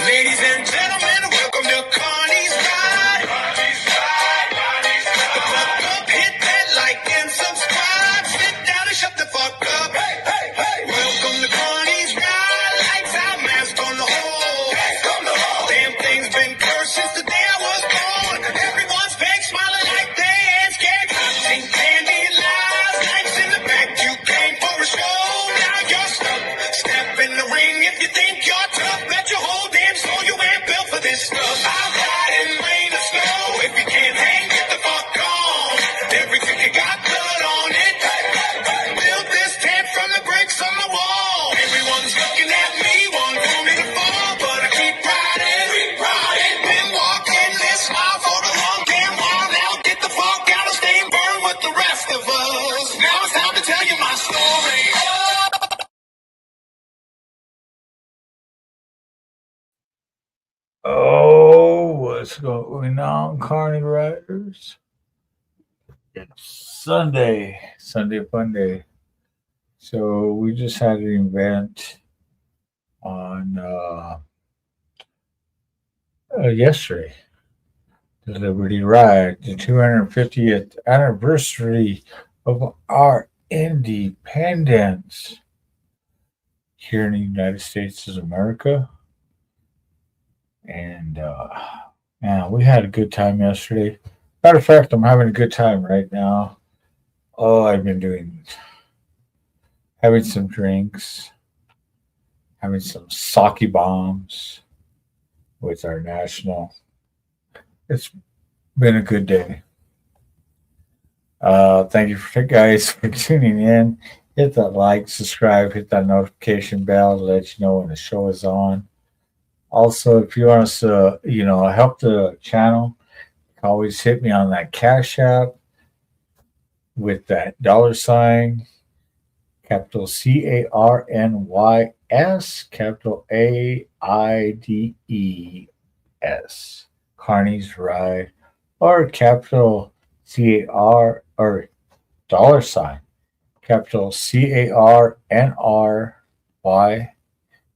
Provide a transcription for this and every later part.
Ladies and gentlemen, welcome to CARNY'S RIDE. Up, hit that like and subscribe. Sit down and shut the fuck up. Hey, hey, hey. Welcome to CARNY'S RIDE. Lights out, mask on the hole. Damn thing's been cursed since the day I was born. Everyone's fake, smiling like they ain't scared. Think candy and lies, knives in the back. You came for a show, now you're stuck. Step in the ring if you think you're tough. Bet your whole damn soul you ain't built for this stuff. I'll ride in rain or snow. If you can't hang, get the fuck on. Every ticket got blood on it. Built this tent from the bricks on the wall. Everyone's looking at me, one for me to fall, but I keep riding. Been walking this mile for a long damn while now. Get the fuck out and stay and burn with the rest of us. Now it's time to tell you my story. Oh, what's going on, Carney Riders? It's Sunday fun day. So we just had an event on yesterday, the Liberty Ride, the 250th anniversary of our independence here in the United States of America. And man, we had a good time yesterday. Matter of fact, I'm having a good time right now. Oh, I've been having some drinks, having some sake bombs with our national. It's been a good day. Thank you for guys for tuning in. Hit that like, subscribe, hit that notification bell to let you know when the show is on. Also, if you want us to, help the channel, you can always hit me on that Cash App with that $, capital CARNYS, capital AIDS, Carney's Ride, or capital CAR or $, capital CARNRY,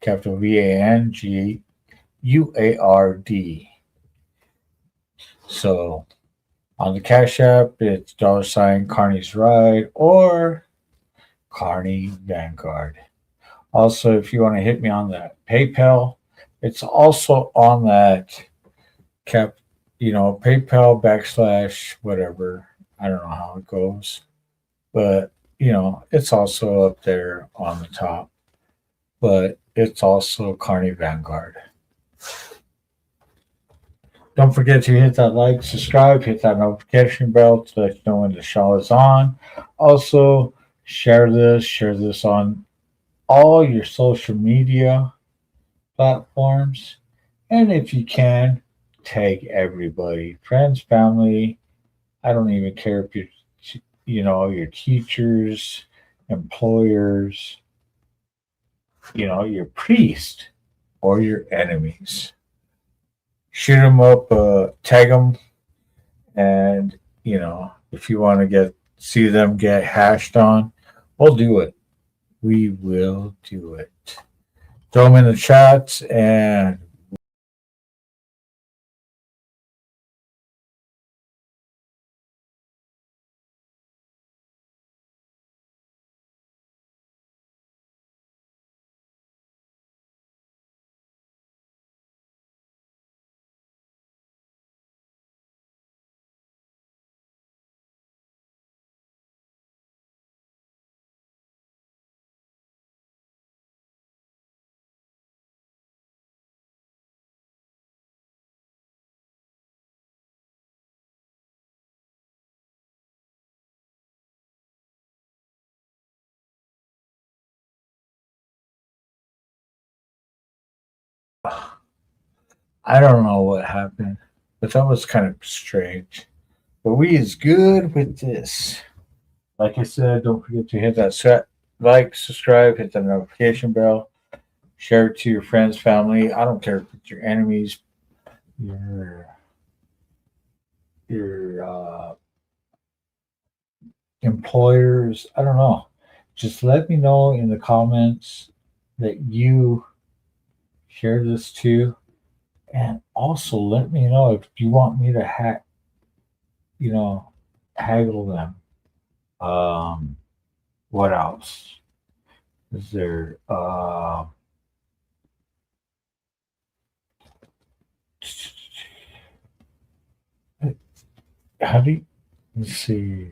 capital VANGUARD. So on the Cash App, it's $ Carney's Ride or Carney Vanguard. Also, if you want to hit me on that PayPal, it's also on that PayPal / whatever. I don't know how it goes, but it's also up there on the top. But it's also Carney Vanguard. Don't forget to hit that like, subscribe, hit that notification bell to let you know when the show is on. Also, share this on all your social media platforms. And if you can, tag everybody, friends, family. I don't even care if you're, your teachers, employers, your priest or your enemies. Shoot them up, tag them, and if you want to see them get hashed on, we'll do it. We will do it. Throw them in the chats, and I don't know what happened, but that was kind of strange. But we is good with this. Like I said, don't forget to hit that like, subscribe, hit the notification bell, share it to your friends, family. I don't care if it's your enemies, your employers. I don't know. Just let me know in the comments that you share this to, And also let me know if you want me to haggle them. What else? Is there how do you let's see,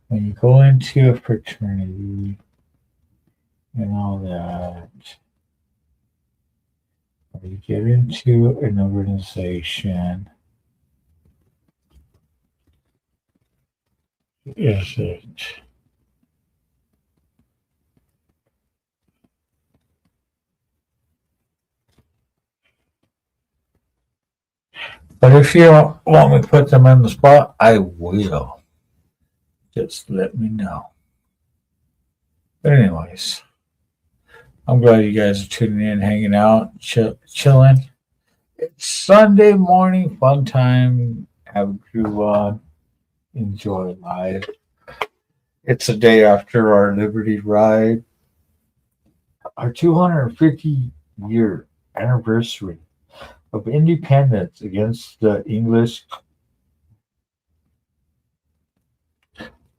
when you go into a fraternity and all that, or you get into an organization, is it but if you don't want me to put them in the spot, I will. Just let me know. But anyways, I'm glad you guys are tuning in, hanging out, chilling. It's Sunday morning, fun time. Have a good one. Enjoy life. It's the day after our Liberty Ride, our 250-year anniversary of independence against the English.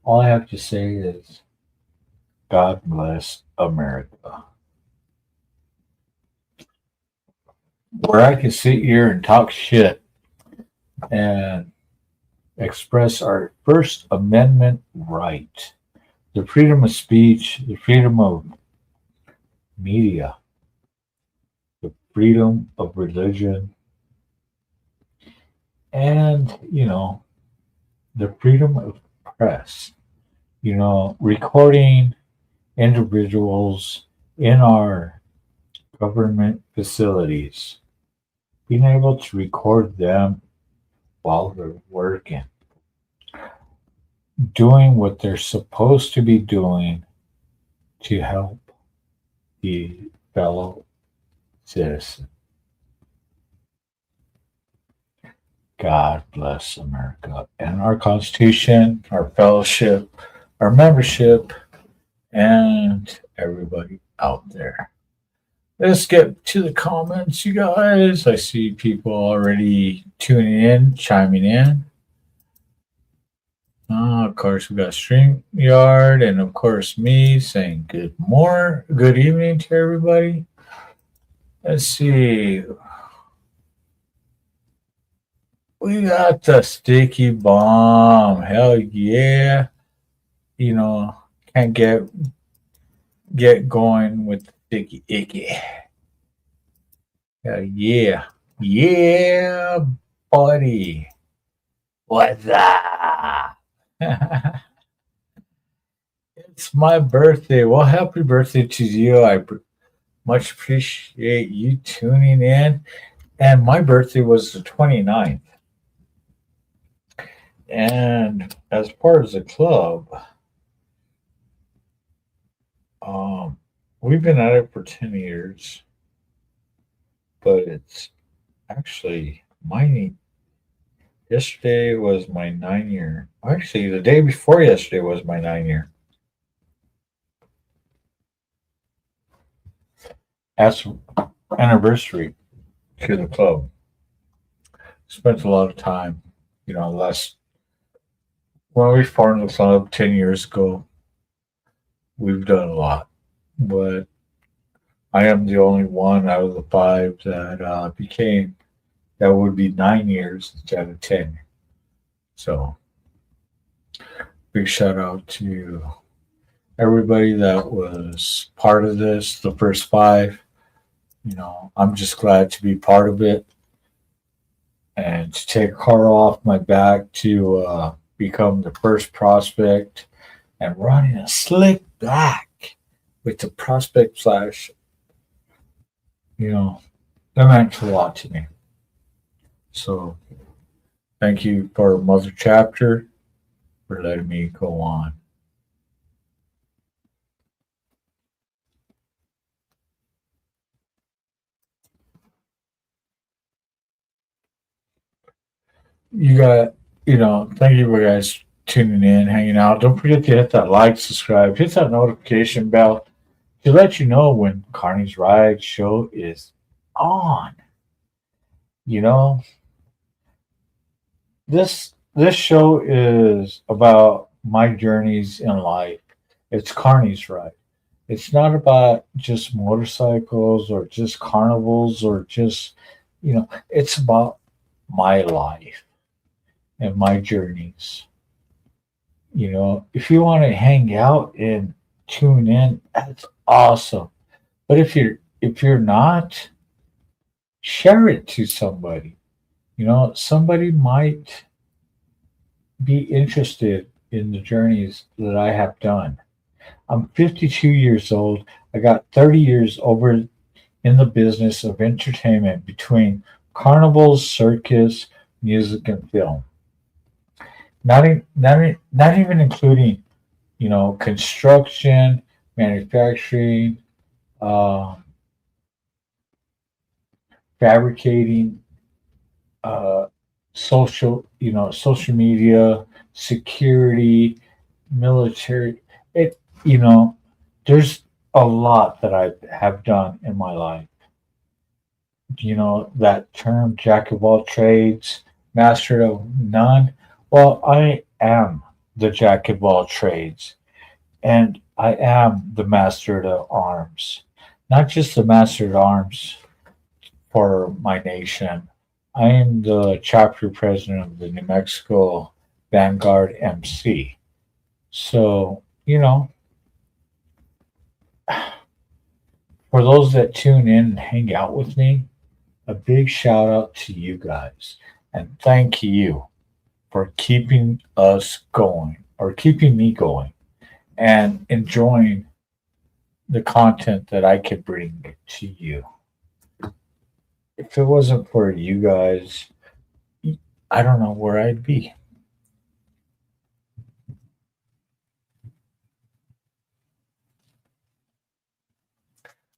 All I have to say is, God bless America. Where I can sit here and talk shit and express our First Amendment right, the freedom of speech, the freedom of media, the freedom of religion, and, the freedom of press, recording individuals in our government facilities, being able to record them while they're working, doing what they're supposed to be doing to help the fellow citizen. God bless America and our Constitution, our fellowship, our membership, and everybody out there. Let's get to the comments, you guys. I see people already tuning in, chiming in. Of course, we got StreamYard, and of course, me saying good evening to everybody. Let's see. We got the sticky bomb. Hell yeah. Can't get going with the sticky icky. Hell yeah. Yeah, buddy. What's up? It's my birthday. Well, happy birthday to you. I much appreciate you tuning in. And my birthday was the 29th. And as part of the club, we've been at it for 10 years, but it's actually yesterday was my 9 year. Actually, the day before yesterday was my 9 year. That's anniversary to the club. Spent a lot of time, when we formed the club 10 years ago, we've done a lot. But I am the only one out of the 5 that would be 9 years instead of 10. So, big shout out to everybody that was part of this, the first 5. I'm just glad to be part of it and to take a car off my back to become the first prospect and running a slick back with the prospect flash. That meant a lot to me. So thank you for Mother Chapter for letting me go on. You got, thank you for guys tuning in, hanging out. Don't forget to hit that like, subscribe, hit that notification bell to let you know when CARNY'S Ride show is on. You know, this show is about my journeys in life. It's Carney's Ride. It's not about just motorcycles or just carnivals or just, it's about my life and my journeys. If you want to hang out and tune in, that's awesome. But if you're not, share it to somebody. Somebody might be interested in the journeys that I have done. I'm 52 years old. I got 30 years over in the business of entertainment between carnivals, circus, music, and film. Not even including, construction, manufacturing, um, fabricating, uh, social media, security, military. You know, there's a lot that I have done in my life. That term, jack of all trades, master of none. Well, I am the jack of all trades, and I am the master of arms. Not just the master at arms for my nation. I am the chapter president of the New Mexico Vanguard MC. So, for those that tune in and hang out with me, a big shout out to you guys. And thank you for keeping us going or keeping me going and enjoying the content that I could bring to you. If it wasn't for you guys, I don't know where I'd be.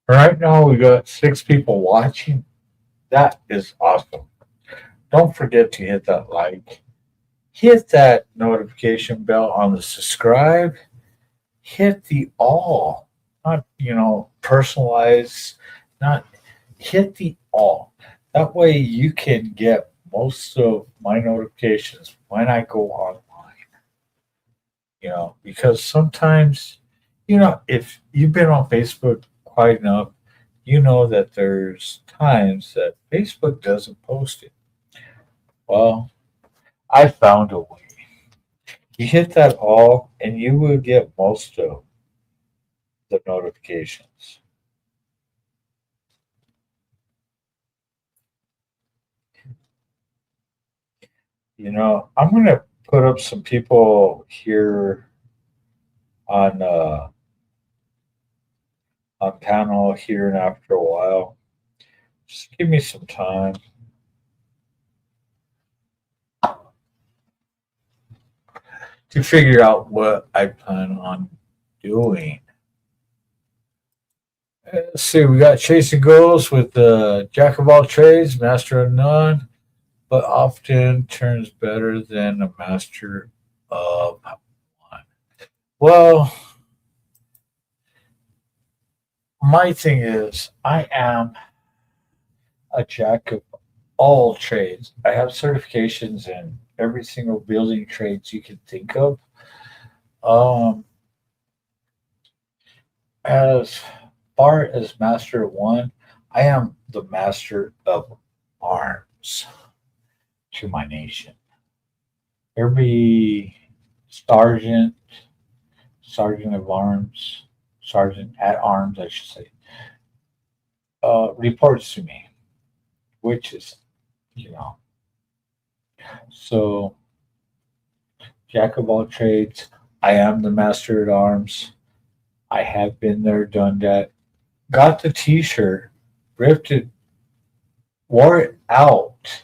Right now, we got 6 people watching. That is awesome. Don't forget to hit that like, hit that notification bell on the subscribe, hit the all, not, personalize, not hit the all. That way you can get most of my notifications when I go online, because sometimes, if you've been on Facebook quite enough, you know that there's times that Facebook doesn't post it. Well, I found a way. You hit that all, and you will get most of the notifications. I'm gonna put up some people here on on panel here and after a while. Just give me some time. To figure out what I plan on doing. Let's see, we got chasing goals with the jack of all trades, master of none, but often turns better than a master of one. Well, my thing is, I am a jack of all trades. I have certifications in every single building trades you can think of. Um, as far as master of one, I am the master of arms to my nation. Every sergeant, sergeant of arms, sergeant at arms, I should say, reports to me, which is, you know, so jack of all trades. I am the master at arms. I have been there, done that. Got the T-shirt, ripped it, wore it out,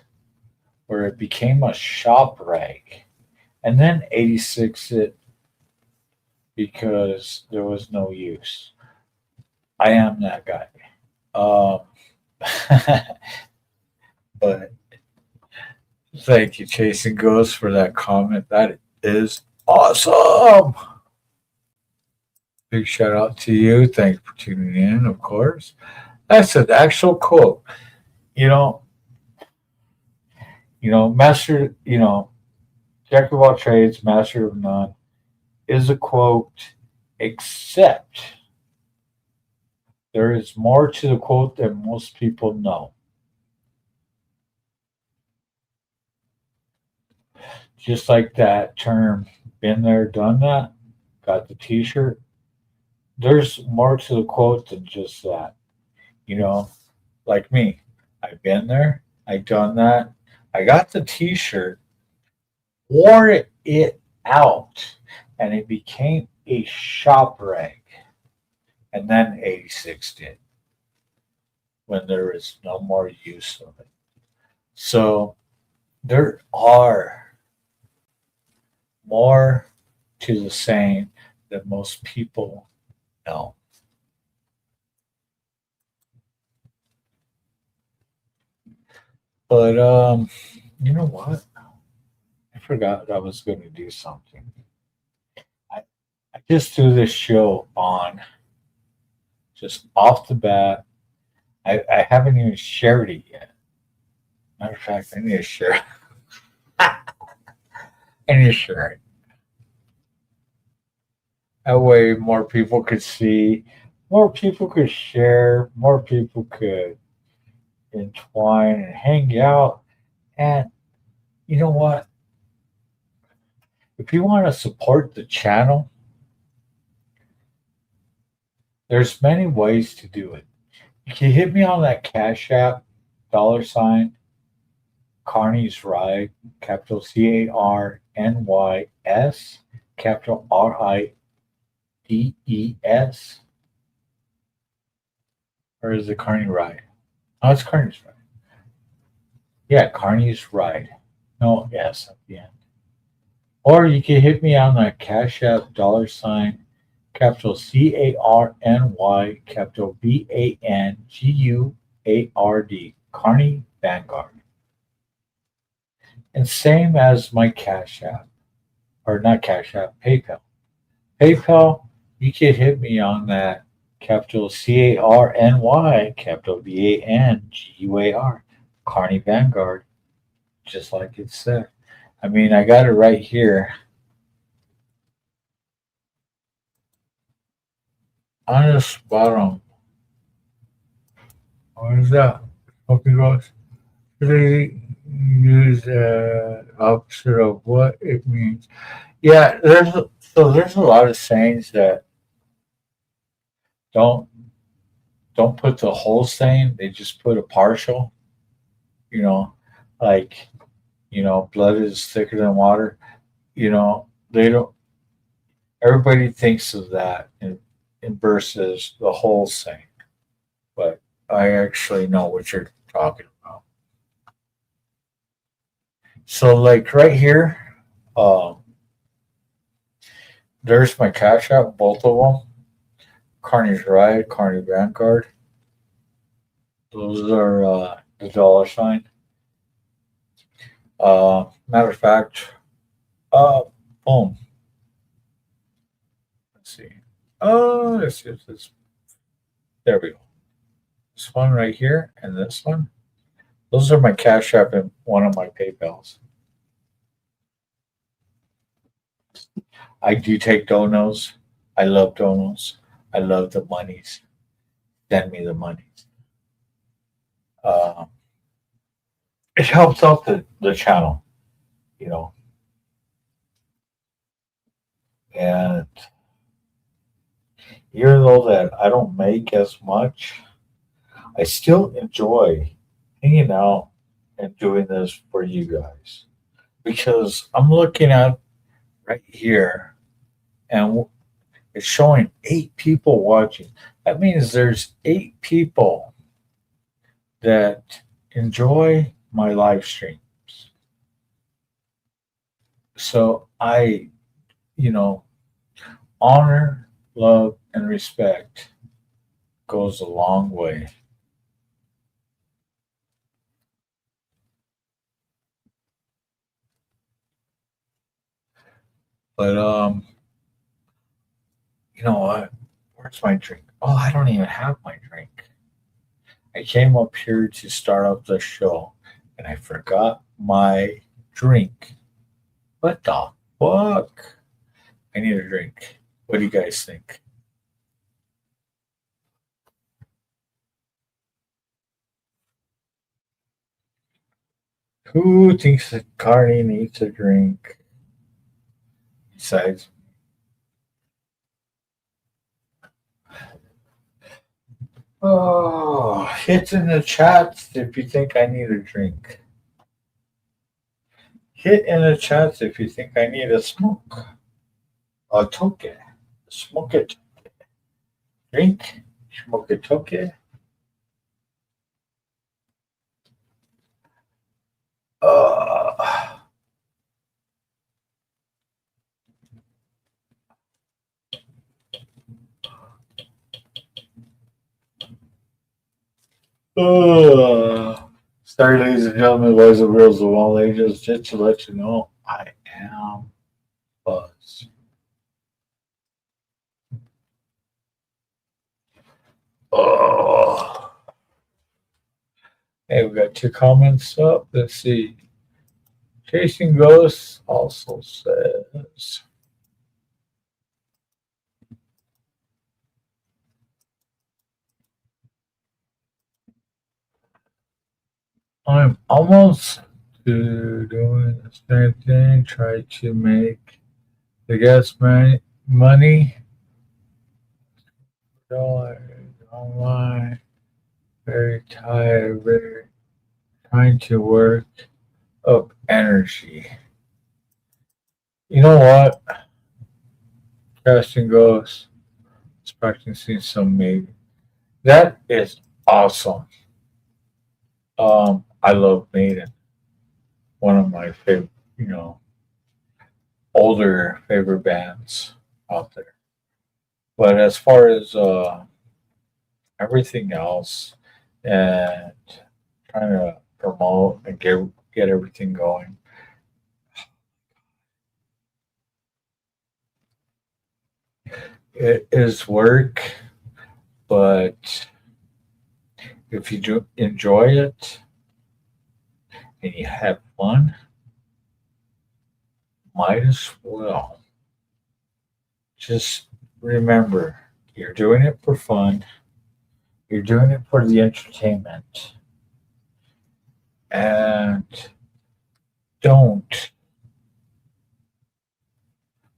where it became a shop rag, and then 86 it because there was no use. I am that guy. Um, but thank you, Chasing Ghost, for that comment. That is awesome. Big shout out to you. Thanks for tuning in, of course. That's an actual quote. You know, Master, jack of all trades, master of none is a quote, except there is more to the quote than most people know. Just like that term, been there, done that, got the t shirt. There's more to the quote than just that. You know, like me, I've been there, I've done that. I got the t shirt, wore it out, and it became a shop rag. And then 86 did when there is no more use of it. So there are more to the saying than most people know. But you know what? I forgot I was going to do something. I, I just threw this show on just off the bat. I haven't even shared it yet. Matter of fact, I need to share it. I need to share it. That way more people could see, more people could share, more people could entwine and hang out. And you know what? If you want to support the channel, there's many ways to do it. You can hit me on that Cash App, $ CARNY'S RIDE, capital CARNYS, capital RIDES. Or is it Carney Ride? Oh, it's Carney's Ride. Yeah, Carney's Ride. No S at the end. Or you can hit me on that Cash App, $ capital CARNY, capital BANGUARD, Carney Vanguard. And same as my Cash App, or not Cash App, PayPal. PayPal, you can hit me on that capital CARNY, capital BANGUAR, Carney Vanguard, just like it said. I mean, I got it right here. On this bottom, what is that? Okay, guys. They use opposite of what it means. Yeah, there's a lot of sayings that don't don't put the whole saying. They just put a partial. You know, like blood is thicker than water. They don't. Everybody thinks of that in versus the whole saying, but I actually know what you're talking about. So, like right here, um, there's my Cash App, both of them. Carney's Ride, Carney Vanguard. Those are the $ Matter of fact, uh, boom. Let's see. Let's see if this. There we go. This one right here and this one. Those are my Cash App and one of my PayPal's. I do take donos. I love donos. I love the monies. Send me the monies. Uh, it helps out the channel, you know. And even though that I don't make as much, I still enjoy hanging out and doing this for you guys because I'm looking at right here and it's showing 8 people watching. That means there's 8 people that enjoy my live streams. So I, you know, honor, love, and respect goes a long way. But you know what? Where's my drink? Oh, I don't even have my drink. I came up here to start up the show and I forgot my drink. What the fuck? I need a drink. What do you guys think? Who thinks that Carney needs a drink? Besides, oh, hit in the chat if you think I need a drink. Hit in the chat if you think I need a smoke. A toke. Smoke it. Drink. Smoke a toke. Uh, Sorry, ladies and gentlemen, boys and girls of all ages, just to let you know, I am Buzz. Oh. Hey, we got 2 comments up. Let's see. Chasing Ghosts also says, I'm almost to doing the same thing. Try to make the gas money. Online. Very tired. Very trying to work up energy. You know what? Casting Ghosts. It's practicing some maybe. That is awesome. I love Maiden. One of my favorite, older favorite bands out there. But as far as everything else and trying to promote and get everything going, it is work, but if you do enjoy it and you have fun, might as well. Just remember, you're doing it for fun. You're doing it for the entertainment. And don't,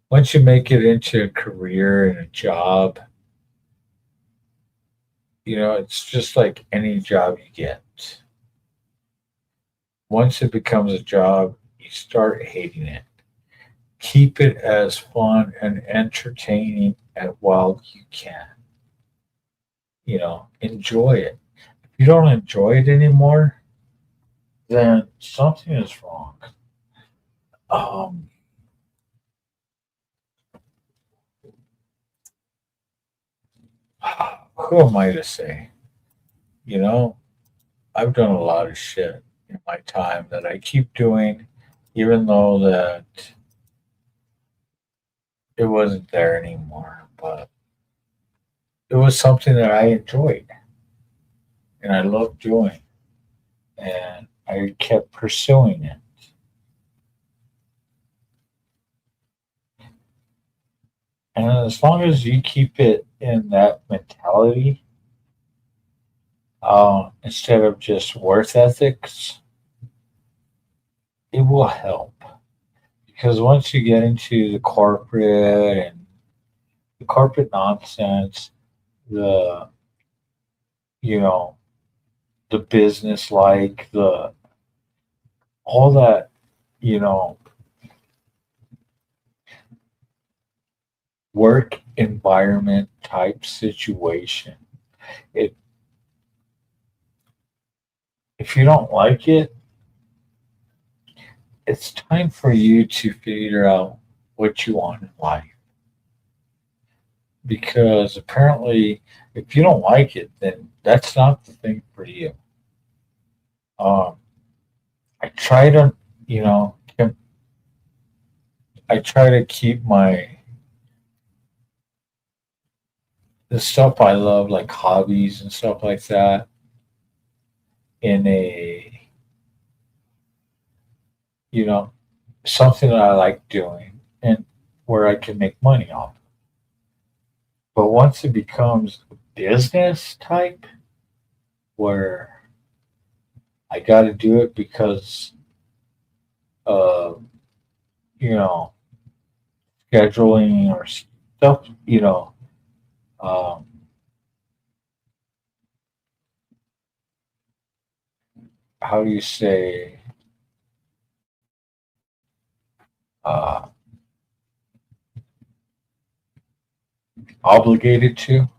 once you make it into a career and a job, it's just like any job you get. Once it becomes a job, you start hating it. Keep it as fun and entertaining as while you can. Enjoy it. If you don't enjoy it anymore, then something is wrong. Who am I to say? I've done a lot of shit in my time that I keep doing, even though that it wasn't there anymore. But it was something that I enjoyed and I loved doing, and I kept pursuing it. And as long as you keep it in that mentality, instead of just worth ethics, it will help. Because once you get into the corporate nonsense, the you know the business, like the all that, you know work environment type situation, it if you don't like it, it's time for you to figure out what you want in life. Because apparently, if you don't like it, then that's not the thing for you. Um, I try to, you know, I try to keep the stuff I love, like hobbies and stuff like that, in you know, something that I like doing and where I can make money off. But once it becomes business type, where I got to do it because of, you know, scheduling or stuff, um, how do you say, uh, obligated to,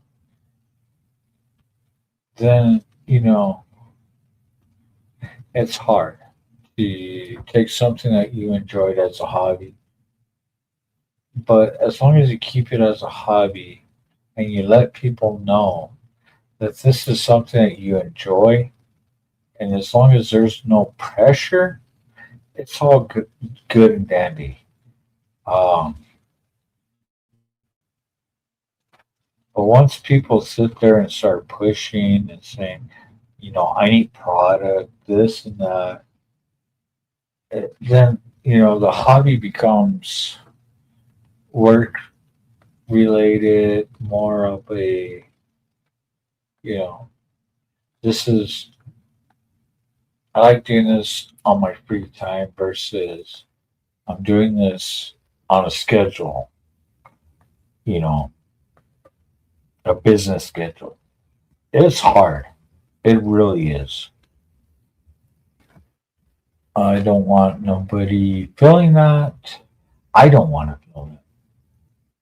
then, it's hard to take something that you enjoyed as a hobby. But as long as you keep it as a hobby and you let people know that this is something that you enjoy, and as long as there's no pressure, it's all good and dandy. Um, but once people sit there and start pushing and saying, I need product, this and that, then, the hobby becomes work related, more of a, you know, this is, I like doing this on my free time versus I'm doing this on a schedule, you know, a business schedule. It's hard. It really is. I don't want nobody feeling that. I don't want to feel it.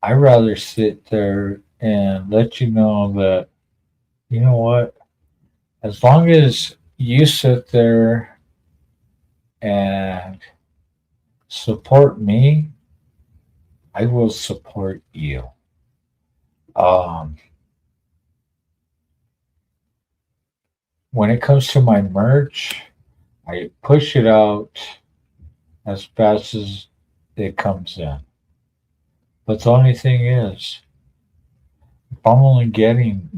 I rather sit there and let you know that, you know what, as long as you sit there and support me, I will support you. Um, when it comes to my merch, I push it out as fast as it comes in. But the only thing is, if I'm only getting,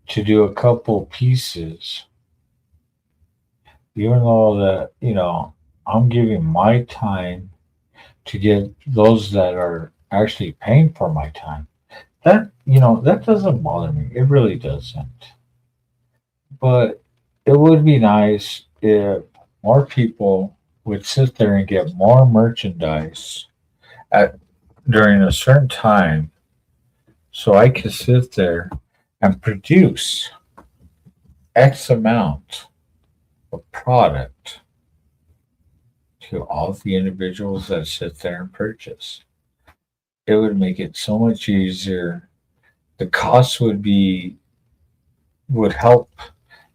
to do a couple pieces, even though that, I'm giving my time to get those that are actually paying for my time, that doesn't bother me. It really doesn't. But it would be nice if more people would sit there and get more merchandise at during a certain time so I could sit there and produce X amount of product to all the individuals that sit there and purchase. It would make it so much easier. The cost would help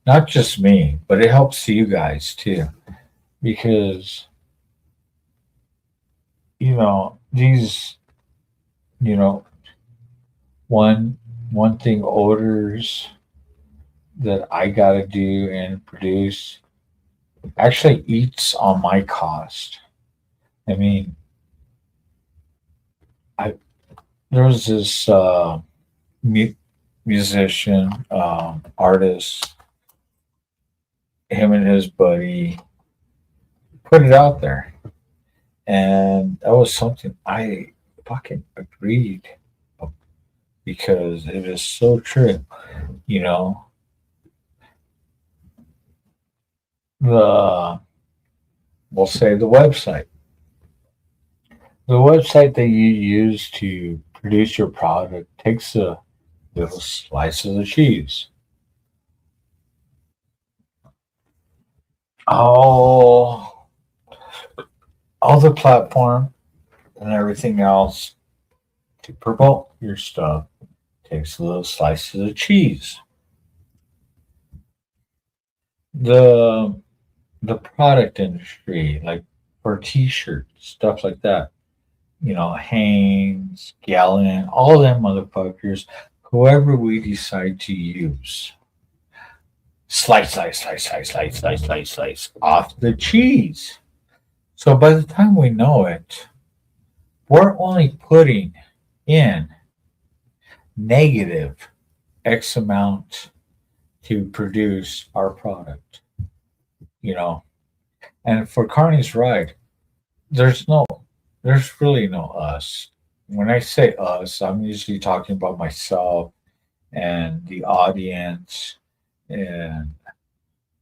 not just me, but it helps you guys too. Because, these, you know, one one thing orders that I gotta do and produce actually eats on my cost. I mean, I there was this mu- musician, artist, him and his buddy put it out there, and that was something I fucking agreed because it is so true. You know, the we'll say the website that you use to produce your product takes a little slice of the cheese. All all the platform and everything else to promote your stuff takes a little slice of the cheese. The the product industry, like for t-shirts, stuff like that. Hanes, Gallon, all them motherfuckers, whoever we decide to use. Slice, slice, slice, slice, slice, slice, slice, slice off the cheese. So by the time we know it, we're only putting in negative X amount to produce our product. You know, And for Carney's Ride, there's no, there's really no us. When I say us, I'm usually talking about myself and the audience and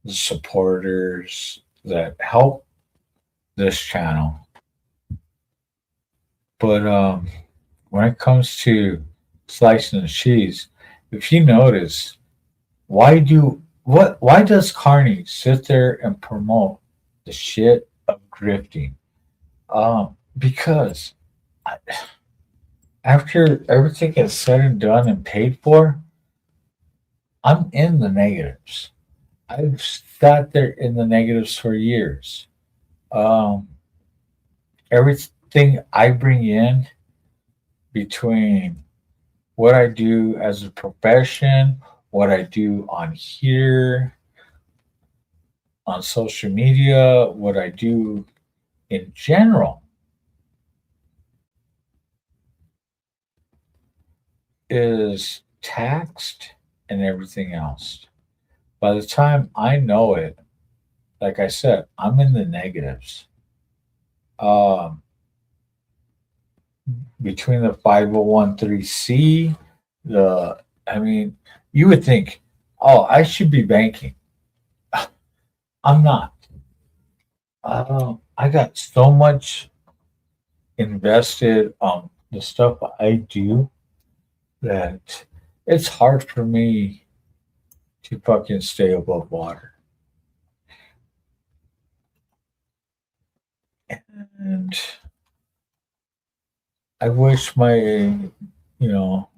the supporters that help this channel. But when it comes to slicing the cheese, if you notice, why does Carney sit there and promote the shit of grifting? Because I, after everything is said and done and paid for, I'm in the negatives. I've sat there in the negatives for years. Um, Everything I bring in between what I do as a profession, what I do on here, on social media, what I do in general is taxed and everything else. By the time I know it, like I said, I'm in the negatives. Um, between the 501c, the, I mean, you would think, oh, I should be banking. I'm not. I got so much invested on the stuff I do that it's hard for me to fucking stay above water. And I wish know,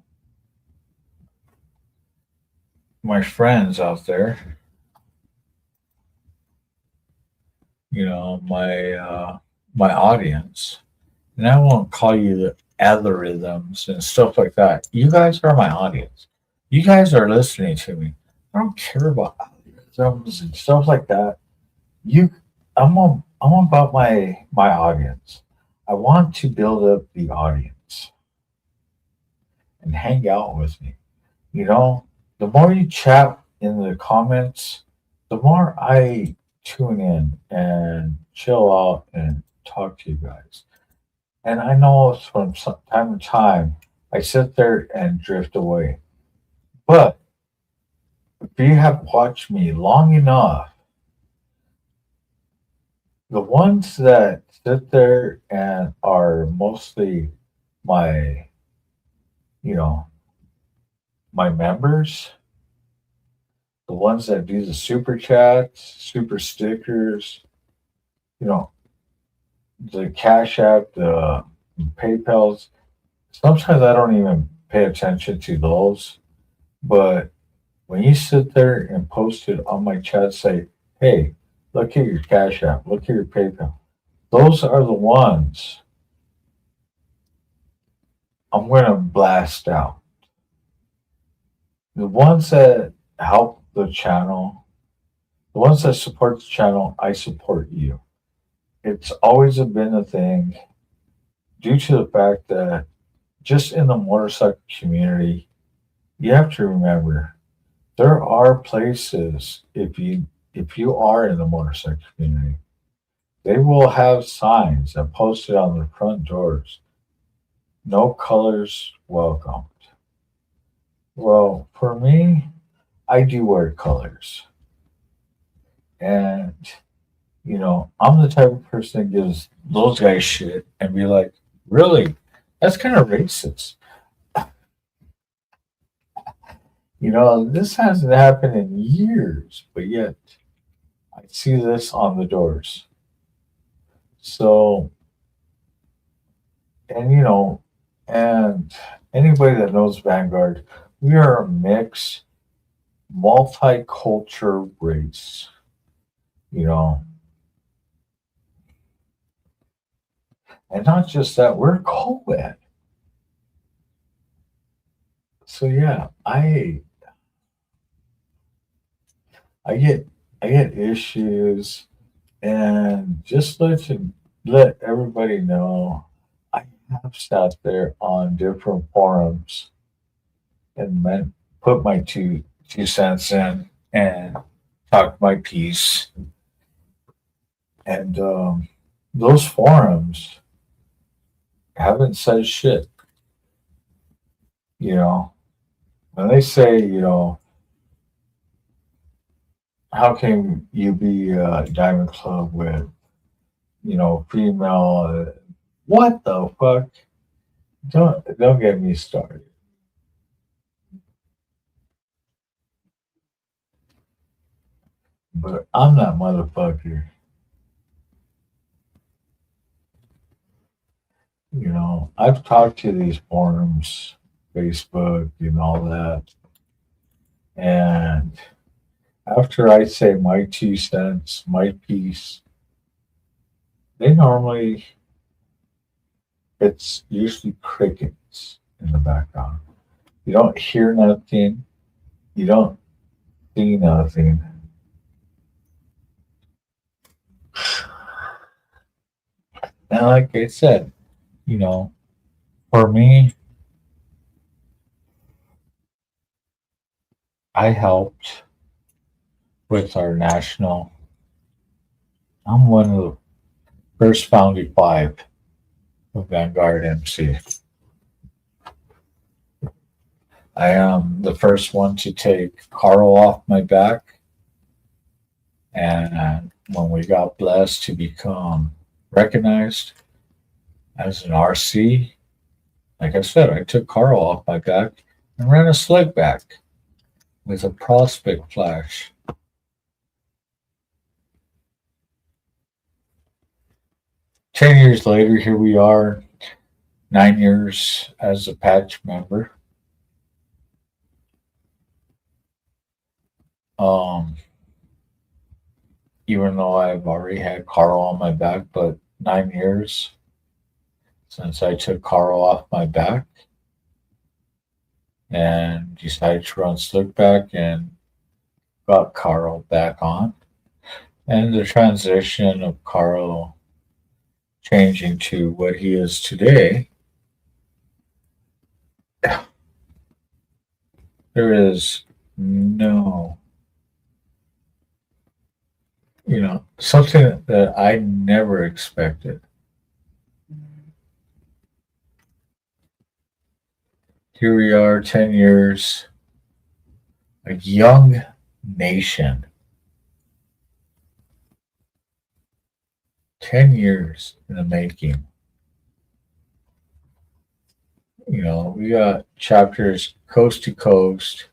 my friends out there, my audience, and I won't call you the algorithms and stuff like that. You guys are my audience. You guys are listening to me. I don't care about algorithms and stuff like that. You, I'm about my audience. I want to build up the audience and hang out with me. You know, the more you chat in the comments, the more I tune in and chill out and talk to you guys. And I know from time to time I sit there and drift away. But if you have watched me long enough, the ones that sit there and are mostly my, you know, my members, the ones that do the super chats, super stickers, you know, the Cash App, the PayPal's. Sometimes I don't even pay attention to those. But when you sit there and post it on my chat, say, hey, look at your Cash App, look at your PayPal. Those are the ones I'm going to blast out. The ones that help the channel, the ones that support the channel, I support you. It's always been a thing due to the fact that just in the motorcycle community, you have to remember there are places if you are in the motorcycle community, they will have signs that posted on their front doors, no colors welcomed. Well, for me, I do wear colors. And, I'm the type of person that gives those guys shit and be like, really? That's kind of racist. This hasn't happened in years, but yet I see this on the doors. So, and and anybody that knows Vanguard, we are a mixed, multicultural race. You know, and not just that, we're co-ed. So yeah, I get issues, and just let everybody know, I have sat there on different forums and put my two cents in and talk my piece. And those forums haven't said shit. You know, when they say, how can you be a Diamond Club with, female? What the fuck? Don't get me started. But I'm that motherfucker. I've talked to these forums, Facebook, and all that. And after I say my 2 cents, my piece, they normally, it's usually crickets in the background. You don't hear nothing. You don't see nothing. And like I said, you know, for me, I helped with our national. I'm one of the first founding five of Vanguard MC. I am the first one to take Carl off my back. And when we got blessed to become recognized as an RC, like I said, I took Carl off my back and ran a slick back with a prospect flash. Ten years later, here we are, 9 years as a patch member. Um, Even though I've already had Carl on my back, but 9 years since I took Carl off my back and decided to run slick back and got Carl back on. And the transition of Carl changing to what he is today, there is no, something that I never expected. Here we are, 10 years, a young nation. 10 years in the making. We got chapters coast to coast.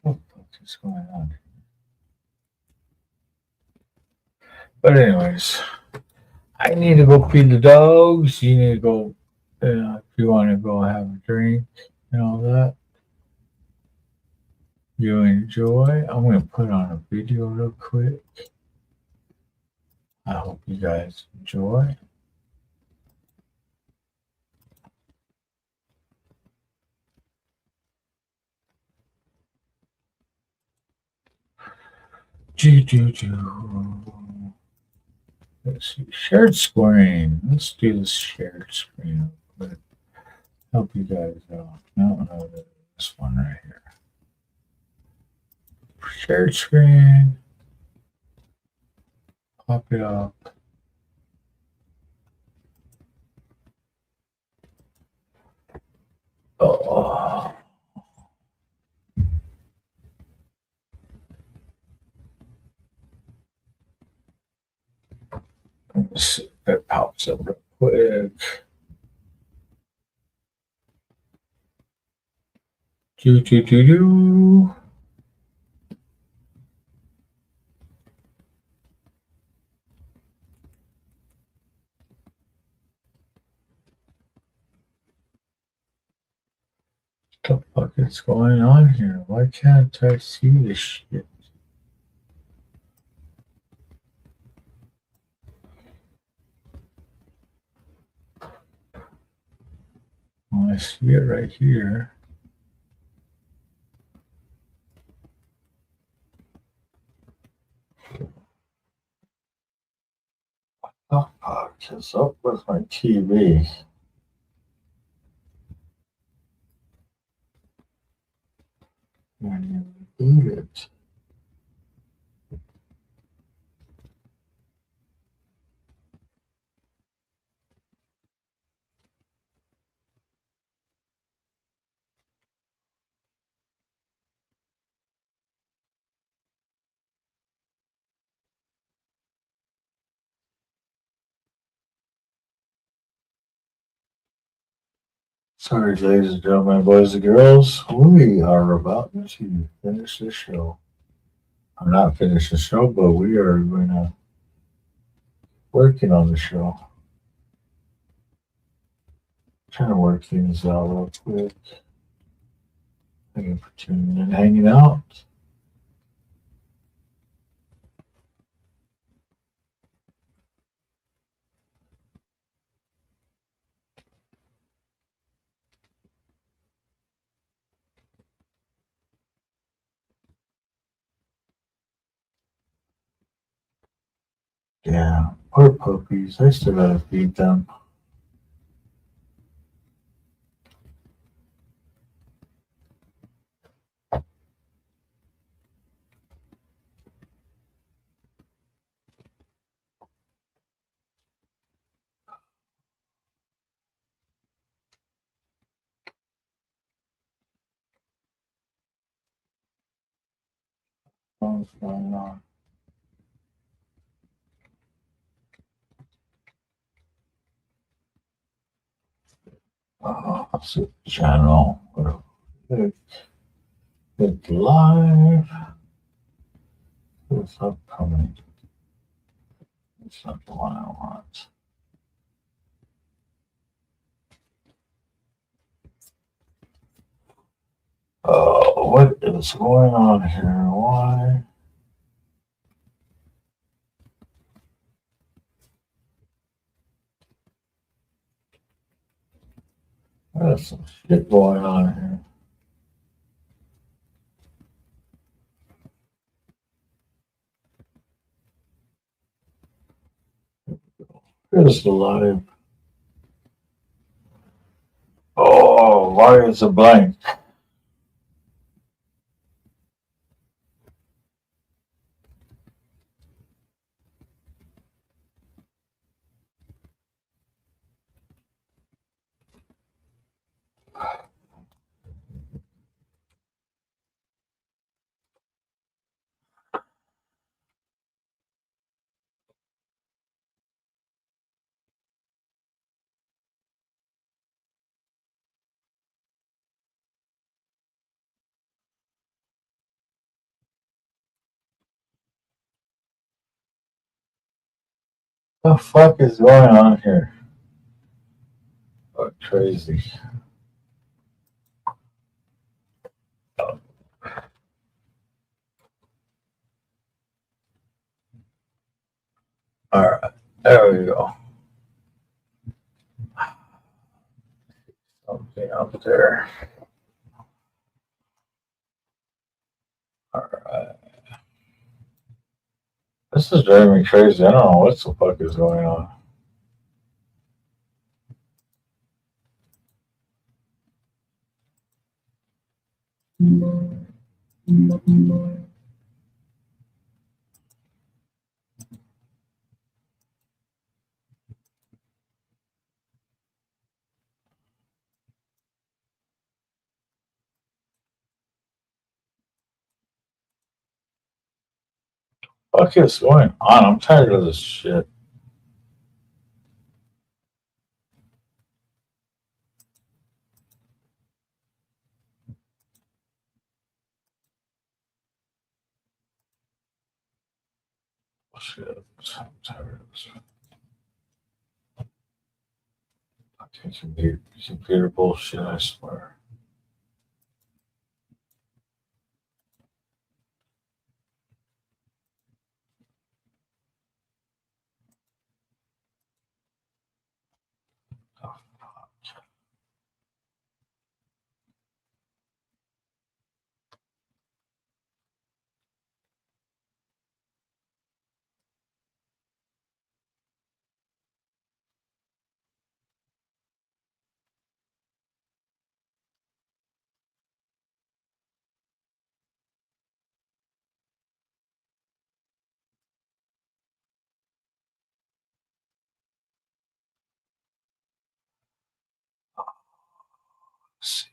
What the fuck is going on? But anyways, I need to go feed the dogs. You need to go, if you want to go have a drink and all that. You enjoy. I'm going to put on a video real quick. I hope you guys enjoy. Let's see. Shared screen. Let's do this shared screen. But help you guys out. No, this one right here. Shared screen. Pop it up. Oh. Let's see if that pops up real quick. Do. What the fuck is going on here? Why can't I see this shit? Well, I see it right here. What the fuck is up with my TV? Sorry, ladies and gentlemen, boys and girls, we are about to finish the show. I'm not finish the show, but we are going to working on the show. Trying to work things out real quick. Thank you for tuning in and hanging out. Yeah, poor puppies. I still gotta feed them. What's going on? It's a channel. It's live. It's upcoming. It's not the one I want. Oh, what is going on here? Why? There's some shit going on here. Here's the live. Oh, why is it blank? What the fuck is going on here? Oh, crazy. All right, there we go. Something up there. All right. This is driving me crazy. I don't know what the fuck is going on. What is going on? I'm tired of this shit. Shit. I'm tired of this. Fucking computer bullshit, I swear. Oh, let's see.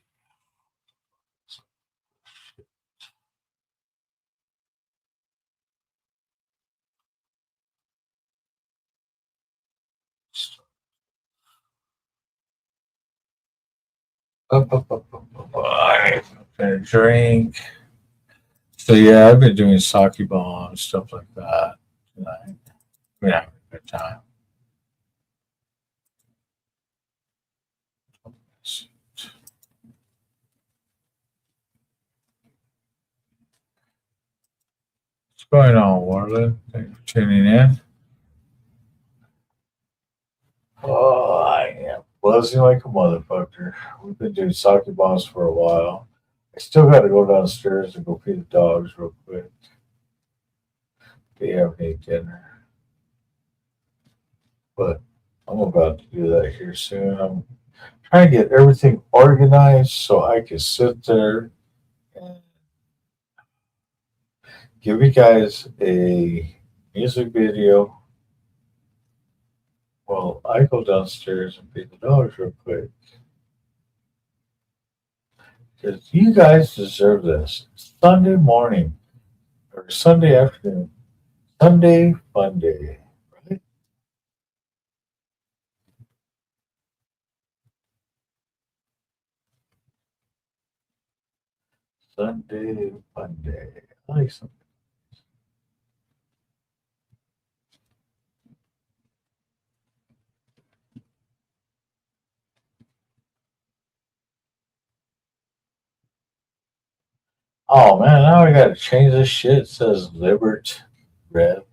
I need a drink. So yeah, I've been doing sake bombs, stuff like that tonight. We're having a good time. What's going on, Warland? Thanks for tuning in. Oh, I am buzzing like a motherfucker. We've been doing sake bombs for a while. I still got to go downstairs and go feed the dogs real quick. They haven't eaten dinner, but I'm about to do that here soon. I'm trying to get everything organized so I can sit there and give you guys a music video while I go downstairs and feed the dogs real quick. Because you guys deserve this. Sunday morning or Sunday afternoon. Sunday fun day, right? Sunday fun day. I like something. Oh man, now I gotta change this shit. It says Libert Rev.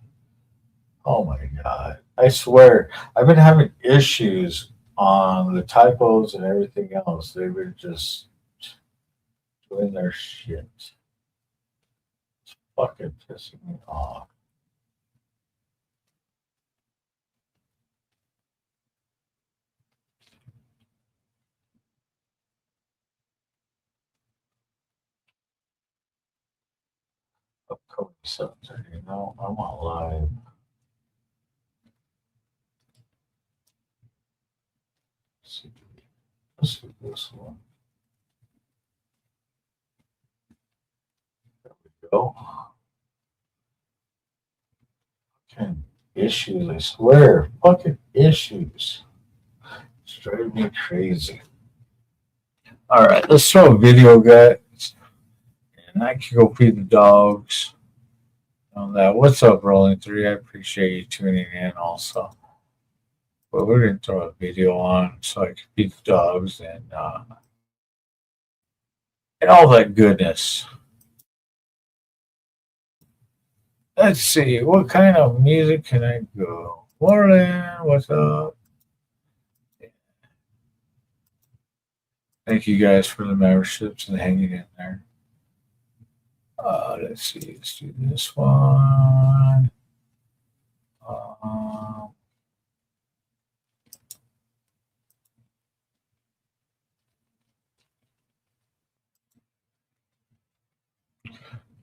Oh my god. I swear, I've been having issues on the typos and everything else. They've been just doing their shit. It's fucking pissing me off. Upcoming 7:30. No, I'm not live. Let's see this one. There we go. Fucking issues, I swear. Fucking issues. It's driving me crazy. Alright, let's throw a video, guys. And I can go feed the dogs on that. What's up, Rolling 3? I appreciate you tuning in also. But we're going to throw a video on so I can feed the dogs and all that goodness. Let's see, what kind of music can I go? Warren, what's up? Thank you guys for the memberships and hanging in there. Let's see, let's do this one.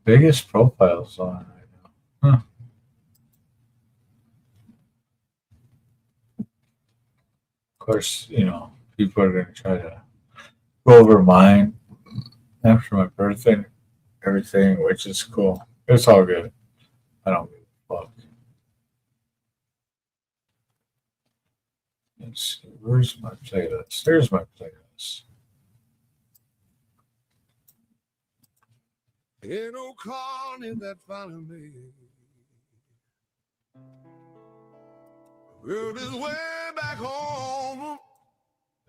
Biggest profiles on right now. Huh. Of course, you know, people are going to try to go over mine after my birthday and everything, which is cool. It's all good. I don't give a fuck. Let's see, where's my playlist? There's my playlist. Ain't no Carney that found me. Rode his way back home.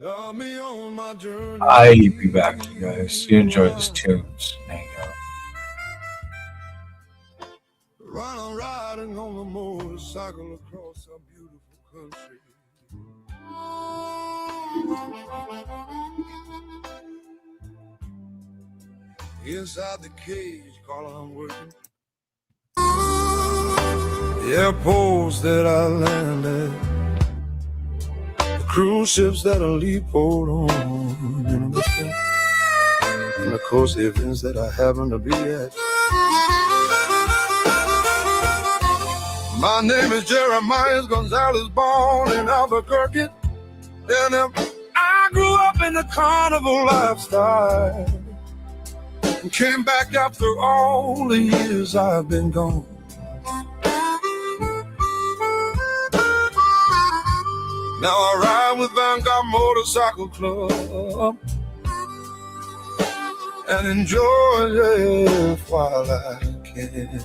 Got me on my journey. I'll be back, you guys. You enjoy this tunes. Hang out. Run riding on a motorcycle across a beautiful country. Inside the cage, call I'm working. The airports that I landed, the cruise ships that I leave port on, you understand? And of course the events that I happen to be at. My name is Jeremiah Gonzalez, born in Albuquerque. And I grew up in the carnival lifestyle. And came back after all the years I've been gone. Now I ride with Vanguard Motorcycle Club. and enjoy it while I can.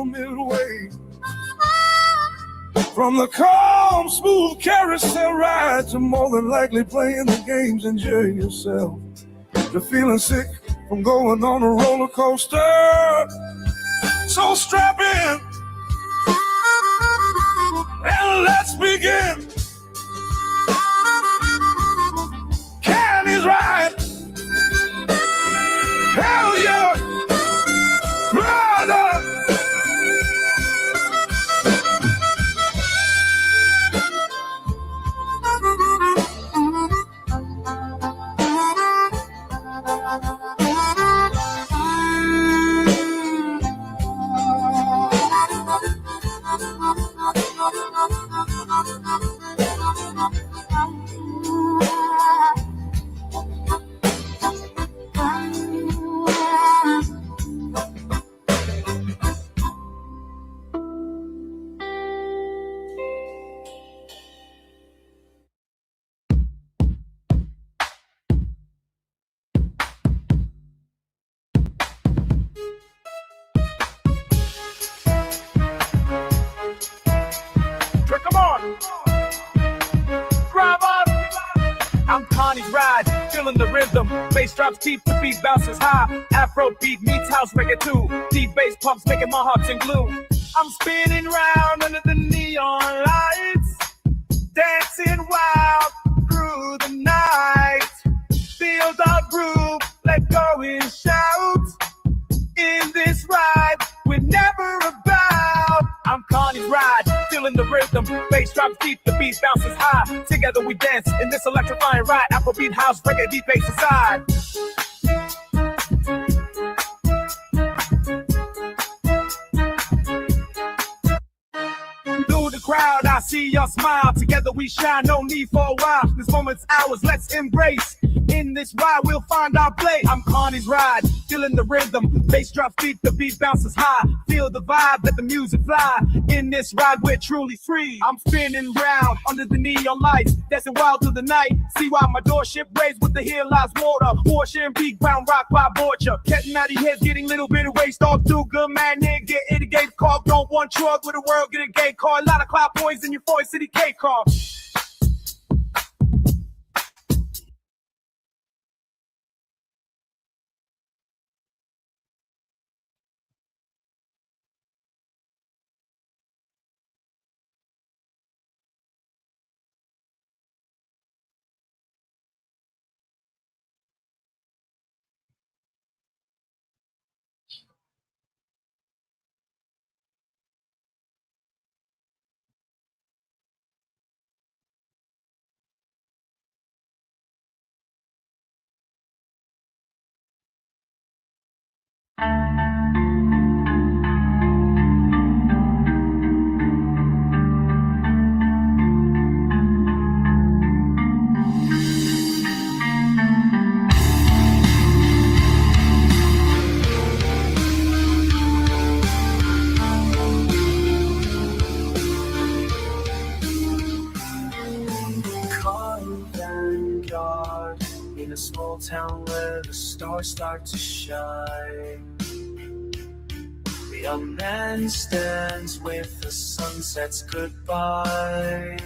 Midway from the calm, smooth carousel ride to more than likely playing the games, enjoy yourself, to feeling sick from going on a roller coaster. So strap in and let's begin. CARNY'S RIDE. Hell yeah, brother. I'm CARNY'S RIDE, feeling the rhythm. Bass drops deep, the beat bounces high. Afro beat meets house reggae too. Deep bass pumps making my heart in gloom. I'm spinning round under the neon lights, dancing wild through the night. Feel the groove, let go and shout. In this ride, we're never about. I'm CARNY'S RIDE, feeling the rhythm. Bass drops deep, the beat bounces high. Together we dance in this electrifying ride. Afrobeat, house, reggae, deep bass aside. Through the crowd, I see your smile. Together we shine, no need for a while. This moment's ours, let's embrace. In this ride, we'll find our place. I'm CARNY'S RIDE, feeling the rhythm. Bass drops deep, the beat bounces high. Feel the vibe, let the music fly. In this ride, we're truly free. I'm spinning round under the neon lights, dancing wild through the night. See why my doorship raised with the hill lies water. Portion big ground rock by Borgia. Getting out of heads, getting little bit of waste off. Too good, man, nigga, get it, a gate call. Don't want truck with the world, get a gate car. A lot of cloud points in your 4 city K car. In a small town where the stars start to shine, the young man stands with the sunset's goodbye.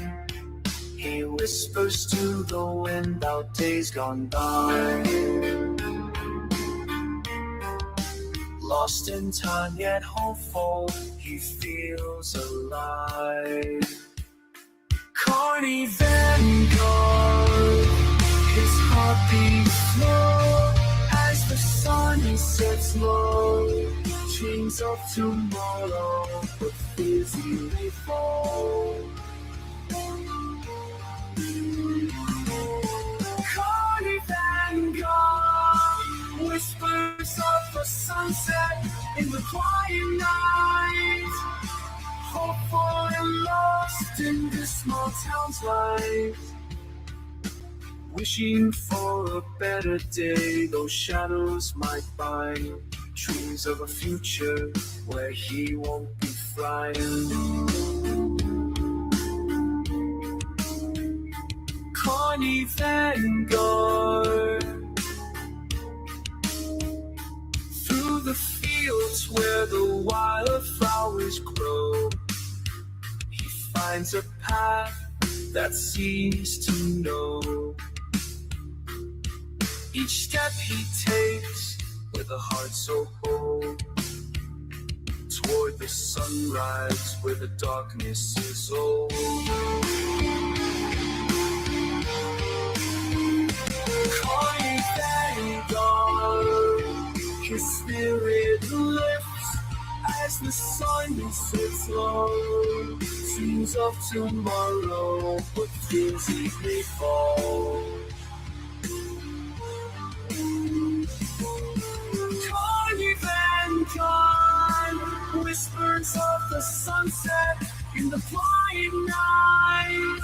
He whispers to the wind about days gone by. Lost in time yet hopeful, he feels alive. Carney Vanguard, his heartbeat Slow as the sun sets low, dreams of tomorrow but easily fall. Carny vanguard, whispers of the sunset in the quiet night, hopeful and lost in this small town's life. Wishing for a better day, those shadows might bind. Dreams of a future where he won't be frightened. Carny vanguard, through the fields where the wildflowers grow, he finds a path that seems to know. Each step he takes with a heart so whole, toward the sunrise where the darkness is old. Carny vanguard, his spirit lifts as the sun sets low. Dreams of tomorrow, but fears easily fall. Carny vanguard, whispers of the sunset in the quiet night,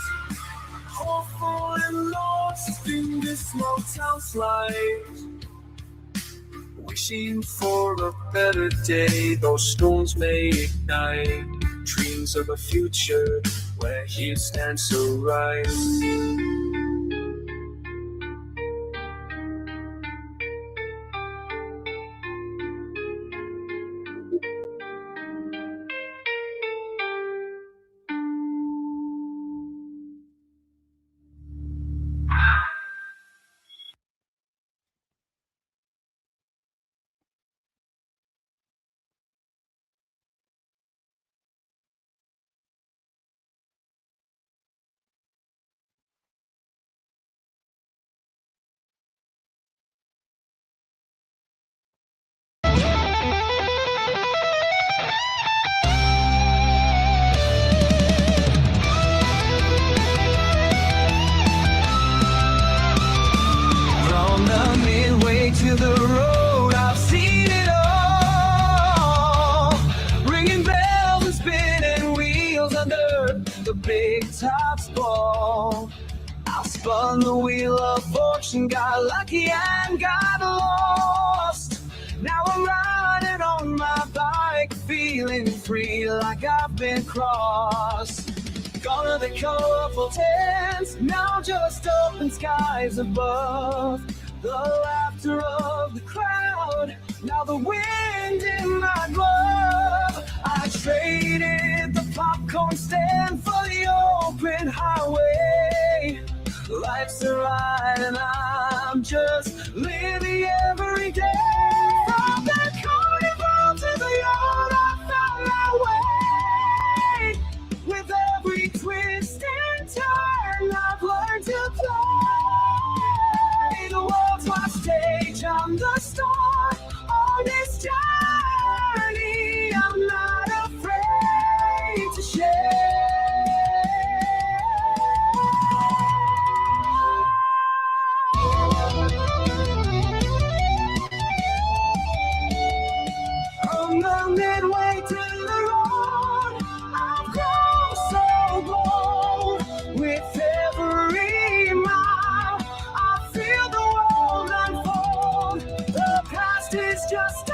hopeful and lost in this small town's light. Wishing for a better day, those stones may ignite. Dreams of a future where he stands so right. From the midway to the road, I've seen it all. Ringing bells and spinning wheels under the big top's ball. I spun the wheel of fortune, got lucky and got lost. Now I'm riding on my bike, feeling free like I've been crossed. Gone are the colorful tents, now just open skies above. The laughter of the crowd, now the wind in my glove. I traded the popcorn stand for the open highway. Life's a ride and I'm just living every day. From the carnival to the yard, I found my way. With every twist and turn, I've learned to play. The world's my stage, I'm the star on this journey. I'm not afraid to share. From the midway to the road, I've grown so bold. With every mile, I feel the world unfold. The past is just a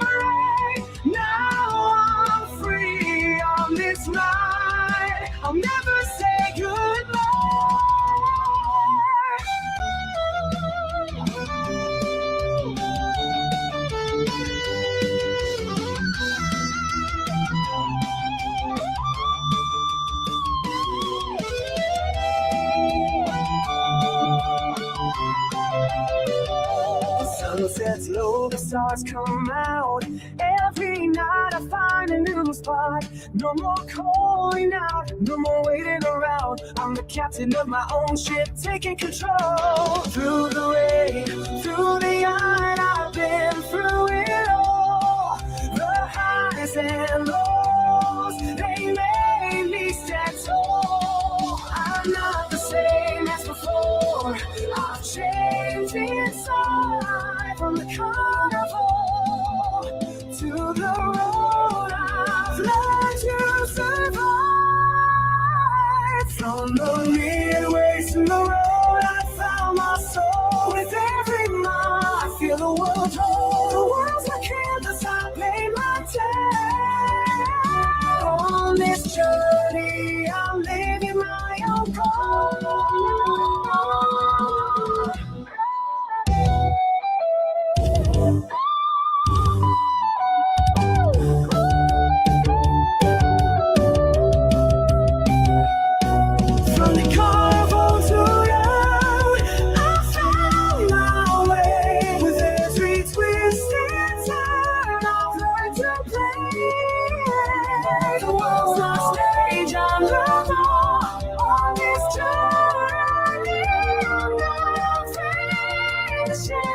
memory. Now I'm free on this ride. I'll never say goodbye. The sun sets low, the stars come out. Every night I find a new spot. spot. No more calling out, no more waiting around. I'm the captain of my own ship, taking control. Through the rain, through the iron, I've been through it all. The highs and lows, they made me stand tall. I'm not the same as before. I've changed inside, from the carnival to the road. I've learned to survive. From the midway to the road, I found my soul. With every mile, I feel the world hold. The world's my canvas, I paint my tale. On this journey, I'm living my own goal. From the carnival to road, I found my way. With every twist and turn, I've learned to play. The world's my stage, I'm the ball. On this journey, I'm not afraid to share.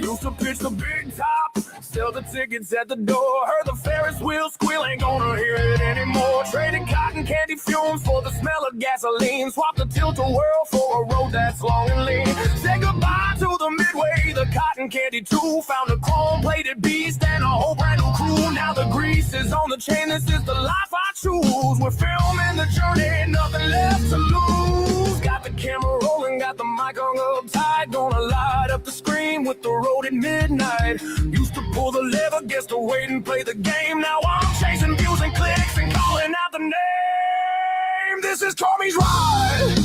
Used to pitch the big top, sell the tickets at the door. Heard the Ferris wheel squeal, ain't gonna hear it anymore. Traded cotton candy fumes for the smell of gasoline. Swapped the tilt-a-whirl for a road that's long and lean. Said goodbye to the midway, the cotton candy too. Found a chrome-plated beast and a whole brand new crew. Now the grease is on the chain, this is the life I choose. We're filming the journey, nothing left to lose. Got the camera rolling, got the mic hung up tight. Gonna light up the screen with the road at midnight. Used to pull the lever, guess to wait and play the game. Now I'm chasing views and clicks and calling out the name. This is CARNY'S RIDE.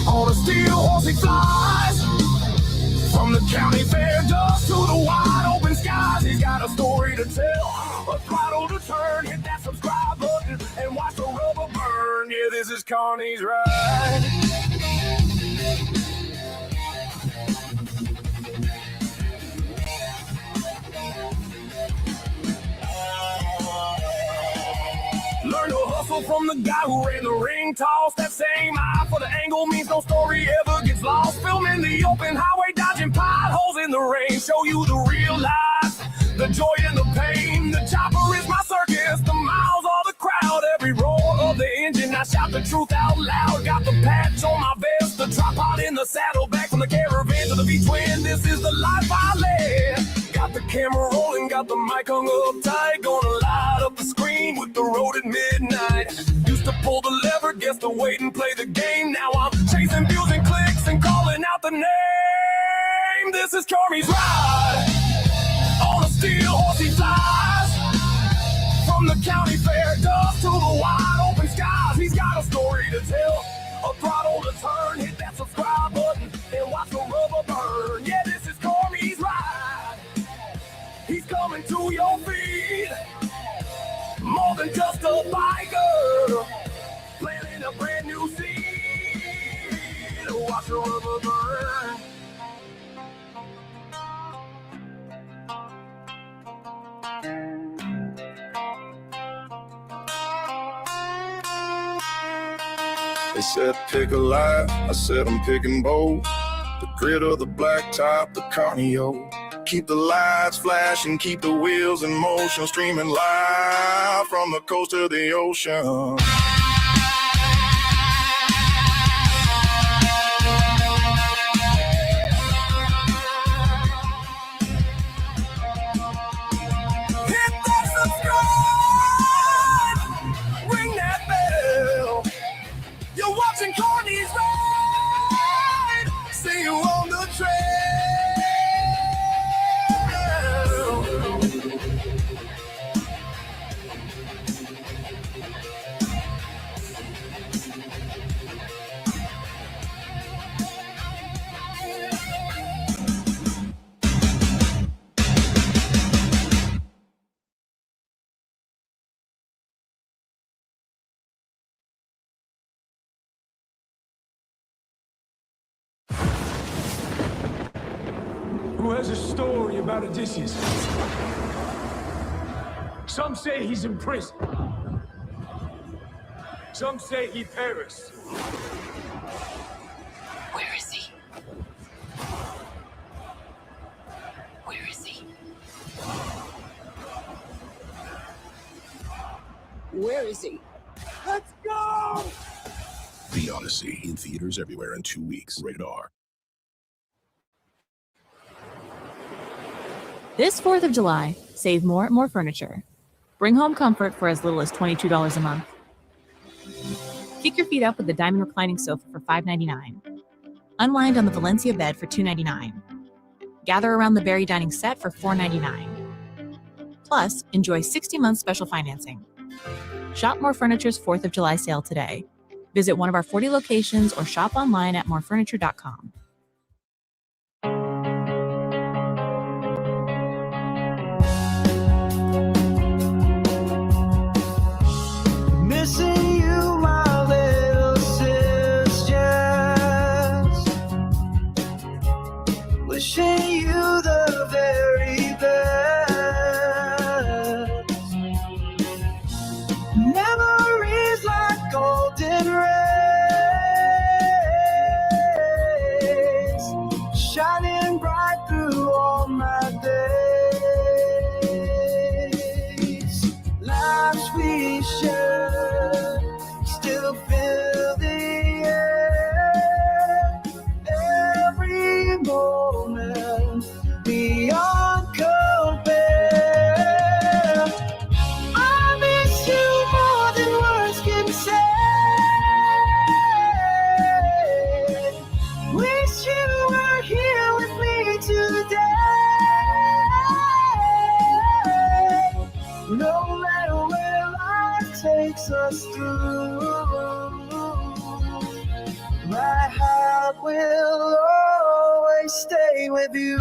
On a steel horse he flies. From the county fair dust to the wide open skies. He's got a story to tell, a throttle to turn. Hit that subscribe button and watch the rubber burn. Yeah, this is CARNY'S RIDE. Learn to hustle from the guy who ran the ring toss. That same eye for the angle means no story ever gets lost. Filming the open highway, dodging potholes in the rain. Show you the real life, the joy and the pain. The chopper is my circus, the miles are the crowd. Every roar of the engine, I shout the truth out loud. Got the patch on my vest, the tripod in the saddle. Back from the caravan to the V-twin, this is the life I led. Got the camera rolling, got the mic hung up tight. Gonna light up the screen with the road at midnight. Used to pull the lever, guess to wait and play the game. Now I'm chasing views and clicks and calling out the name. This is CARNY'S RIDE. On a steel horse he flies. From the county fair dust to the wide open skies. He's got a story to tell, a throttle to turn. Hit that subscribe button and watch the rubber burn. Yeah, this is CARNY'S RIDE. He's coming to your feet, more than just a biker. over. They said pick a light, I said I'm picking bold. The grit of the black top, the carnio. Keep the lights flashing, keep the wheels in motion, streaming live from the coast to the ocean. Hit that subscribe, ring that bell. You're watching CARNY'S RIDE. See you on the trail. Who has a story about Odysseus? Some say he's in prison. Some say he perished. Where is he? Where is he? Where is he? Let's go! The Odyssey, in theaters everywhere in 2 weeks. Rated R. This 4th of July, save more at More Furniture. Bring home comfort for as little as $22 a month. Kick your feet up with the diamond reclining sofa for $5.99. Unwind on the Valencia bed for $2.99. Gather around the Berry dining set for $4.99. Plus, enjoy 60-month special financing. Shop More Furniture's 4th of July sale today. Visit one of our 40 locations or shop online at morefurniture.com. Missing you, my little sisters. Wishing you the very best. Memories like golden rays, shining bright through all my days. Lives we share still fill the air. Every moment beyond compare. I miss you more than words can say. Wish you were here with me today. No matter where life takes us through, my heart will always stay with you.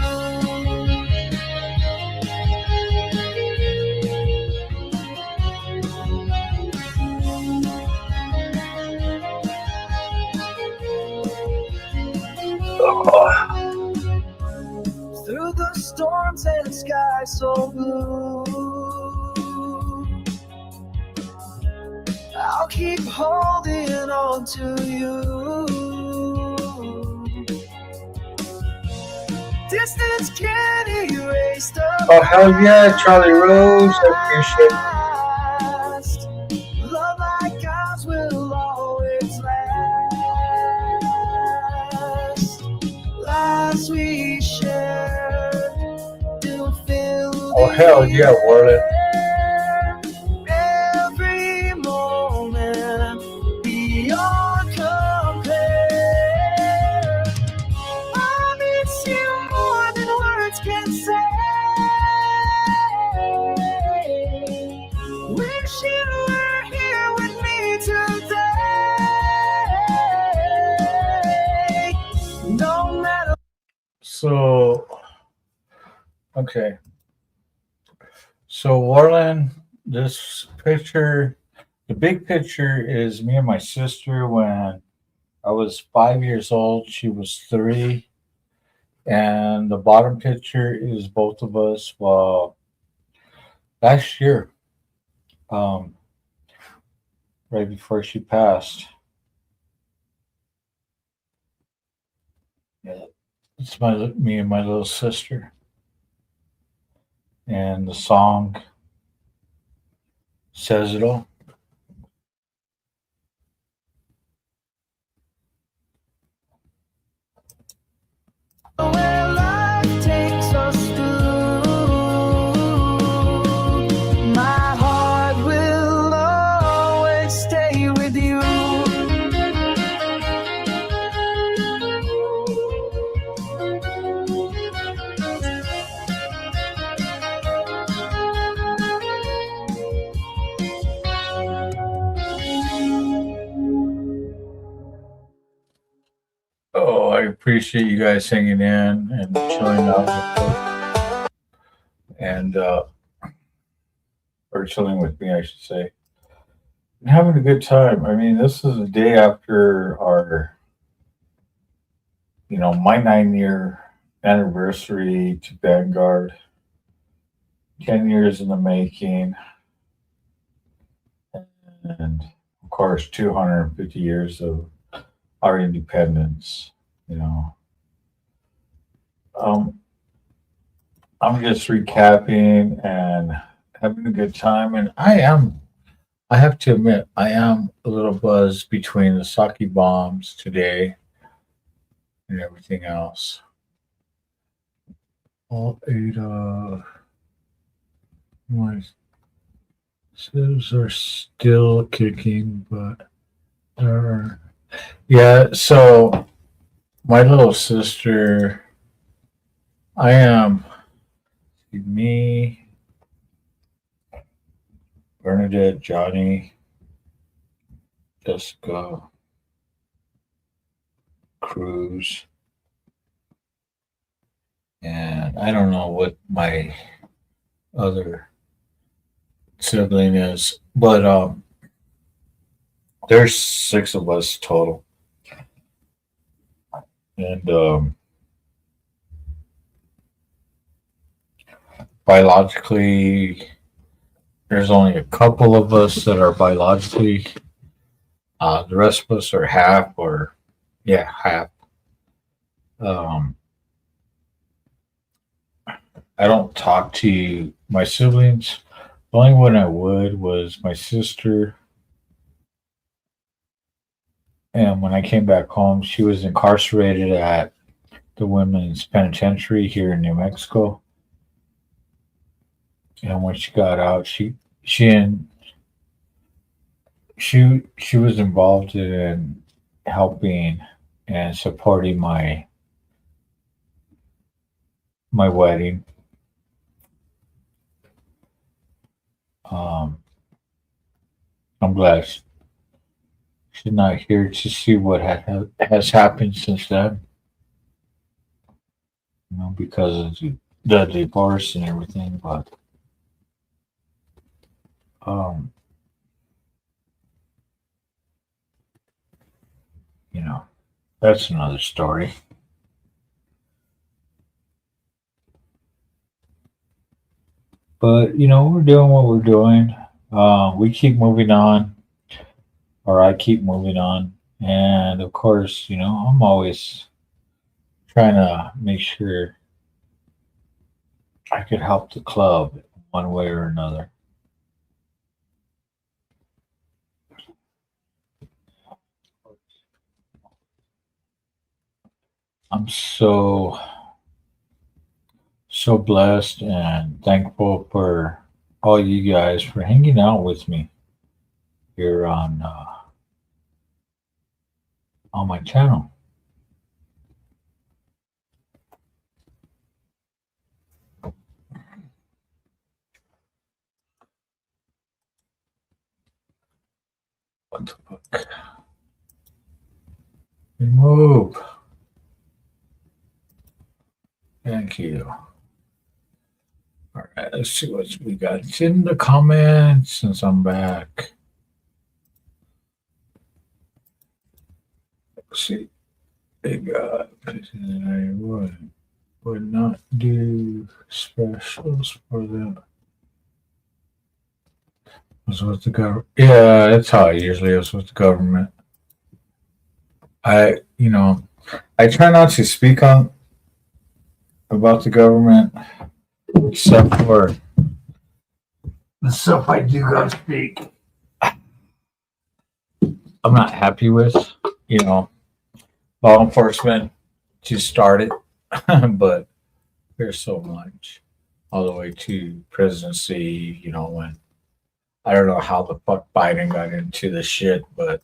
Through the storms and sky so blue, I'll keep holding on to you. Distance can't erase the Oh, hell yeah, Charlie Rose. I appreciate it. past. Love like ours will always last. Lives we share still fill Oh, the hell yeah, Warren. every moment beyond compare. I miss you more than words can say. Wish you were here with me today. No matter. So, okay. So, Warren, this picture, the big picture is me and my sister when I I was 5 years old. She was 3. And the bottom picture is both of us. Well, last year, um, right before she passed. Yeah, it's me and my little sister. And the song says it all. Where life takes us through, my heart will always stay with you. Oh, I appreciate you guys hanging in and chilling out with us. And, or chilling with me, I should say. And having a good time. I mean, this is a day after my 9-year anniversary to Vanguard. 10 years in the making. And, of course, 250 years of our independence, I'm just recapping and having a good time. And I have to admit, I am a little buzzed between the sake bombs today and everything else. All 8 my cells are still kicking, but yeah, so my little sister, I am me, Bernadette, Johnny, Jessica, Cruz, and I don't know what my other sibling is, but there's 6 of us total. And biologically, there's only a couple of us that are biologically. The rest of us are half, half. I don't talk to my siblings. The only one I would was my sister. And when I came back home, she was incarcerated at the women's penitentiary here in New Mexico. And when she got out, she was involved in helping and supporting my wedding. I'm glad she's not here to see what has happened since then. Because of the divorce and everything, but that's another story. But we're doing what we're doing. We keep moving on, or I keep moving on, and of course, I'm always trying to make sure I could help the club one way or another. I'm so blessed and thankful for all you guys for hanging out with me here on my channel. What the fuck? Remove. Thank you. All right, let's see what we got. It's in the comments since I'm back. See, they got, and I would not do specials for them. Was with the government. Yeah, that's how it usually is with the government. I, I try not to speak on about the government except for the stuff I do got to speak. I'm not happy with, law enforcement to start it, but there's so much all the way to presidency, when I don't know how the fuck Biden got into the shit, but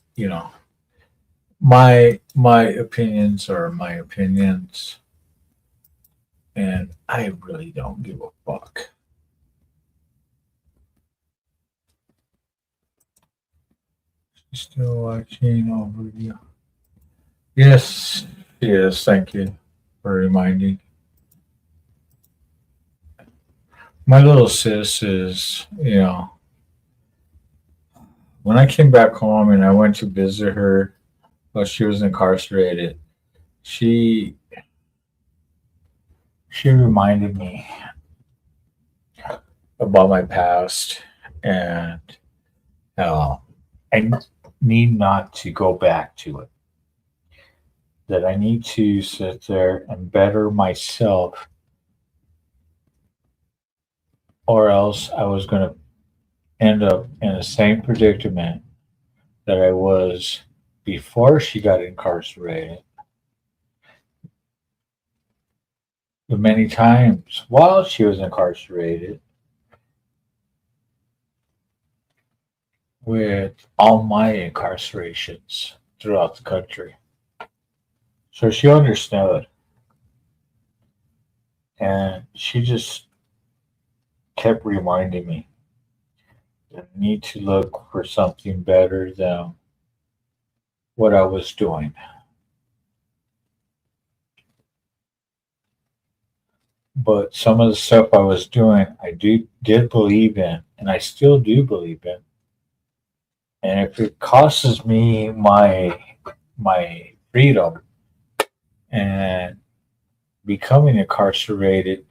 my opinions are my opinions, and I really don't give a fuck. Still watching overview. Yes, yes, thank you for reminding. My little sis is, when I came back home and I went to visit her while she was incarcerated, she reminded me about my past and how I need not to go back to it. That I need to sit there and better myself, or else I was going to end up in the same predicament that I was before she got incarcerated. The many times while she was incarcerated, with all my incarcerations throughout the country. So she understood. And she just kept reminding me that I need to look for something better than what I was doing. But some of the stuff I was doing, I did believe in, and I still do believe in. And if it costs me my freedom and becoming incarcerated,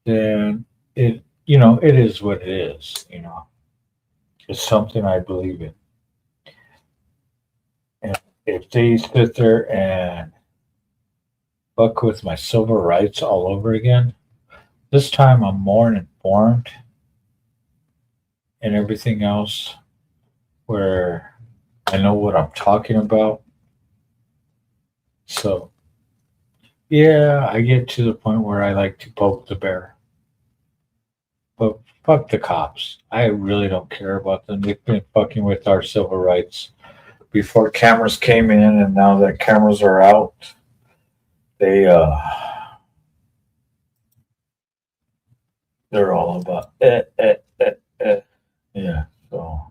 then it is what it is. It's something I believe in. And if they sit there and fuck with my civil rights all over again, this time I'm more informed and everything else, where I know what I'm talking about. So, yeah, I get to the point where I like to poke the bear. But fuck the cops. I really don't care about them. They've been fucking with our civil rights before cameras came in, and now that cameras are out, they're all about yeah, so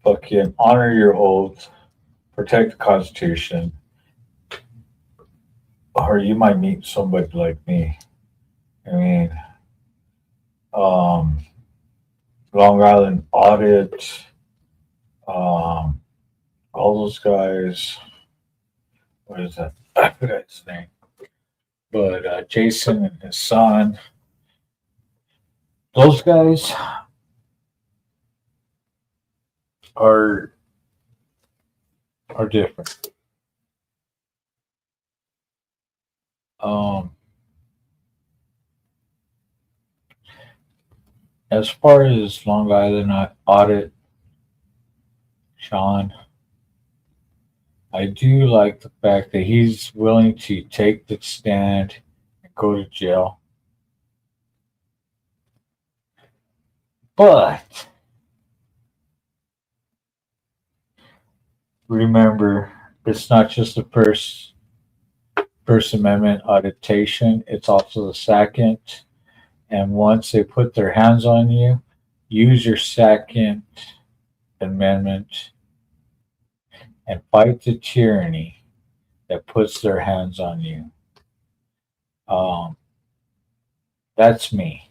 fucking honor your oaths, protect the Constitution, or you might meet somebody like me. I mean, Long Island Audit, all those guys. What is that? I forgot his name. But Jason and his son, those guys are different. As far as Long Island Audit, Sean, I do like the fact that he's willing to take the stand and go to jail. But remember, it's not just the First Amendment auditation, it's also the Second. And once they put their hands on you, use your Second Amendment and fight the tyranny that puts their hands on you. That's me.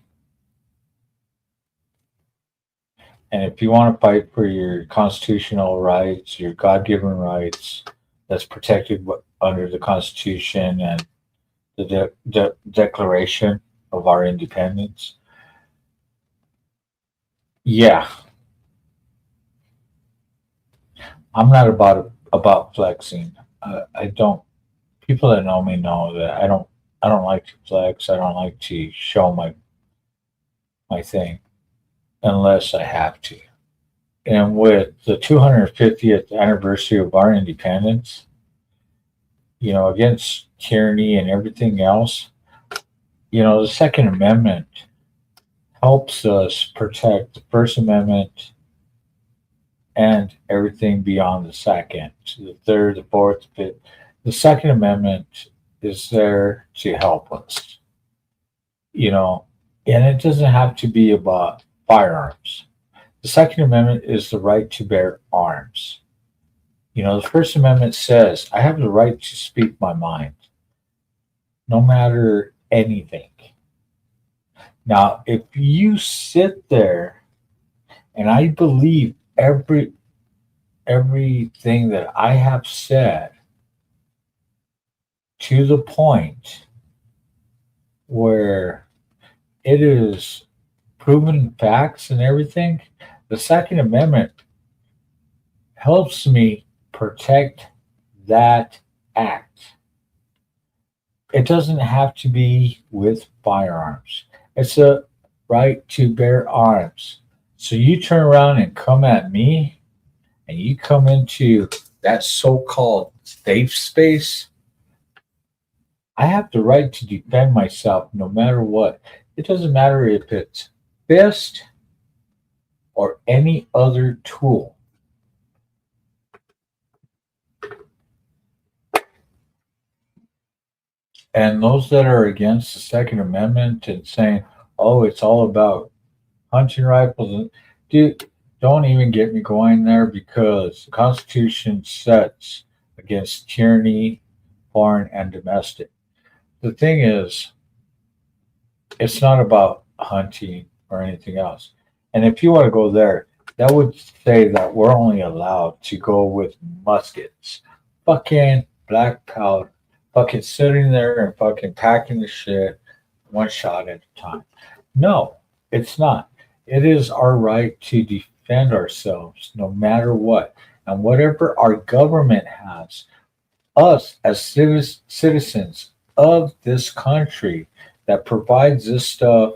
And if you want to fight for your constitutional rights, your God-given rights, that's protected under the Constitution and the Declaration of our independence, yeah, I'm not about flexing. I don't. People that know me know that I don't. I don't like to flex. I don't like to show my thing unless I have to. And with the 250th anniversary of our independence, against tyranny and everything else, the Second Amendment helps us protect the First Amendment and everything beyond the second, the third, the fourth, the fifth. The Second Amendment is there to help us, and it doesn't have to be about firearms. The Second Amendment is the right to bear arms. The First Amendment says I have the right to speak my mind, no matter anything. Now, if you sit there and I believe everything that I have said to the point where it is proven facts and everything, the Second Amendment helps me protect that act. It doesn't have to be with firearms. It's a right to bear arms. So you turn around and come at me and you come into that so-called safe space, I have the right to defend myself no matter what. It doesn't matter if it's fist or any other tool. And those that are against the Second Amendment and saying, oh, it's all about hunting rifles, dude, don't even get me going there, because the Constitution sets against tyranny, foreign and domestic. The thing is, it's not about hunting or anything else. And if you want to go there, that would say that we're only allowed to go with muskets, fucking black powder, fucking sitting there and fucking packing the shit one shot at a time. No, it's not. It is our right to defend ourselves no matter what. And whatever our government has, us as citizens of this country that provides this stuff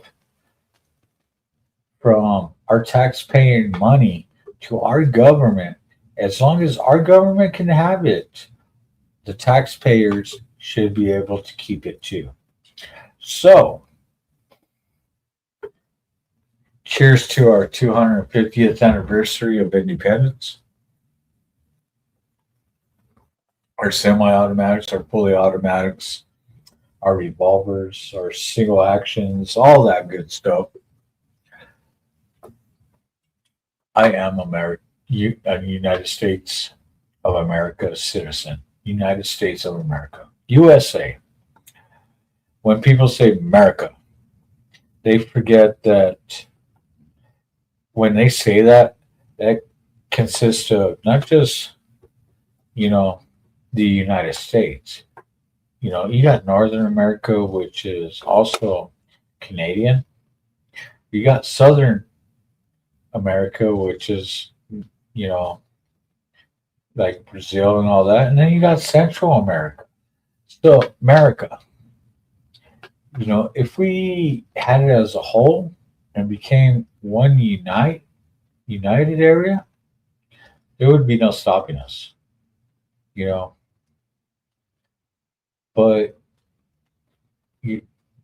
from our taxpaying money to our government, as long as our government can have it, the taxpayers should be able to keep it too. So, cheers to our 250th anniversary of independence. Our semi-automatics, our fully automatics, our revolvers, our single actions, all that good stuff. I am a United States of America citizen. United States of America. USA. When people say America, they forget that when they say that, that consists of not just, the United States. You got Northern America, which is also Canadian. You got Southern America, which is, like Brazil and all that. And then you got Central America. So, America, if we had it as a whole and became one united area, there would be no stopping us, But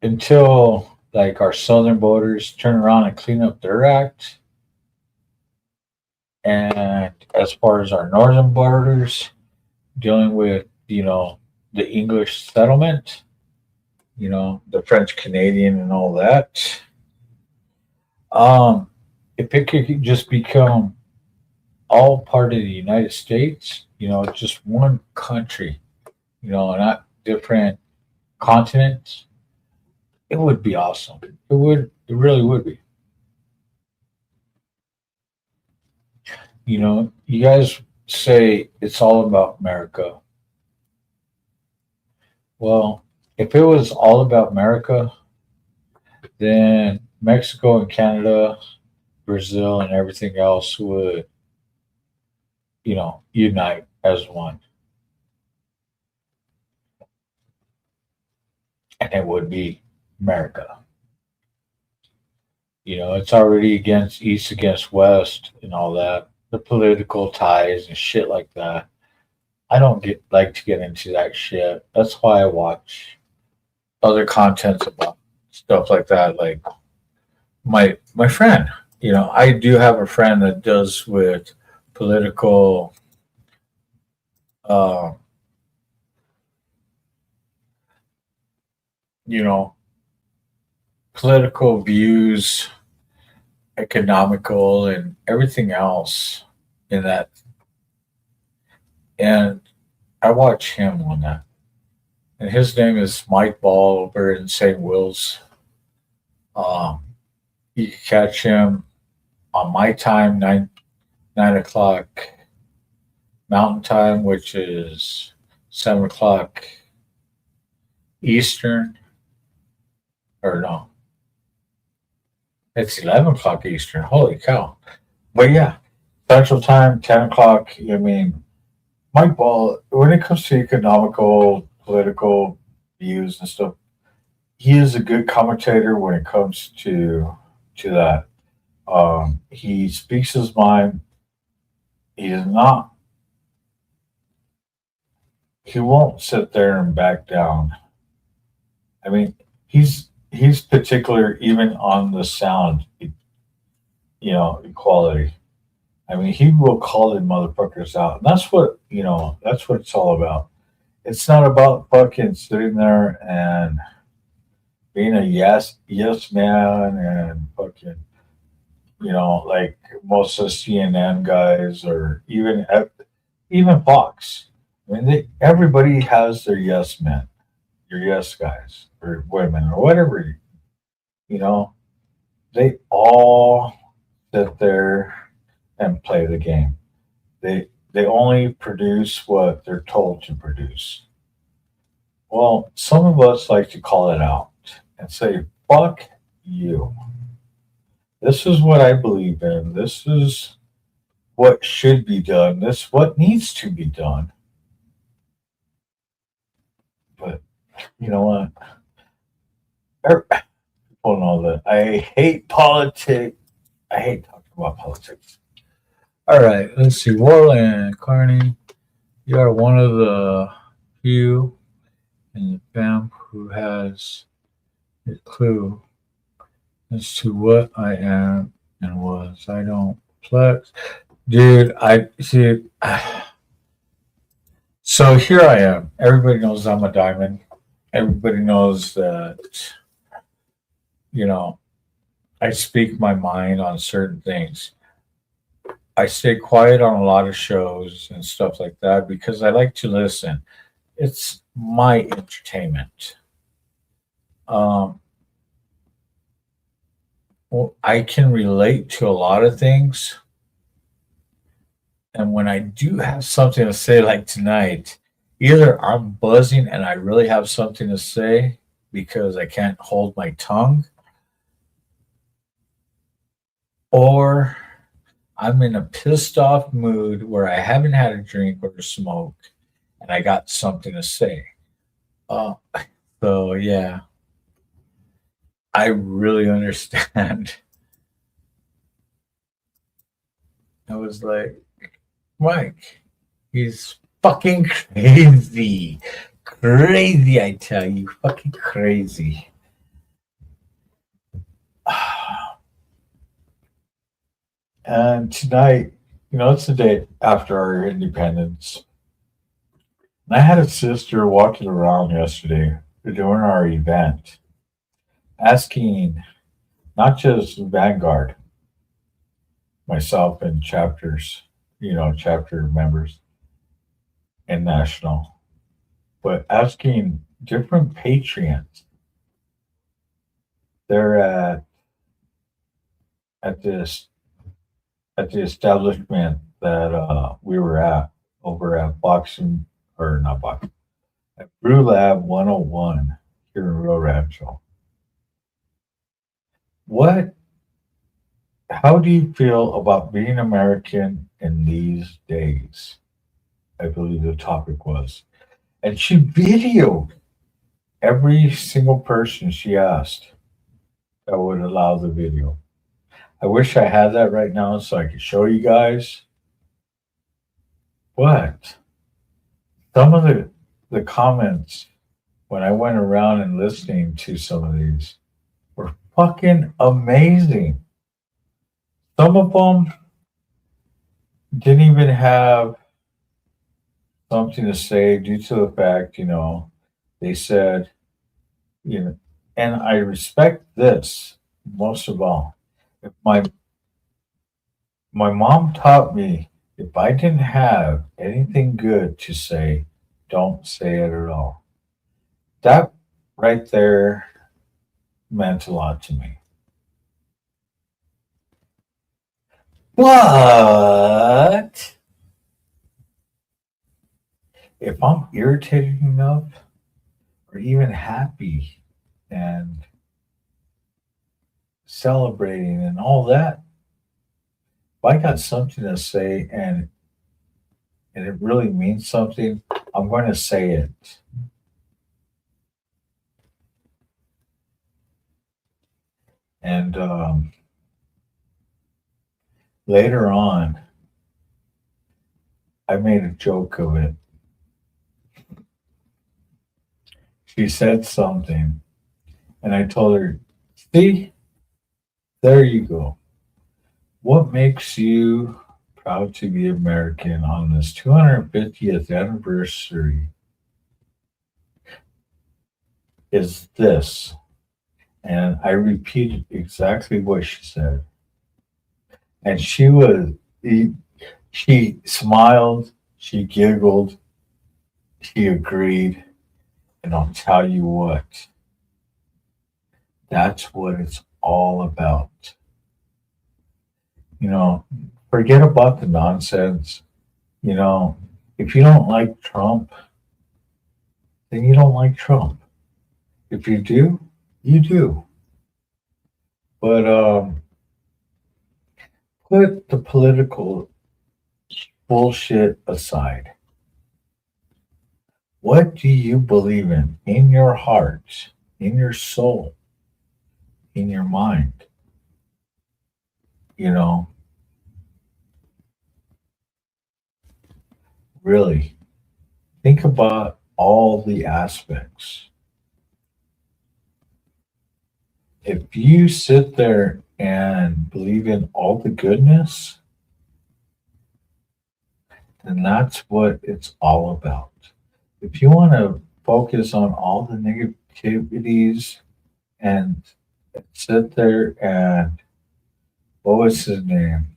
until like our southern borders turn around and clean up their act, and as far as our northern borders dealing with, the English settlement, the French Canadian and all that, if it could just become all part of the United States, just one country, not different continents, it would be awesome. It really would be. You guys say it's all about America. Well, if it was all about America, then Mexico and Canada, Brazil, and everything else would, unite as one. And it would be America. It's already against East against West and all that, the political ties and shit like that. I don't like to get into that shit. That's why I watch other contents about stuff like that. Like my friend, I do have a friend that does with political, uh, you know, political views, economical, and everything else in that. And I watch him on that. And his name is Mike Ball over in St. Will's. Um, you can catch him on my time, 9 o'clock Mountain Time, which is 7 o'clock Eastern. Or no, it's 11 o'clock Eastern. Holy cow! But yeah, Central Time, 10 o'clock. I mean, Mike Ball, when it comes to economical, political views and stuff, he is a good commentator when it comes to that. He speaks his mind. He is not. He won't sit there and back down. I mean, he's particular even on the sound, equality. I mean, he will call the motherfuckers out. And that's what it's all about. It's not about fucking sitting there and being a yes man and fucking, like most of the CNN guys or even Fox. I mean, everybody has their yes men, your yes guys or women or whatever. They all sit there and play the game. They only produce what they're told to produce. Well, some of us like to call it out and say, fuck you. This is what I believe in. This is what should be done. This is what needs to be done. But you know what? People know that I hate politics. I hate talking about politics. All right, let's see. Warland, Carney, you are one of the few in the fam who has a clue as to what I am and was. I don't flex. Dude, I see. So here I am. Everybody knows I'm a diamond. Everybody knows that, I speak my mind on certain things. I stay quiet on a lot of shows and stuff like that because I like to listen. It's my entertainment. Well, I can relate to a lot of things. And when I do have something to say, like tonight, either I'm buzzing and I really have something to say because I can't hold my tongue, or I'm in a pissed off mood where I haven't had a drink or a smoke and I got something to say. So, yeah, I really understand. I was like, Mike, he's fucking crazy. Crazy, I tell you. Fucking crazy. And tonight, it's the day after our independence. And I had a sister walking around yesterday during our event asking not just Vanguard, myself and chapters, chapter members and national, but asking different patrons. They're at the establishment that we were at over at boxing or not boxing at Brew Lab 101 here in Rio Rancho. What? How do you feel about being American in these days? I believe the topic was, and she videoed every single person she asked that would allow the video. I wish I had that right now so I could show you guys. But some of the comments when I went around and listening to some of these were fucking amazing. Some of them didn't even have something to say due to the fact, they said, and I respect this most of all. If my mom taught me if I didn't have anything good to say, don't say it at all. That right there meant a lot to me. But if I'm irritated enough or even happy and celebrating and all that, if I got something to say and it really means something, I'm going to say it. And later on, I made a joke of it. She said something, and I told her, see, there you go. What makes you proud to be American on this 250th anniversary is this. And I repeated exactly what she said. And she smiled, she giggled, she agreed. And I'll tell you what, that's what it's all about. Forget about the nonsense. If you don't like Trump, then you don't like Trump. If you do, you do. But put the political bullshit aside. What do you believe in your heart, in your soul, in your mind? Really think about all the aspects. If you sit there and believe in all the goodness, then that's what it's all about. If you want to focus on all the negativities and sit there and what was his name?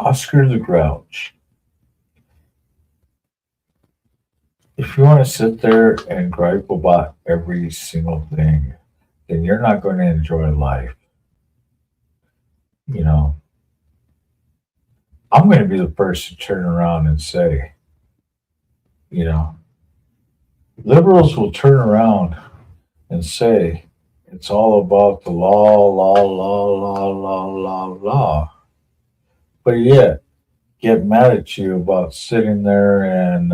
Oscar the Grouch. If you want to sit there and gripe about every single thing, then you're not going to enjoy life. I'm going to be the first to turn around and say, liberals will turn around and say it's all about the law. But yet, get mad at you about sitting there and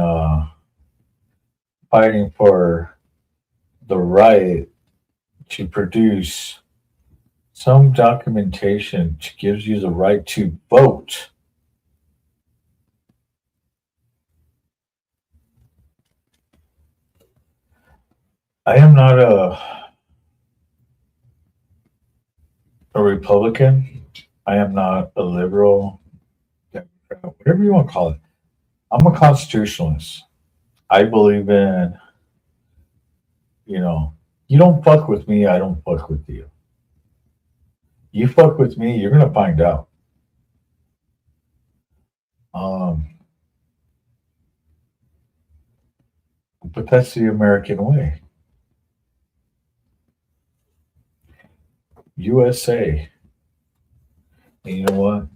fighting for the right to produce some documentation to gives you the right to vote. I am not a Republican. I am not a liberal, Democrat, whatever you want to call it. I'm a constitutionalist. I believe in, you don't fuck with me, I don't fuck with you. You fuck with me, you're going to find out. But that's the American way. USA. And you know what?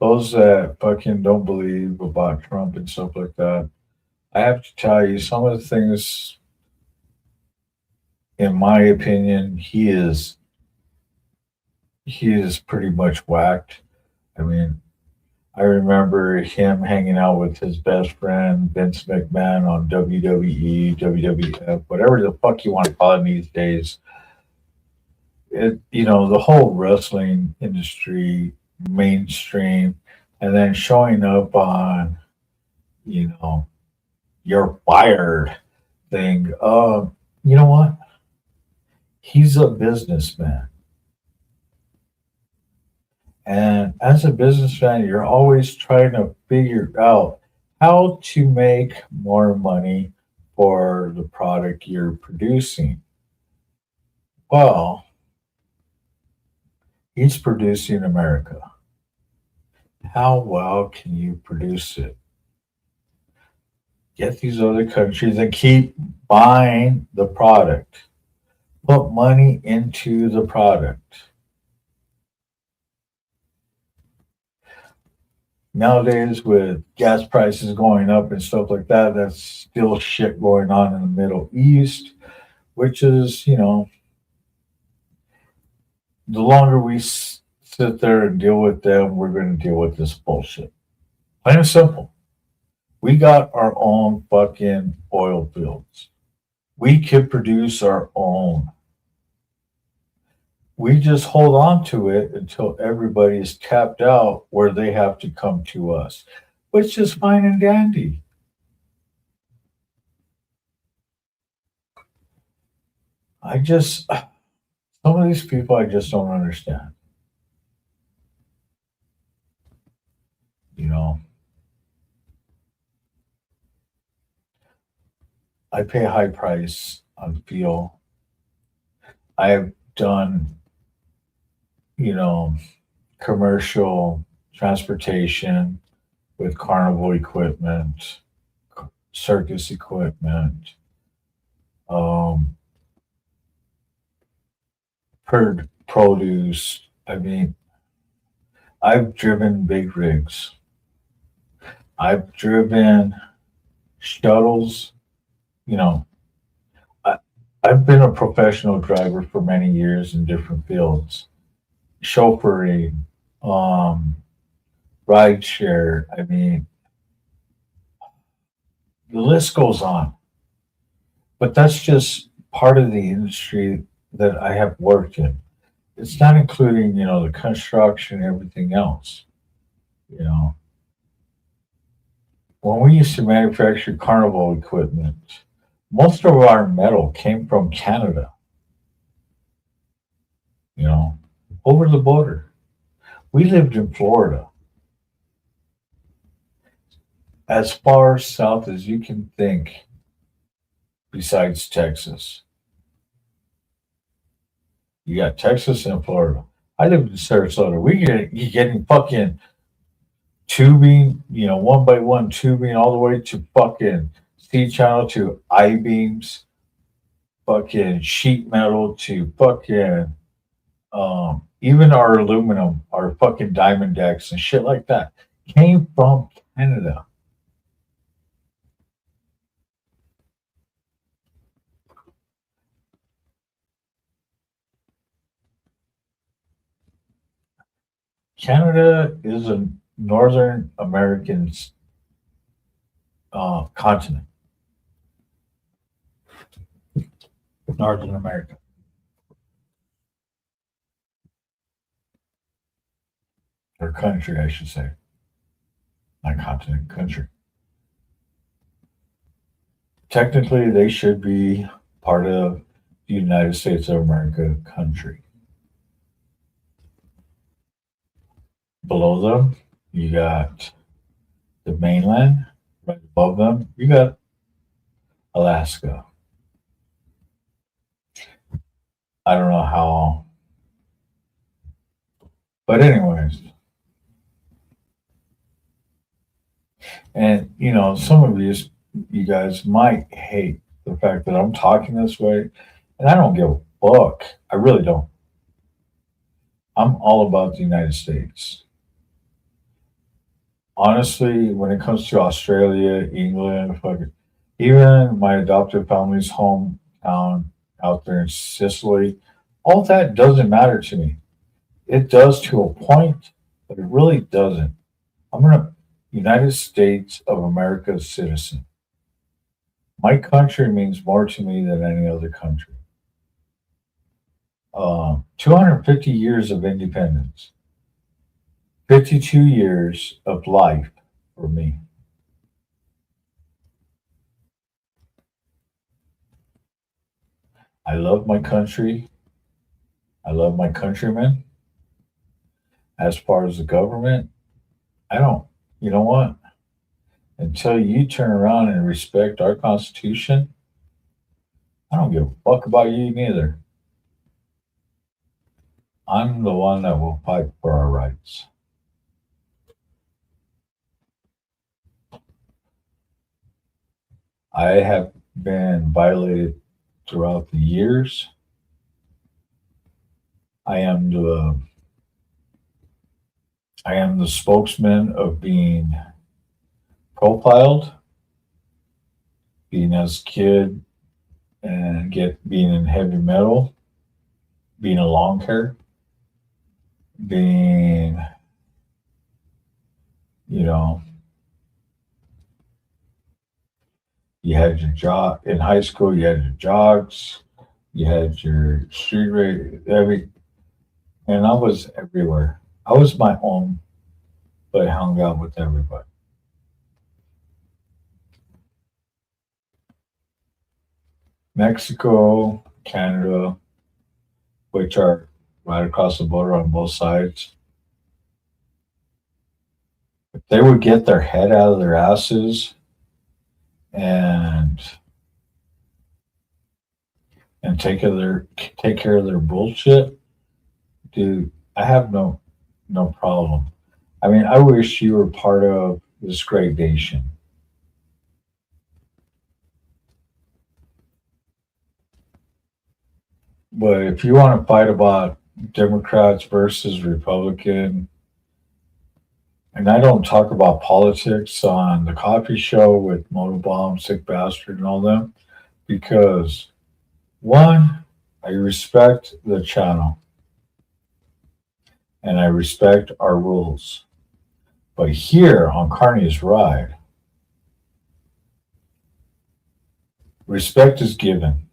Those that fucking don't believe about Trump and stuff like that, I have to tell you, some of the things, in my opinion, he is pretty much whacked. I mean, I remember him hanging out with his best friend Vince McMahon on WWE, WWF, whatever the fuck you want to call it these days. The whole wrestling industry, mainstream, and then showing up on, you're fired thing. You know what? He's a businessman. And as a businessman, you're always trying to figure out how to make more money for the product you're producing. Well, he's producing America. How well can you produce it? Get these other countries and keep buying the product. Put money into the product. Nowadays, with gas prices going up and stuff like that, that's still shit going on in the Middle East, which is, the longer we sit there and deal with them, we're going to deal with this bullshit. Plain and simple. We got our own fucking oil fields. We could produce our own. We just hold on to it until everybody's tapped out where they have to come to us, which is fine and dandy. Some of these people I just don't understand. I pay a high price on fuel. I have done commercial transportation with carnival equipment, circus equipment, produce. I mean, I've driven big rigs. I've driven shuttles. I've been a professional driver for many years in different fields. Chauffeuring, ride share. I mean, the list goes on. But that's just part of the industry that I have worked in. It's not including, the construction and everything else. When we used to manufacture carnival equipment, most of our metal came from Canada, over the border. We lived in Florida, as far south as you can think, besides Texas. You got Texas and Florida. I lived in Sarasota. You're getting fucking tubing, 1x1 tubing all the way to fucking C-channel to I-beams, fucking sheet metal to fucking, even our aluminum, our fucking diamond decks and shit like that came from Canada. Canada is a Northern American continent. Northern America. Or country, I should say. Not continent, country. Technically, they should be part of the United States of America country. Below them, you got the mainland. Right above them, you got Alaska. I don't know how. But anyways. And, some of you guys might hate the fact that I'm talking this way. And I don't give a fuck. I really don't. I'm all about the United States. Honestly, when it comes to Australia, England, even my adoptive family's hometown out there in Sicily, all that doesn't matter to me. It does to a point, but it really doesn't. I'm a United States of America citizen. My country means more to me than any other country. 250 years of independence, 52 years of life for me. I love my country. I love my countrymen. As far as the government, I don't, you know what? Until you turn around and respect our Constitution, I don't give a fuck about you neither. I'm the one that will fight for our rights. I have been violated throughout the years. I am the spokesman of being profiled, being as a kid and being in heavy metal, being a long hair, being, you know, you had your jog in high school, you had your jogs, you had your street race, and I was everywhere. I was my own, but I hung out with everybody. Mexico, Canada, which are right across the border on both sides. If they would get their head out of their asses and take care of their bullshit, dude, I have no problem. I mean, I wish you were part of this great nation. But if you want to fight about Democrats versus Republican, and I don't talk about politics on the coffee show with Motorbomb, Sick Bastard, and all them, because one, I respect the channel and I respect our rules. But here on CARNY'S RIDE, respect is given.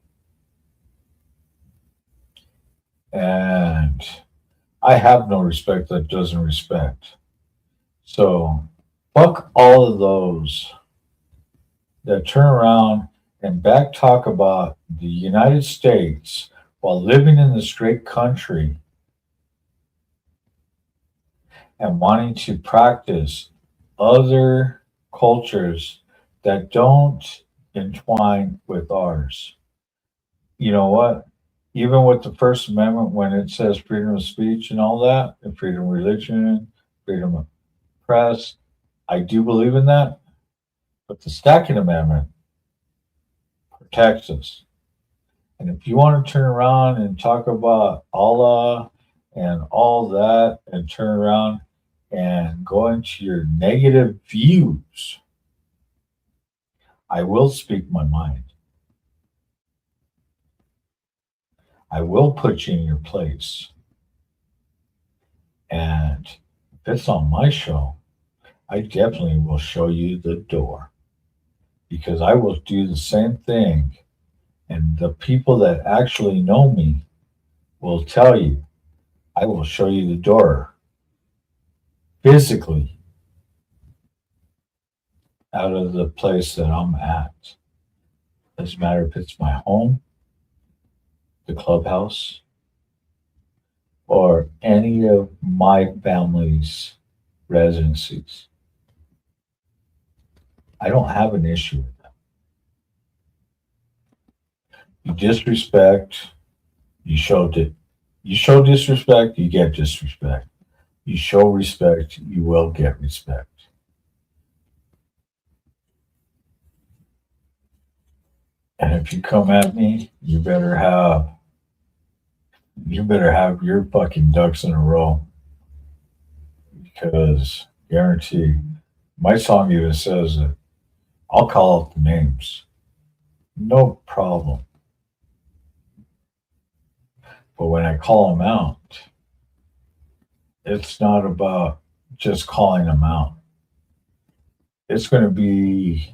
And I have no respect that doesn't respect. So fuck all of those that turn around and back talk about the United States while living in this great country and wanting to practice other cultures that don't entwine with ours. You know what? Even with the First Amendment, when it says freedom of speech and all that, and freedom of religion, freedom of press, I do believe in that. But the Second Amendment protects us. And if you want to turn around and talk about Allah and all that and turn around and go into your negative views, I will speak my mind. I will put you in your place. And if it's on my show, I definitely will show you the door. Because I will do the same thing. And the people that actually know me will tell you, I will show you the door physically out of the place that I'm at. Doesn't matter if it's my home, the clubhouse, or any of my family's residencies. I don't have an issue with that. You disrespect, you show disrespect, you get disrespect. You show respect, you will get respect. And if you come at me, you better have you better have your fucking ducks in a row because guarantee my song even says it. I'll call out the names. No problem. But when I call them out, it's not about just calling them out. It's going to be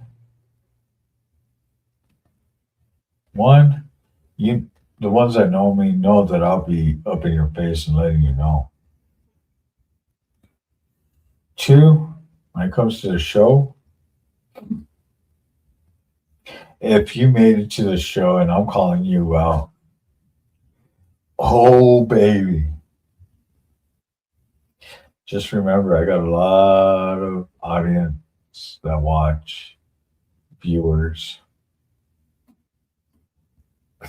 one, the ones that know me know that I'll be up in your face and letting you know. Two, when it comes to the show, if you made it to the show and I'm calling you out, oh baby, just remember I got a lot of audience that watch, viewers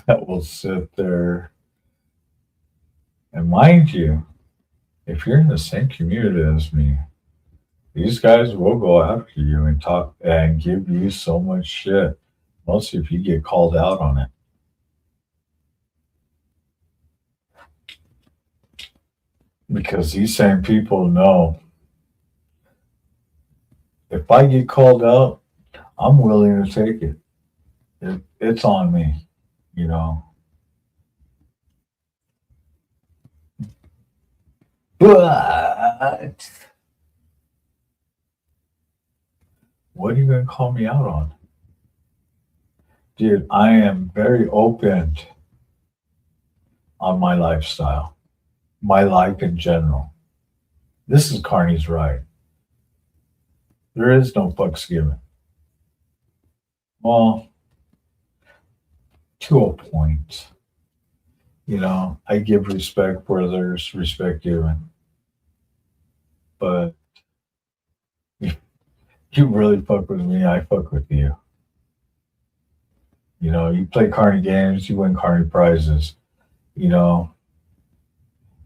that will sit there. And mind you, if you're in the same community as me, these guys will go after you and talk and give you so much shit. Mostly if you get called out on it. Because these same people know if I get called out, I'm willing to take it. It's on me, you know. But what are you going to call me out on? Dude, I am very open on my lifestyle, my life in general. This is CARNY'S RIDE. There is no fucks given. Well, to a point. You know, I give respect where there's respect given. But if you really fuck with me, I fuck with you. You know, you play Carney games, you win Carney prizes. You know,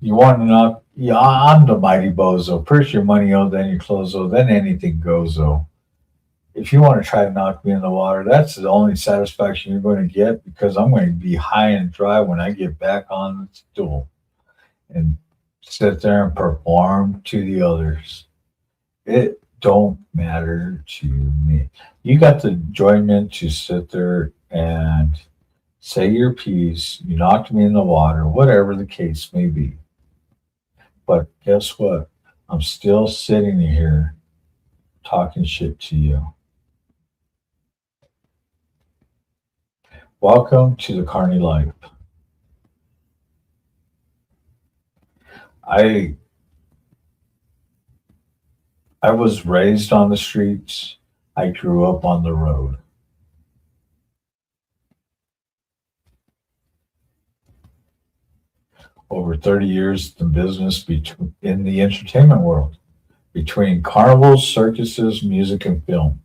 you want to knock, yeah, I'm the mighty bozo. First your money, oh, then your clothes, oh, then anything goes, oh. If you want to try to knock me in the water, that's the only satisfaction you're going to get because I'm going to be high and dry when I get back on the stool and sit there and perform to the others. It don't matter to me. You got the enjoyment to sit there and say your piece. You knocked me in the water, whatever the case may be. But guess what? I'm still sitting here talking shit to you. Welcome to the Carney life. I was raised on the streets. I grew up on the road. Over 30 years in business in the entertainment world, between carnivals, circuses, music, and film.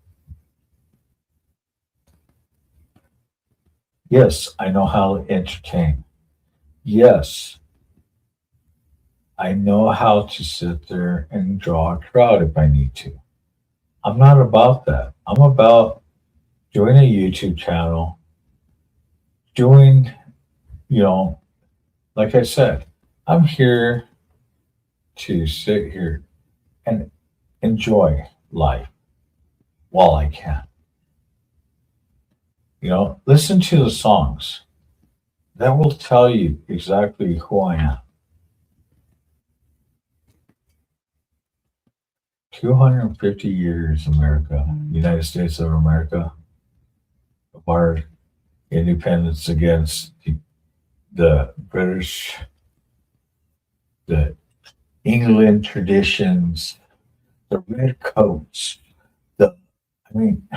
Yes, I know how to entertain. Yes, I know how to sit there and draw a crowd if I need to. I'm not about that. I'm about doing a YouTube channel, doing, you know, like I said, I'm here to sit here and enjoy life while I can. You know, listen to the songs. That will tell you exactly who I am. 250 years, America, United States of America, of our independence against the British, the England traditions, the red coats, I mean,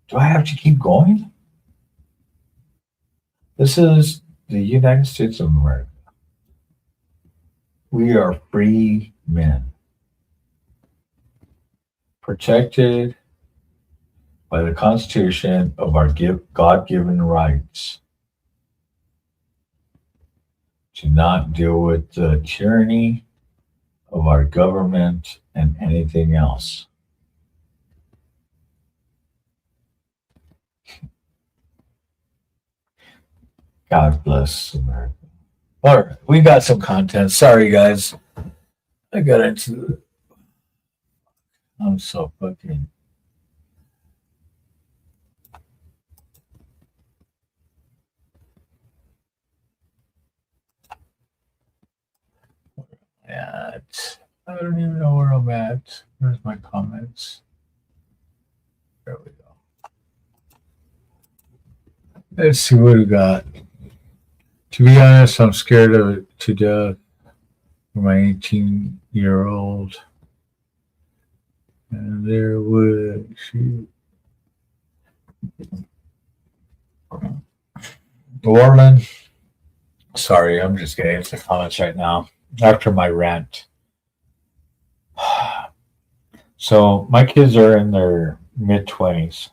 do I have to keep going? This is the United States of America. We are free men, protected by the Constitution of our God-given rights to not deal with the tyranny of our government and anything else. God bless America. All right, we got some content. Sorry, guys. I got into. I'm so fucking. At. I don't even know where I'm at. Where's my comments? There we go. Let's see what we got. To be honest, I'm scared of it to death. My 18-year-old. And there would shoot. Orland. Sorry, I'm just getting into the comments right now after my rant. So my kids are in their mid-20s.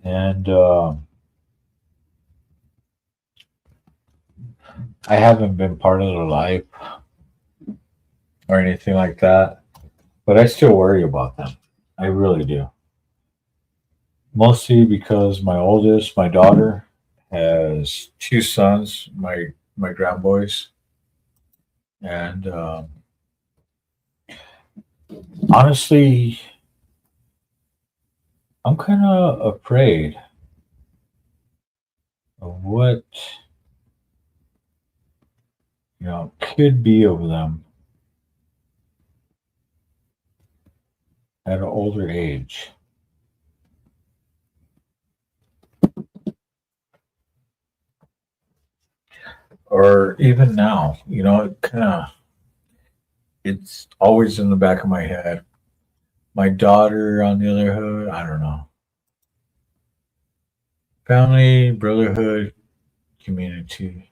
And I haven't been part of their life or anything like that, but I still worry about them. I really do. Mostly because my oldest, my daughter, has two sons, my grandboys, and honestly, I'm kind of afraid of what could be of them at an older age. Or even now, it's always in the back of my head. My daughter, on the other hand, I don't know. Family, brotherhood, community.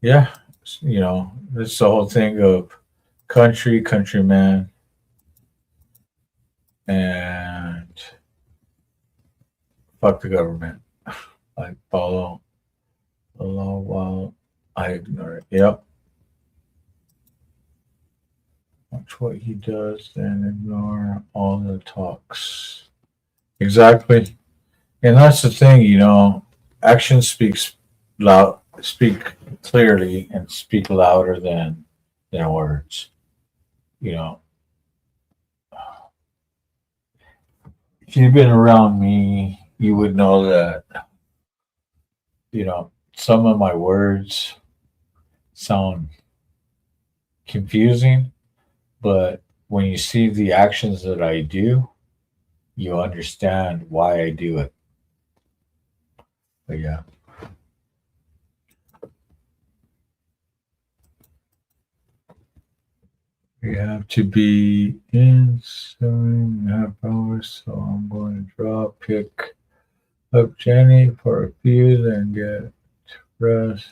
Yeah, it's the whole thing of countryman, and fuck the government. I follow the law while I ignore it. Yep. Watch what he does, then ignore all the talks. Exactly. And that's the thing, action speak clearly and speak louder than words. If you've been around me, you would know that, some of my words sound confusing, but when you see the actions that I do, you understand why I do it. But yeah. We have to be in 7.5 hours, so I'm going to pick up Jenny for a few, then get rest.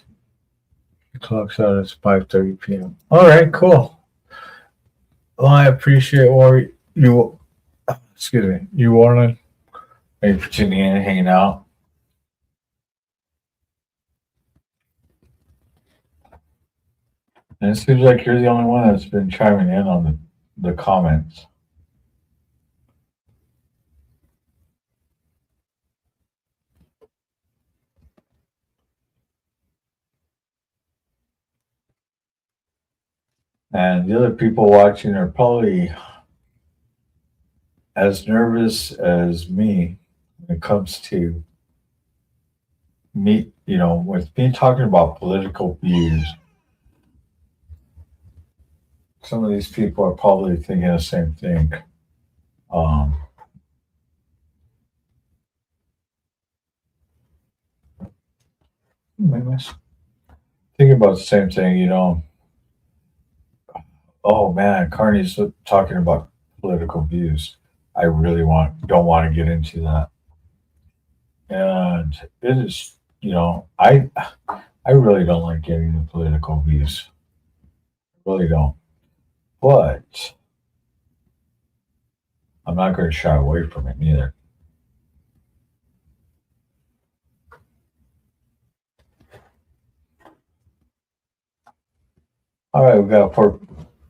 The clock's out at 5:30 p.m. All right, cool. Well, I appreciate you, Warren. Thank you for tuning in and hanging out. And it seems like you're the only one that's been chiming in on the comments. And the other people watching are probably as nervous as me when it comes to me, with me talking about political views. Some of these people are probably thinking the same thing. Thinking about the same thing, oh man, Carney's talking about political views. I really don't want to get into that. And it is, I really don't like getting into political views. Really don't. But I'm not going to shy away from it neither. All right, we got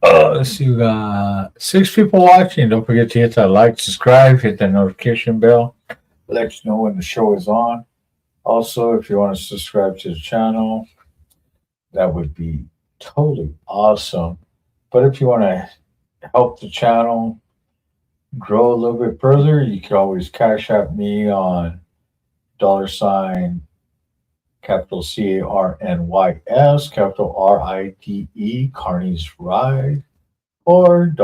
let's see, we got 6 people watching. Don't forget to hit that like, subscribe, hit that notification bell. let you know when the show is on. Also, if you want to subscribe to the channel, that would be totally awesome. But if you want to help the channel grow a little bit further, you can always cash out me on $ capital CARNYS, capital RIDE, Carney's Ride, or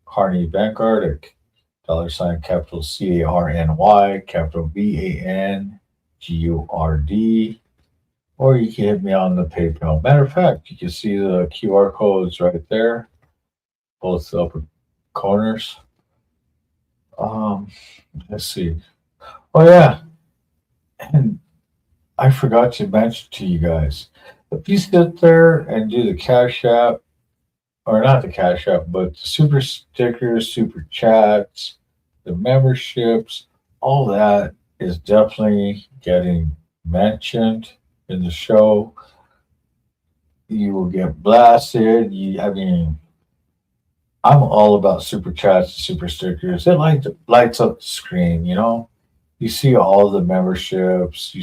$Carney Vanguard, capital CARNY, capital VANGURD, or you can hit me on the PayPal. Matter of fact, you can see the QR codes right there, both upper corners. Let's see. Oh yeah, and I forgot to mention to you guys, if you sit there and do the Cash App, or not the Cash App, but the super stickers, super chats, the memberships, all that is definitely getting mentioned in the show. You will get blasted. I'm all about super chats, super stickers. It lights up the screen, you know. You see all the memberships. You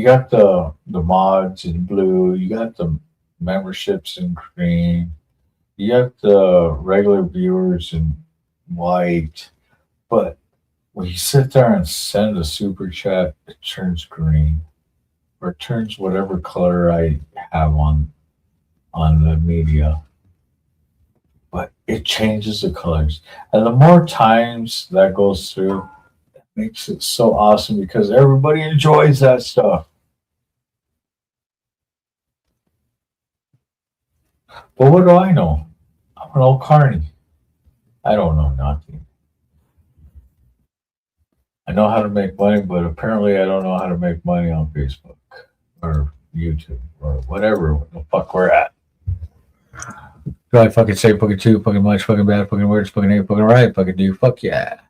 got the mods in blue. You got the memberships in green. You got the regular viewers in white. But when you sit there and send a super chat, it turns green, or it turns whatever color I have on the media. But it changes the colors. And the more times that goes through, it makes it so awesome because everybody enjoys that stuff. But what do I know? I'm an old carny. I don't know nothing. I know how to make money, but apparently I don't know how to make money on Facebook or YouTube or whatever the fuck we're at. Do I fucking say fucking too, fucking much, fucking bad, fucking words, fucking ain't, fucking right, fucking do, fuck yeah.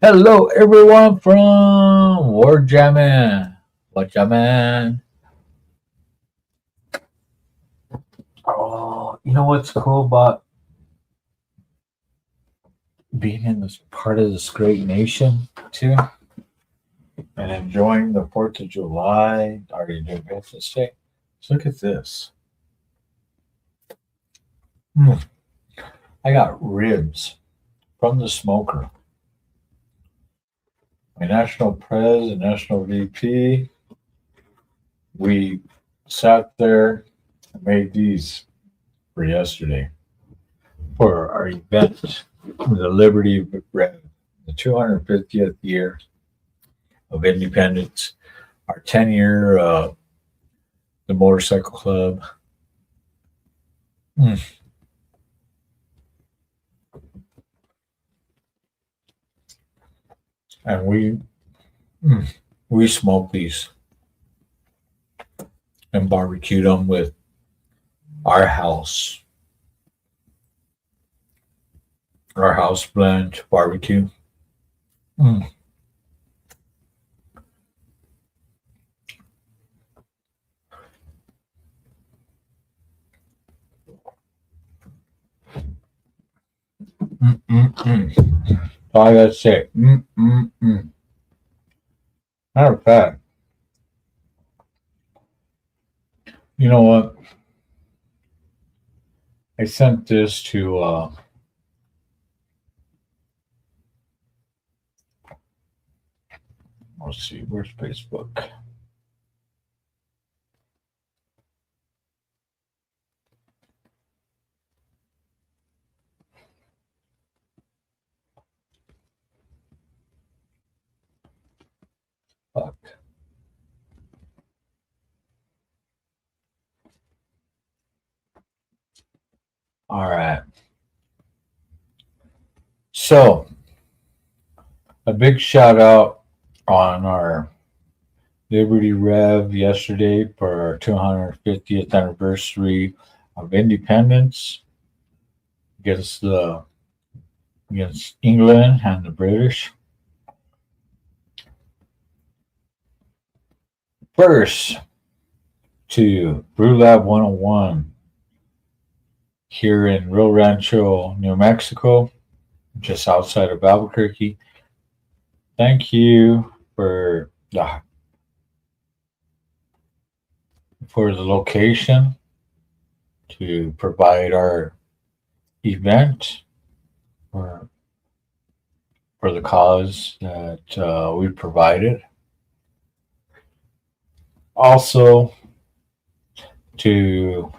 Hello everyone from War Jammin'. What jammin'? Oh, you know what's cool about being in this part of this great nation too? And enjoying the 4th of July, or Independence Day. So look at this. I got ribs from the smoker. My national pres and national VP, we sat there and made these for yesterday for our event, the Liberty Rev, the 250th year of independence, our 10-year, the motorcycle club. And we smoked these and barbecued them with our house blend barbecue. All I gotta say, matter of fact, you know what? I sent this to let's see, where's Facebook? Fuck. All right. So, a big shout out on our Liberty Rev yesterday for our 250th anniversary of independence against England and the British. First, to Brew Lab 101 here in Rio Rancho, New Mexico, just outside of Albuquerque. thank you for the location to provide our event for the cause that we provided. Also, to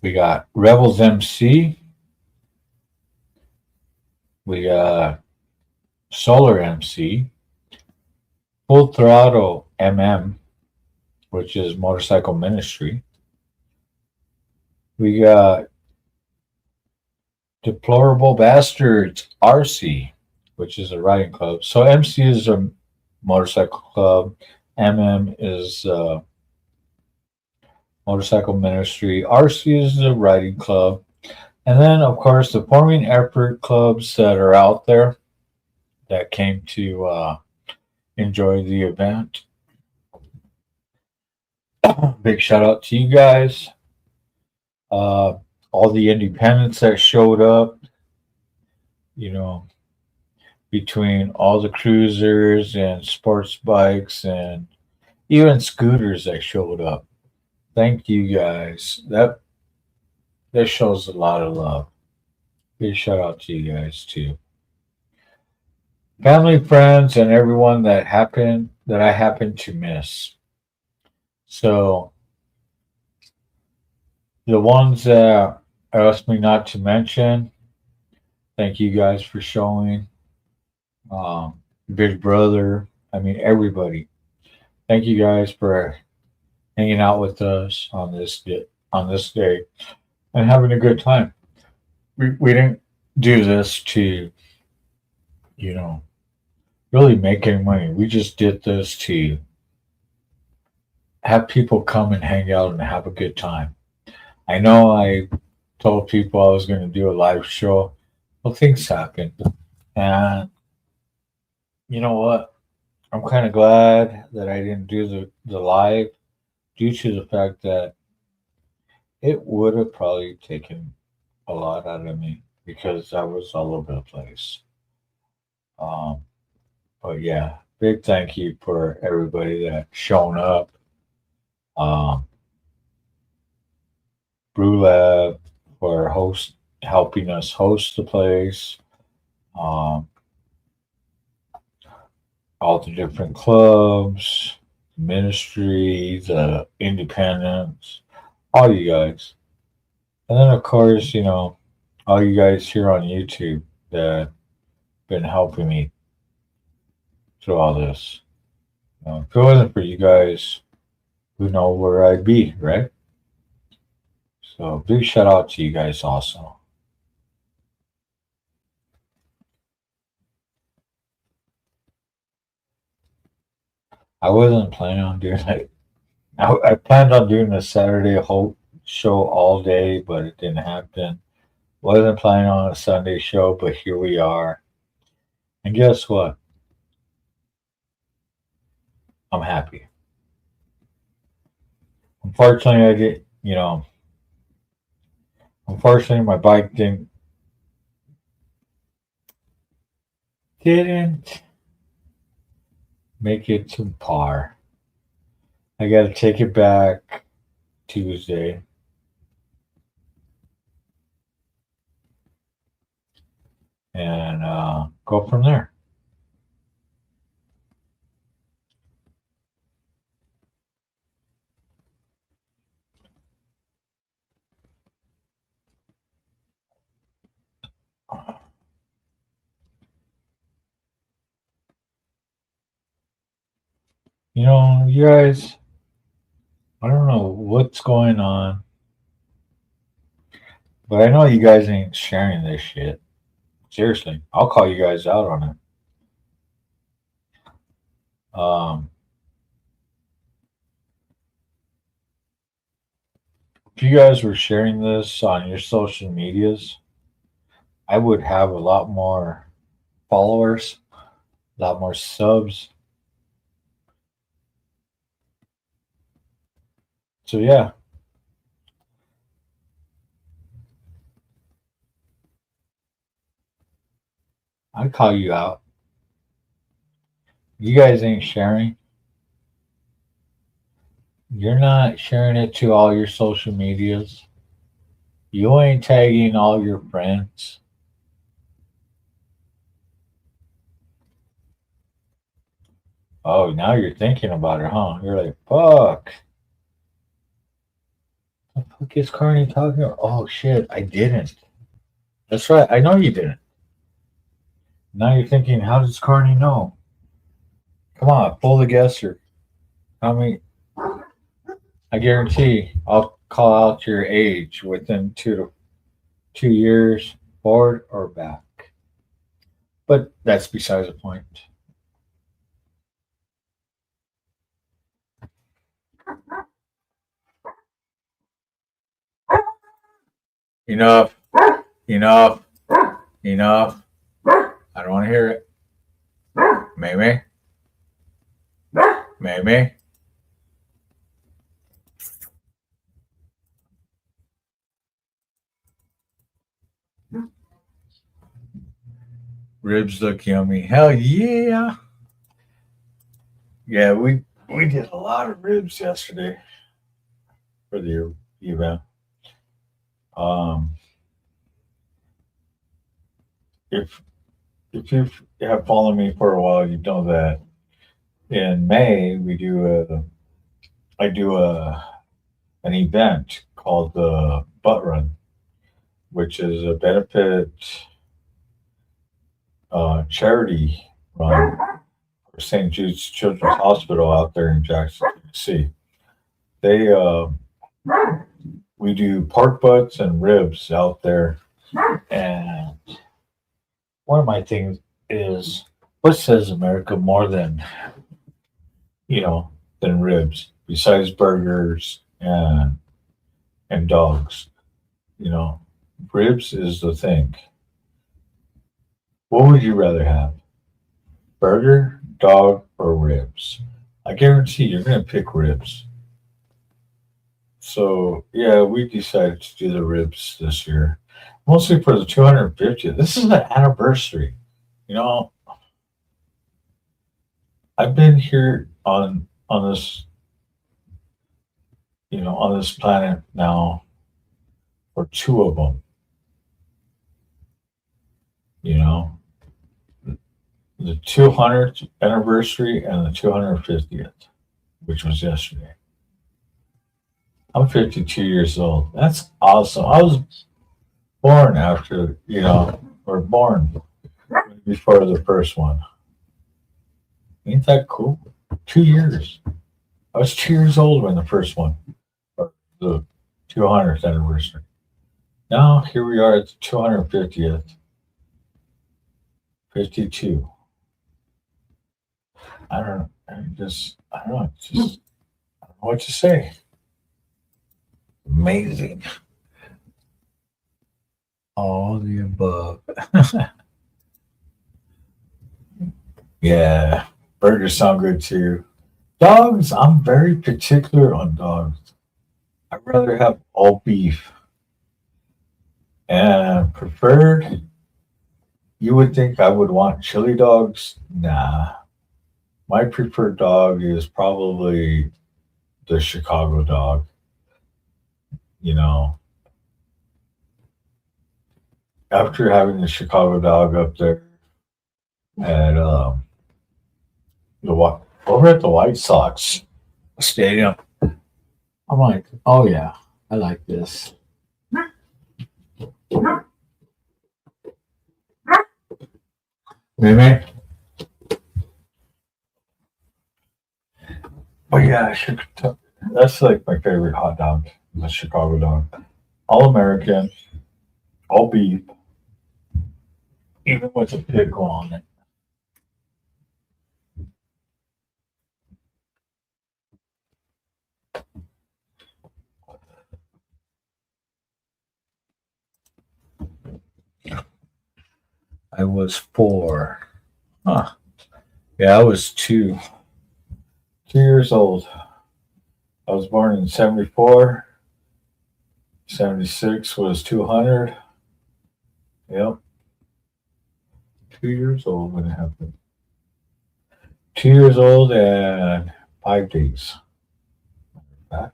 we got Rebels MC, we got Solar MC, Full Throttle MM, which is Motorcycle Ministry. We got Deplorable Bastards RC, which is a riding club. So MC is a motorcycle club, MM is Motorcycle Ministry, RC is a riding club, and then of course the forming effort clubs that are out there that came to enjoy the event. Big shout out to you guys. All the independents that showed up, you know, between all the cruisers and sports bikes and even scooters that showed up. Thank you guys. That shows a lot of love. Big shout out to you guys too. Family, friends, and everyone that I happened to miss. So the ones that asked me not to mention, thank you guys for showing. Big Brother, I mean everybody. Thank you guys for hanging out with us on this day and having a good time. We didn't do this to, you know, really make any money. We just did this to have people come and hang out and have a good time. I know I told people I was going to do a live show. Well, things happened. And you know what? I'm kind of glad that I didn't do the live due to the fact that it would have probably taken a lot out of me because I was all over the place. But yeah, big thank you for everybody that shown up. Brew Lab for helping us host the place. All the different clubs, the ministry, the independents, all you guys. And then of course, you know, all you guys here on YouTube that been helping me through all this. You know, if it wasn't for you guys, who know where I'd be, right? So big shout out to you guys also. I wasn't planning on doing it. I planned on doing a Saturday show all day, but it didn't happen. Wasn't planning on a Sunday show, but here we are. And guess what? I'm happy. Unfortunately, I did, you know, unfortunately my bike didn't make it to par. I got to take it back Tuesday. And go from there. You know, you guys, I don't know what's going on, but I know you guys ain't sharing this shit. Seriously, I'll call you guys out on it. If you guys were sharing this on your social medias, I would have a lot more followers, a lot more subs. So yeah. I call you out. You guys ain't sharing. You're not sharing it to all your social medias. You ain't tagging all your friends. Oh, now you're thinking about it, huh? You're like, fuck. The fuck is Carney talking about? Oh shit, I didn't. That's right. I know you didn't. Now you're thinking, how does Carney know? Come on, pull the guesser. How many? I guarantee I'll call out your age within 2 years, forward or back. But that's besides the point. Enough. Enough. Enough. I don't want to hear it. Maybe. Maybe. Ribs look yummy. Hell yeah. Yeah, we did a lot of ribs yesterday for the event. Um, if you have followed me for a while, you know that in May I do an event called the Butt Run, which is a benefit charity run for St. Jude's Children's Hospital out there in Jackson, Tennessee. They we do pork butts and ribs out there, and one of my things is what says America more than than ribs besides burgers and dogs. Ribs is the thing. What would you rather have? Burger, dog, or ribs? I guarantee you're going to pick ribs. So, yeah, we decided to do the ribs this year, mostly for the 250th. This is the anniversary. I've been here on this, on this planet now for two of them. The 200th anniversary and the 250th, which was yesterday. I'm 52 years old. That's awesome. I was born or born before the first one. Ain't that cool? 2 years. I was 2 years old when the first one, or the 200th anniversary. Now here we are at the 250th. 52. I don't know. I don't know. I don't know what to say. Amazing. All the above. Yeah. Burgers sound good too. Dogs, I'm very particular on dogs. I'd rather have all beef. And preferred, you would think I would want chili dogs. Nah. My preferred dog is probably the Chicago dog. After having the Chicago dog up there at over at the White Sox stadium, I'm like, oh yeah, I like this. Maybe. Oh yeah, that's like my favorite hot dog, the Chicago dog. All American, all beef, even with a pickle on it. I was 4. Huh. Yeah, I was 2 years old. I was born in 74. 76 was 200. Yep. 2 years old when it happened. 2 years old and 5 days. That.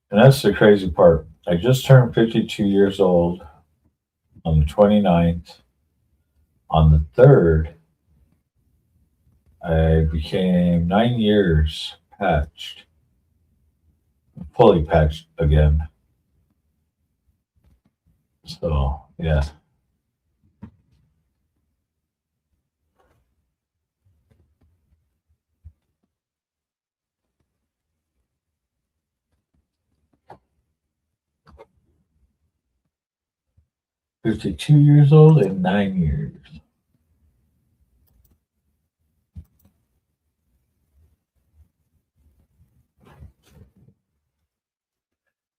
And that's the crazy part. I just turned 52 years old on the 29th. On the 3rd, I became 9 years patched, fully patched again. So, yeah. "52 years old and 9 years."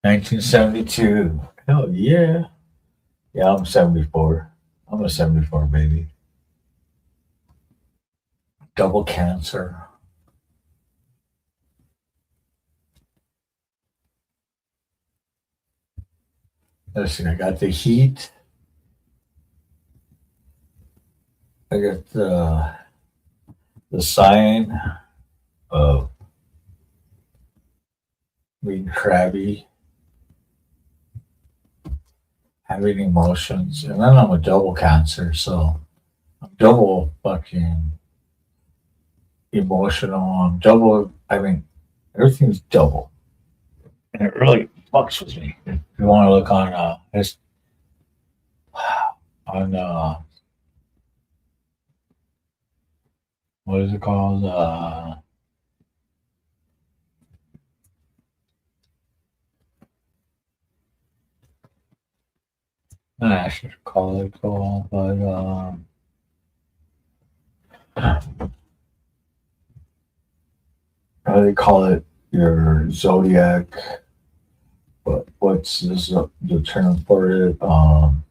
1972. Hell yeah. Yeah, I'm 74. I'm a 74 baby. Double cancer. Let's see, I got the heat. I got the sign of being crabby, having emotions, and then I'm a double cancer, so I'm double fucking emotional. I'm double. I mean, everything's double, and it really fucks with me. If you want to look on this on what is it called? I should call it call, but how do they call it? Your zodiac. But what's this, the term for it? Well,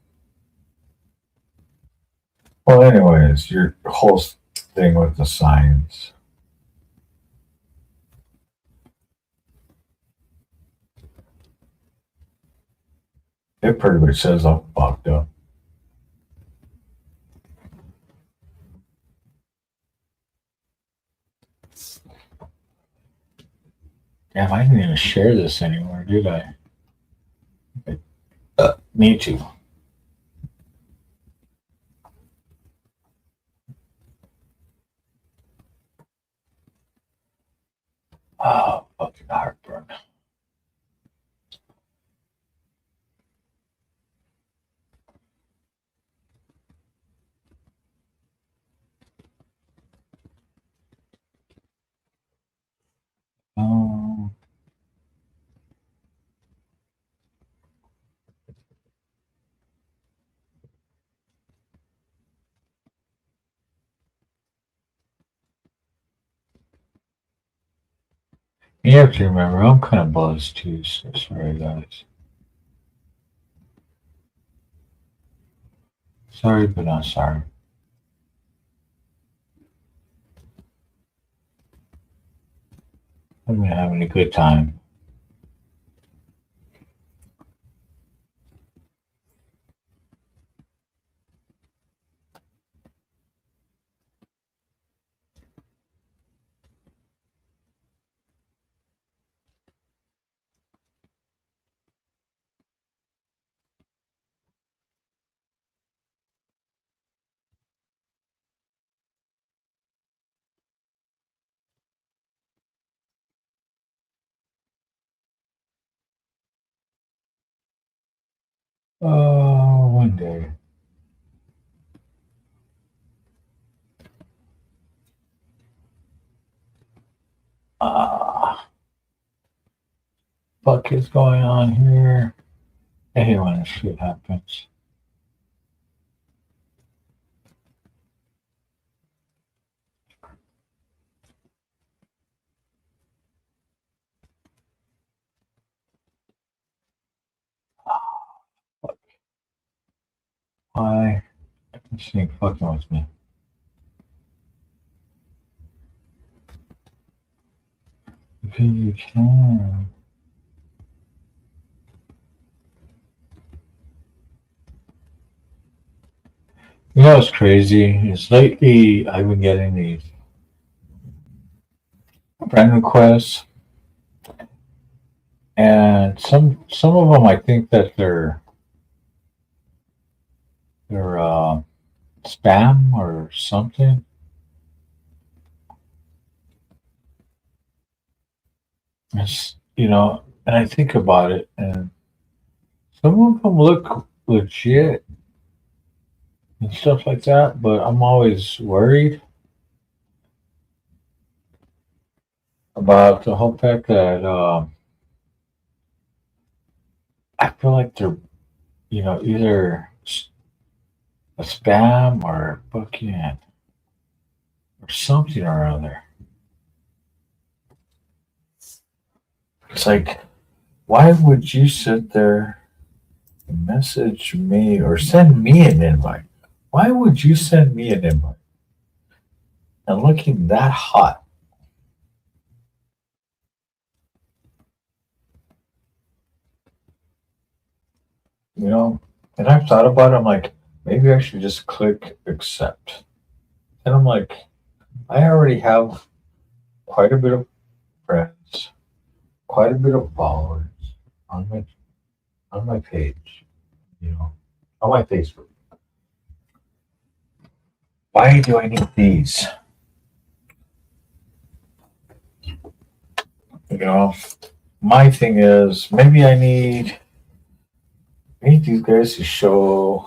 anyways, your whole thing with the signs. It pretty much says I'm fucked up. Damn, I didn't even share this anymore, did I? Need to. Oh, fucking heartburn. Um, you have to remember, I'm kind of buzzed too, so sorry, guys. Sorry, but not sorry. I've been having a good time. Oh, one day. Ah, fuck is going on here? I hate when this shit happens. Fuck. Why? This thing fucking with me. Because you can. You know what's crazy is lately I've been getting these friend requests, and some of them I think that they're spam or something. It's, and I think about it, and some of them look legit and stuff like that, but I'm always worried about the whole fact that I feel like they're, either a spam or fucking or something or other. It's like, why would you sit there and message me or send me an invite? Why would you send me an invite? And looking that hot, you know? And I've thought about it. I'm like, maybe I should just click accept. And I'm like, I already have quite a bit of friends, quite a bit of followers on my page, on my Facebook. Why do I need these? You know, my thing is maybe I need these guys to show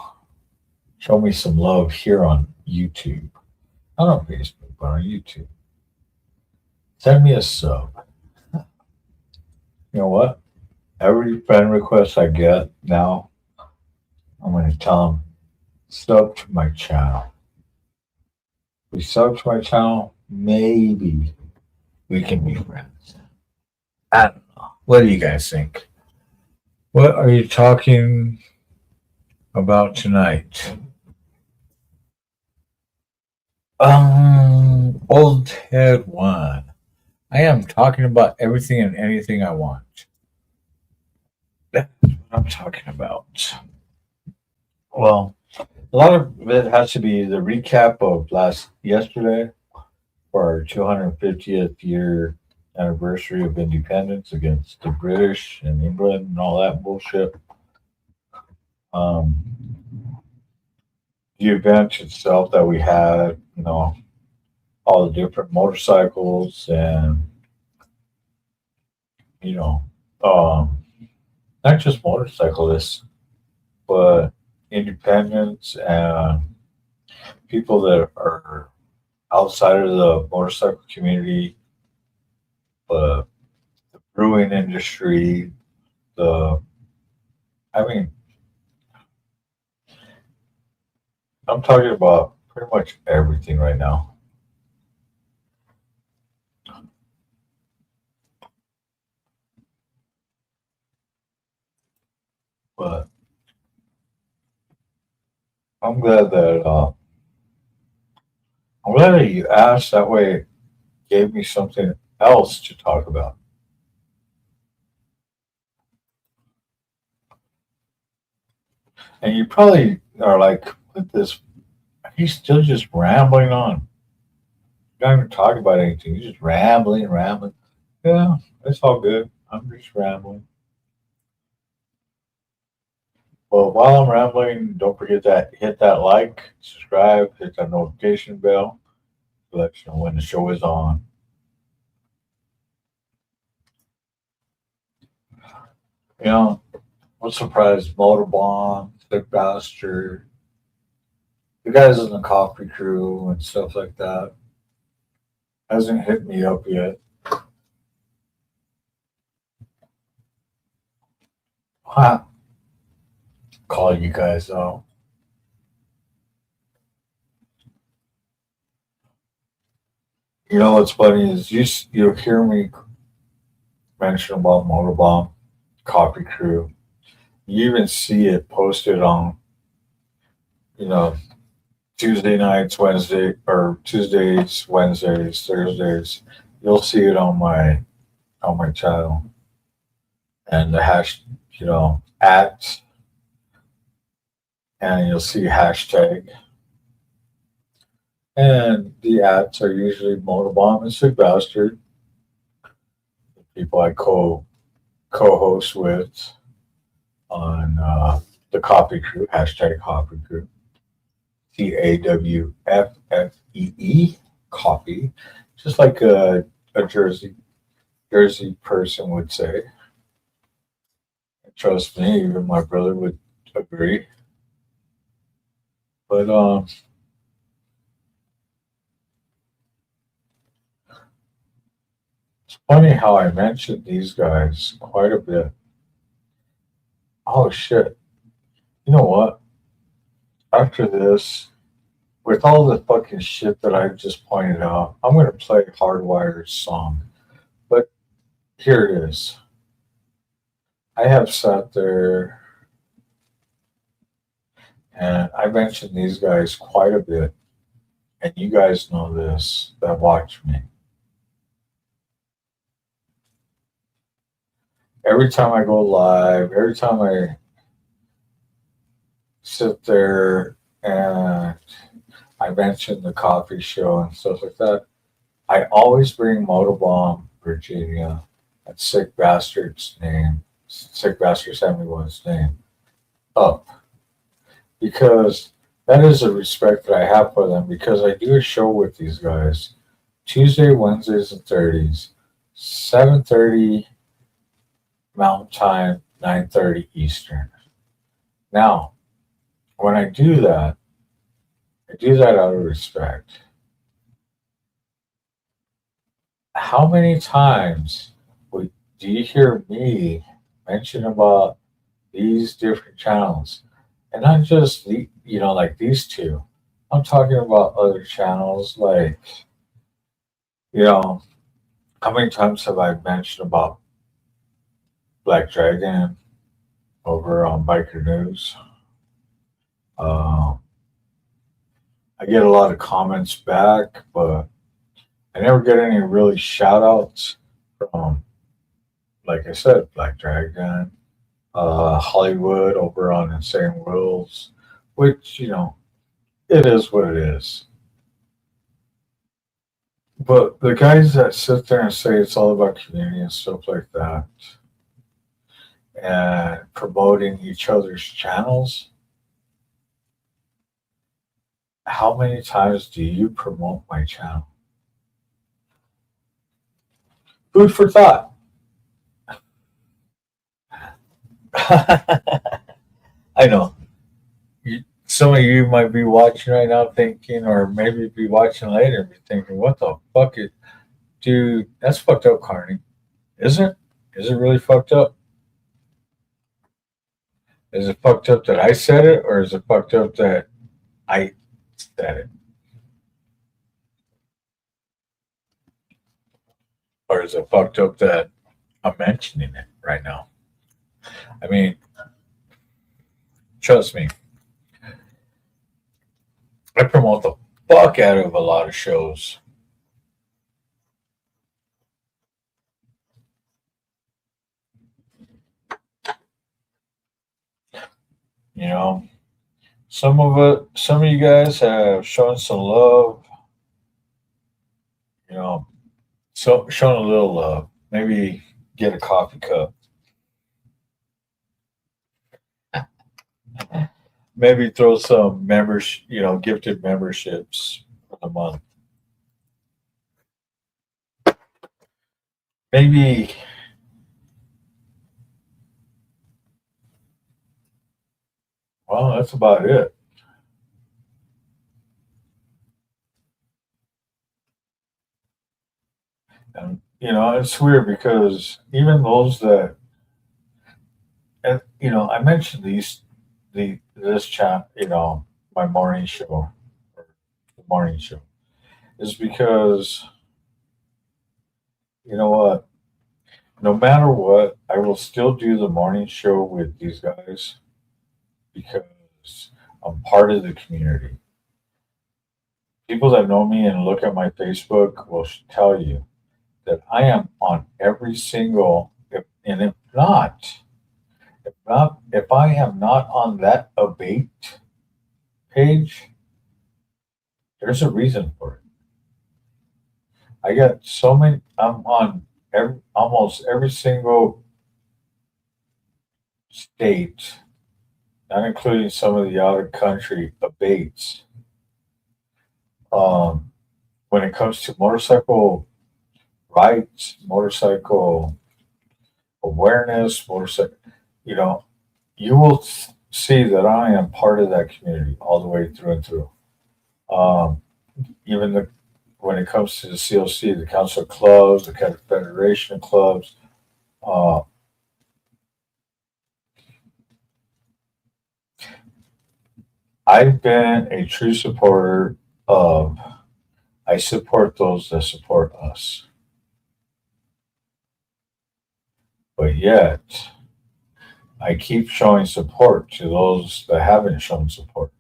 me some love here on YouTube. Not on Facebook, but on YouTube. Send me a sub. You know what? Every friend request I get now, I'm going to tell them, sub to my channel. If you sub to my channel, maybe we can be friends. I don't know. What do you guys think? What are you talking about tonight? Old Head One. I am talking about everything and anything I want. That's what I'm talking about. Well, a lot of it has to be the recap of yesterday for our 250th year anniversary of independence against the British and England and all that bullshit. The event itself that we had, all the different motorcycles and, not just motorcyclists, but independents and people that are outside of the motorcycle community, the brewing industry, I'm talking about pretty much everything right now. But I'm glad that you asked. That way, it gave me something else to talk about. And you probably are like, "What this? He's still just rambling on. Not even talking about anything. He's just rambling, rambling." Yeah, it's all good. I'm just rambling. Well, while I'm rambling, don't forget that hit that like, subscribe, hit that notification bell to let you know when the show is on. I'm surprised Motorbomb, Thick Bastard, the guys in the coffee crew and stuff like that hasn't hit me up yet. I'll call you guys out. You know what's funny is you'll hear me mention about Motorbomb, coffee crew. You even see it posted on, Tuesday nights, Tuesdays, Wednesdays, Thursdays. You'll see it on my channel, and the at, and you'll see hashtag. And the ads are usually Motorbomb and Sick Bastard, the people I co-host with on the Coffee Crew, hashtag Coffee Crew, CAWFFEE, coffee, just like a Jersey person would say. Trust me, even my brother would agree. But it's funny how I mentioned these guys quite a bit. Oh shit! You know what? After this, with all the fucking shit that I've just pointed out, I'm gonna play Hardwired's song. But here it is. I have sat there and I mentioned these guys quite a bit, and you guys know this that watch me. Every time I go live, every time I sit there and I mention the coffee show and stuff like that, I always bring Motorbomb, Virginia, and Sick Bastard's name, Sick Bastard 71's name up because that is a respect that I have for them because I do a show with these guys Tuesday, Wednesdays, and Thursdays, 7:30 Mountain Time, 9:30 Eastern. Now, when I do that out of respect. How many times do you hear me mention about these different channels? And not just like these two. I'm talking about other channels like, how many times have I mentioned about Black Dragon over on Biker News? I get a lot of comments back, but I never get any really shout outs from, like I said, Black Dragon, Hollywood over on Insane Worlds, which, it is what it is. But the guys that sit there and say it's all about community and stuff like that, and promoting each other's channels, how many times do you promote my channel? Food for thought. I know. Some of you might be watching right now thinking, or maybe be watching later and be thinking, what the fuck is, dude, that's fucked up, Carney. Is it? Is it really fucked up? Is it fucked up that I said it, or is it fucked up that I said it? Or is it fucked up that I'm mentioning it right now? I mean, trust me, I promote the fuck out of a lot of shows. Some of you guys have shown some love. So shown a little love. Maybe get a coffee cup. Maybe throw some members, gifted memberships for the month. Maybe that's about it. And it's weird because even those that, and I mentioned this chat, my morning show, or the morning show, is because you know what? No matter what, I will still do the morning show with these guys because I'm part of the community. People that know me and look at my Facebook will tell you that I am on every single, if I am not on that abate page, There's a reason for it. I got so many. I'm on almost every single state, not including some of the out of country abates. When it comes to motorcycle rights, motorcycle awareness, motorcycle, you know, you will see that I am part of that community all the way through and through. Even when it comes to the CLC, the Council of Clubs, the Confederation of Clubs, uh, I've been a true supporter of, I support those that support us. But yet, I keep showing support to those that haven't shown support.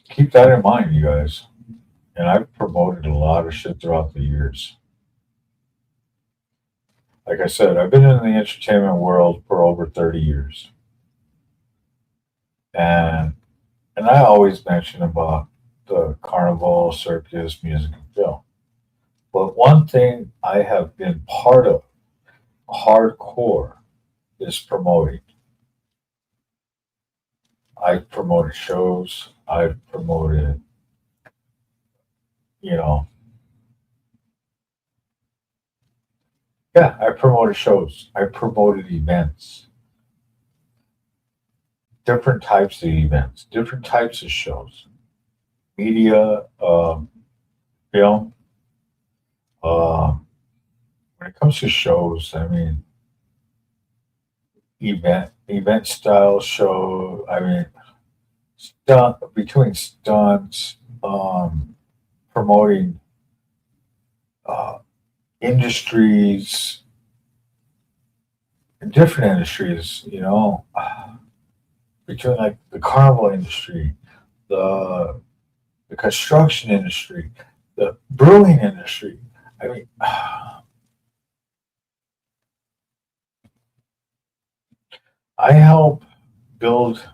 Keep that in mind, you guys. And I've promoted a lot of shit throughout the years. Like I said, I've been in the entertainment world for over 30 years. And I always mention about the carnival, circus, music, and film. But one thing I have been part of hardcore is promoting. I've promoted shows. I've promoted, I promoted shows. I promoted events, different types of events, different types of shows, media, film. When it comes to shows, I mean, event style show. I mean, between stunts, promoting industries, different industries, between like the carnival industry, the construction industry, the brewing industry. I mean, I help build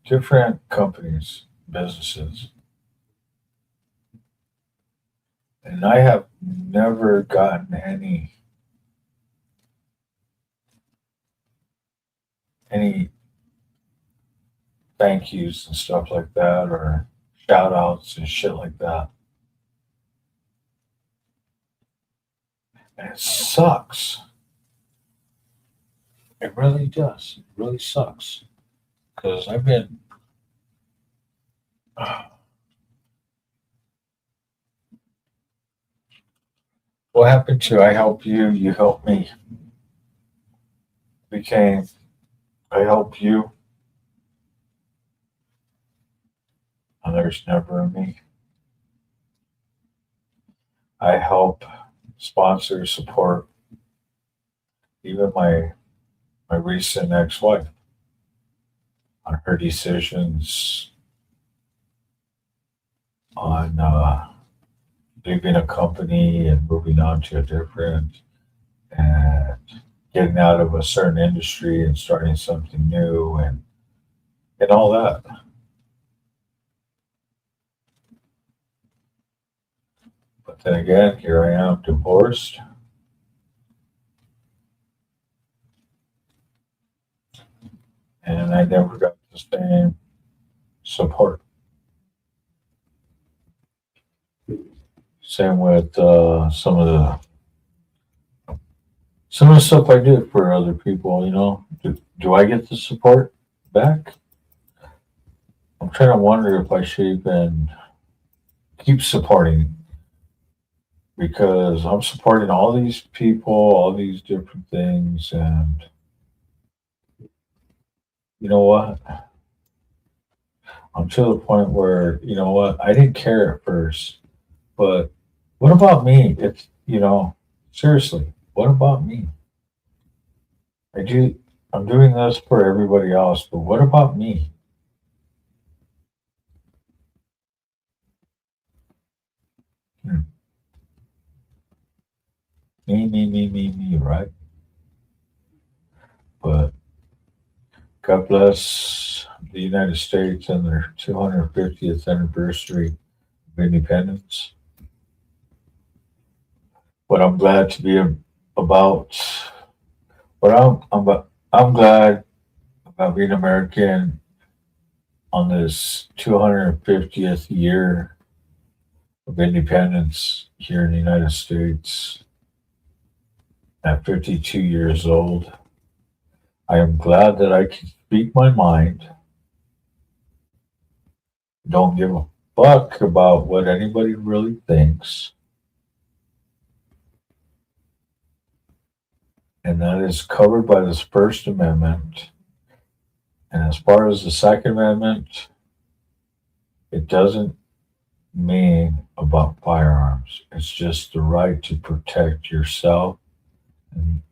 different companies, businesses, and I have never gotten any thank yous and stuff like that, or shout outs and shit like that. And it sucks. It really does. It really sucks. Because I've been. What happened to I help you, you help me? Became I help you, and there's never a me. I help sponsor, support, even my recent ex-wife on her decisions on leaving a company and moving on to a different, and getting out of a certain industry and starting something new, and all that. But then again, here I am divorced. And I never got the same support. Same with some of the stuff I do for other people. Do I get the support back? I'm trying to wonder if I should even keep supporting, because I'm supporting all these people, all these different things, and you know what? I'm to the point where, I didn't care at first, but what about me? Seriously, what about me? I'm doing this for everybody else, but what about me? Me, right? But God bless the United States and their 250th anniversary of independence. What I'm glad to be about, what I'm glad about being American on this 250th year of independence here in the United States at 52 years old. I am glad that I can speak my mind. Don't give a fuck about what anybody really thinks. And that is covered by this First Amendment. And as far as the Second Amendment, it doesn't mean about firearms. It's just the right to protect yourself and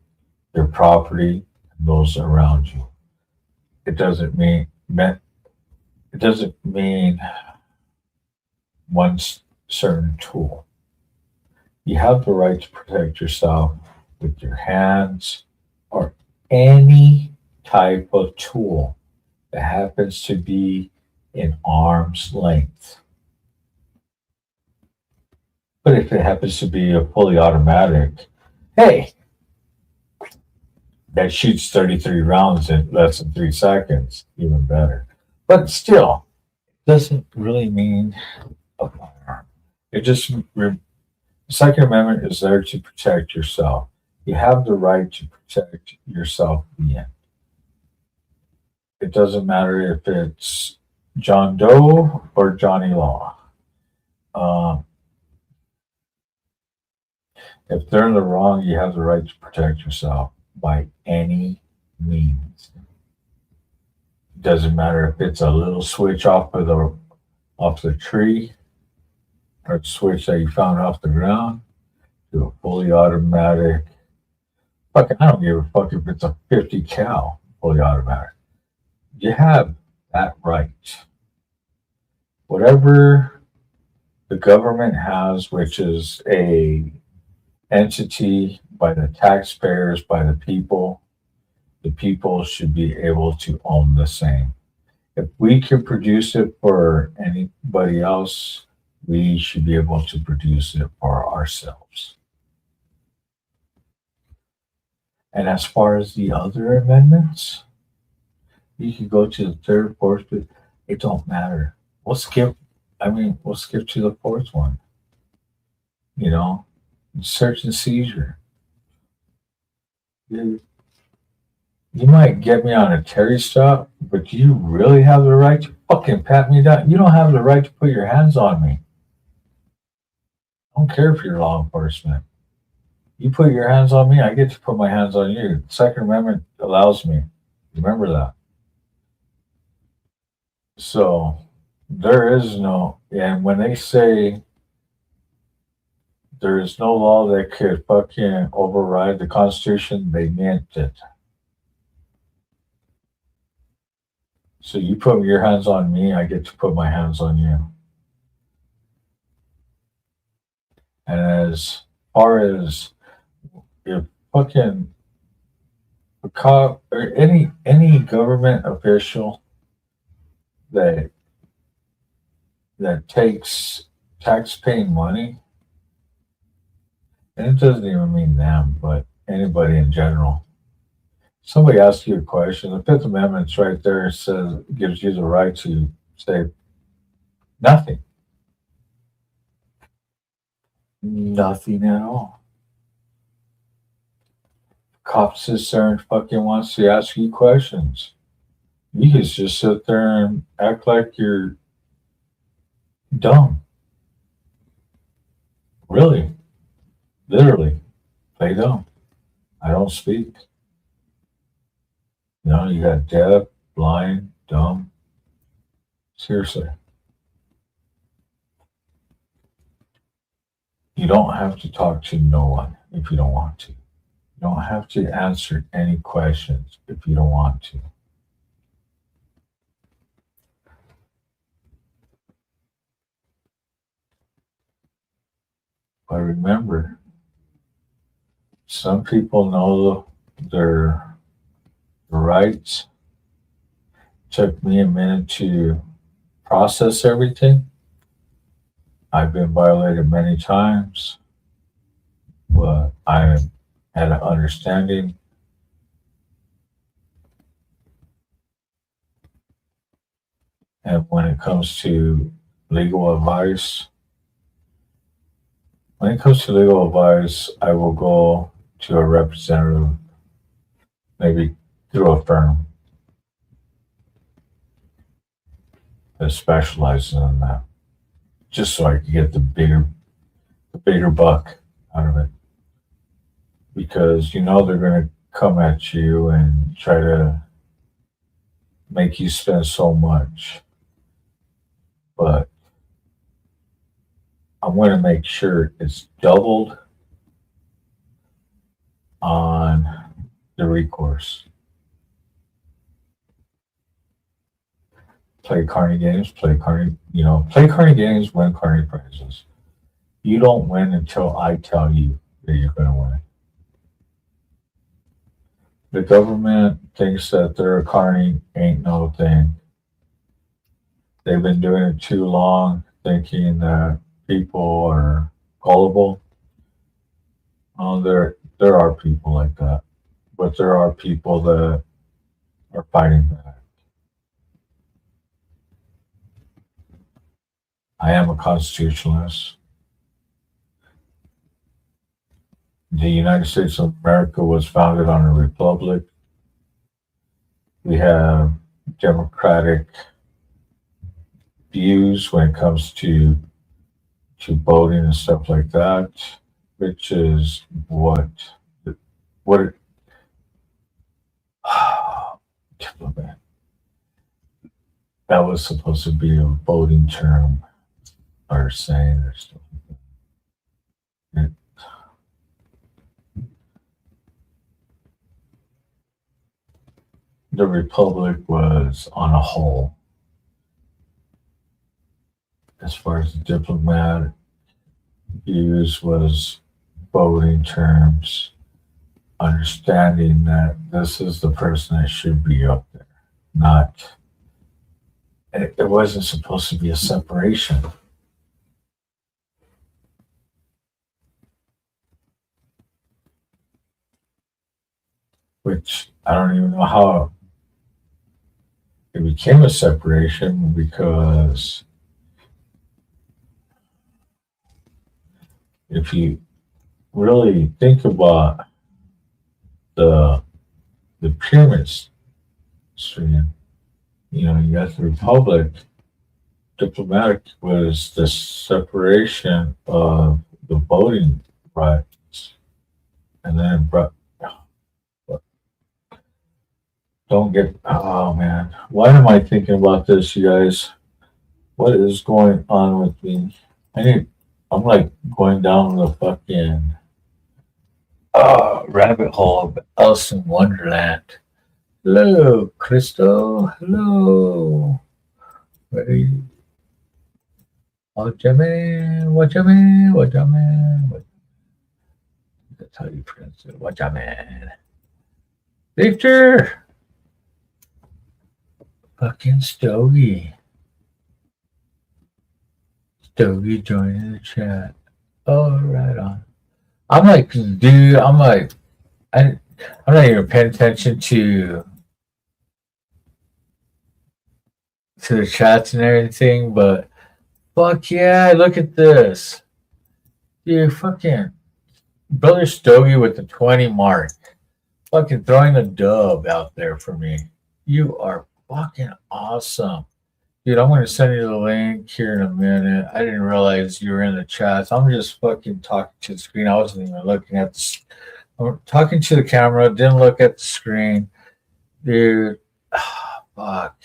your property and those around you. It doesn't mean one certain tool. You have the right to protect yourself with your hands or any type of tool that happens to be in arm's length. But if it happens to be a fully automatic, hey, that shoots 33 rounds in less than 3 seconds, even better. But still, it doesn't really mean a firearm. The Second Amendment is there to protect yourself. You have the right to protect yourself in the end. It doesn't matter if it's John Doe or Johnny Law. If they're in the wrong, you have the right to protect yourself by any means. It doesn't matter if it's a little switch off the tree or a switch that you found off the ground to a fully automatic. Fuck, I don't give a fuck if it's a 50 cal fully automatic. You have that right. Whatever the government has, which is a entity by the taxpayers, by the people should be able to own the same. If we can produce it for anybody else, we should be able to produce it for ourselves. And as far as the other amendments, you can go to the third, fourth, fifth. It don't matter. We'll skip to the fourth one. You know, search and seizure. You might get me on a Terry stop, but do you really have the right to fucking pat me down? You don't have the right to put your hands on me. I don't care if you're law enforcement. You put your hands on me, I get to put my hands on you. The Second Amendment allows me. Remember that. So there is no, and when they say there is no law that could fucking override the Constitution, they meant it. So you put your hands on me, I get to put my hands on you. And as far as if fucking a cop or any government official that takes tax-paying money, and it doesn't even mean them, but anybody in general. Somebody asks you a question, the Fifth Amendment's right there, says gives you the right to say nothing. Nothing at all. Cop sits there and fucking wants to ask you questions. You can just sit there and act like you're dumb. Really. Literally. Play dumb. I don't speak. You know, you got deaf, blind, dumb. Seriously. You don't have to talk to no one if you don't want to. You don't have to answer any questions if you don't want to. But remember, some people know their rights. Took me a minute to process everything. I've been violated many times, but I had an understanding. And when it comes to legal advice, I will go to a representative, maybe through a firm that specializes in that, just so I can get the bigger buck out of it. Because they're going to come at you and try to make you spend so much. But I want to make sure it's doubled on the recourse. Play Carney games, play Carney games, win Carney prizes. You don't win until I tell you that you're going to win. The government thinks that they're a Carney, ain't no thing. They've been doing it too long, thinking that people are gullible. Oh, there are people like that, but there are people that are fighting back. I am a constitutionalist. The United States of America was founded on a republic. We have democratic views when it comes to voting and stuff like that, which is what that was supposed to be a voting term or saying or stuff like that. The republic was on a whole, as far as the diplomatic views, was voting terms, understanding that this is the person that should be up there, not, it wasn't supposed to be a separation. Which I don't even know how it became a separation, because if you really think about the pyramids, you got the republic. Diplomatic was the separation of the voting rights, and then oh man, why am I thinking about this, you guys? What is going on with me? I'm like going down the fucking rabbit hole of Alice in Wonderland. Hello, Crystal. Hello. Ready? Watch a man. That's how you pronounce it. Watch a man. Victor. Fucking Stogie. Stogie joining the chat. Oh, right on. I'm like, dude, I'm not even paying attention to the chats and everything, but fuck yeah, look at this. Dude, fucking Brother Stogie with the 20 mark. Fucking throwing a dub out there for me. You are fucking awesome. Dude, I'm going to send you the link here in a minute. I didn't realize you were in the chats. I'm just fucking talking to the screen. I wasn't even looking at I'm talking to the camera, didn't look at the screen. Dude, fuck.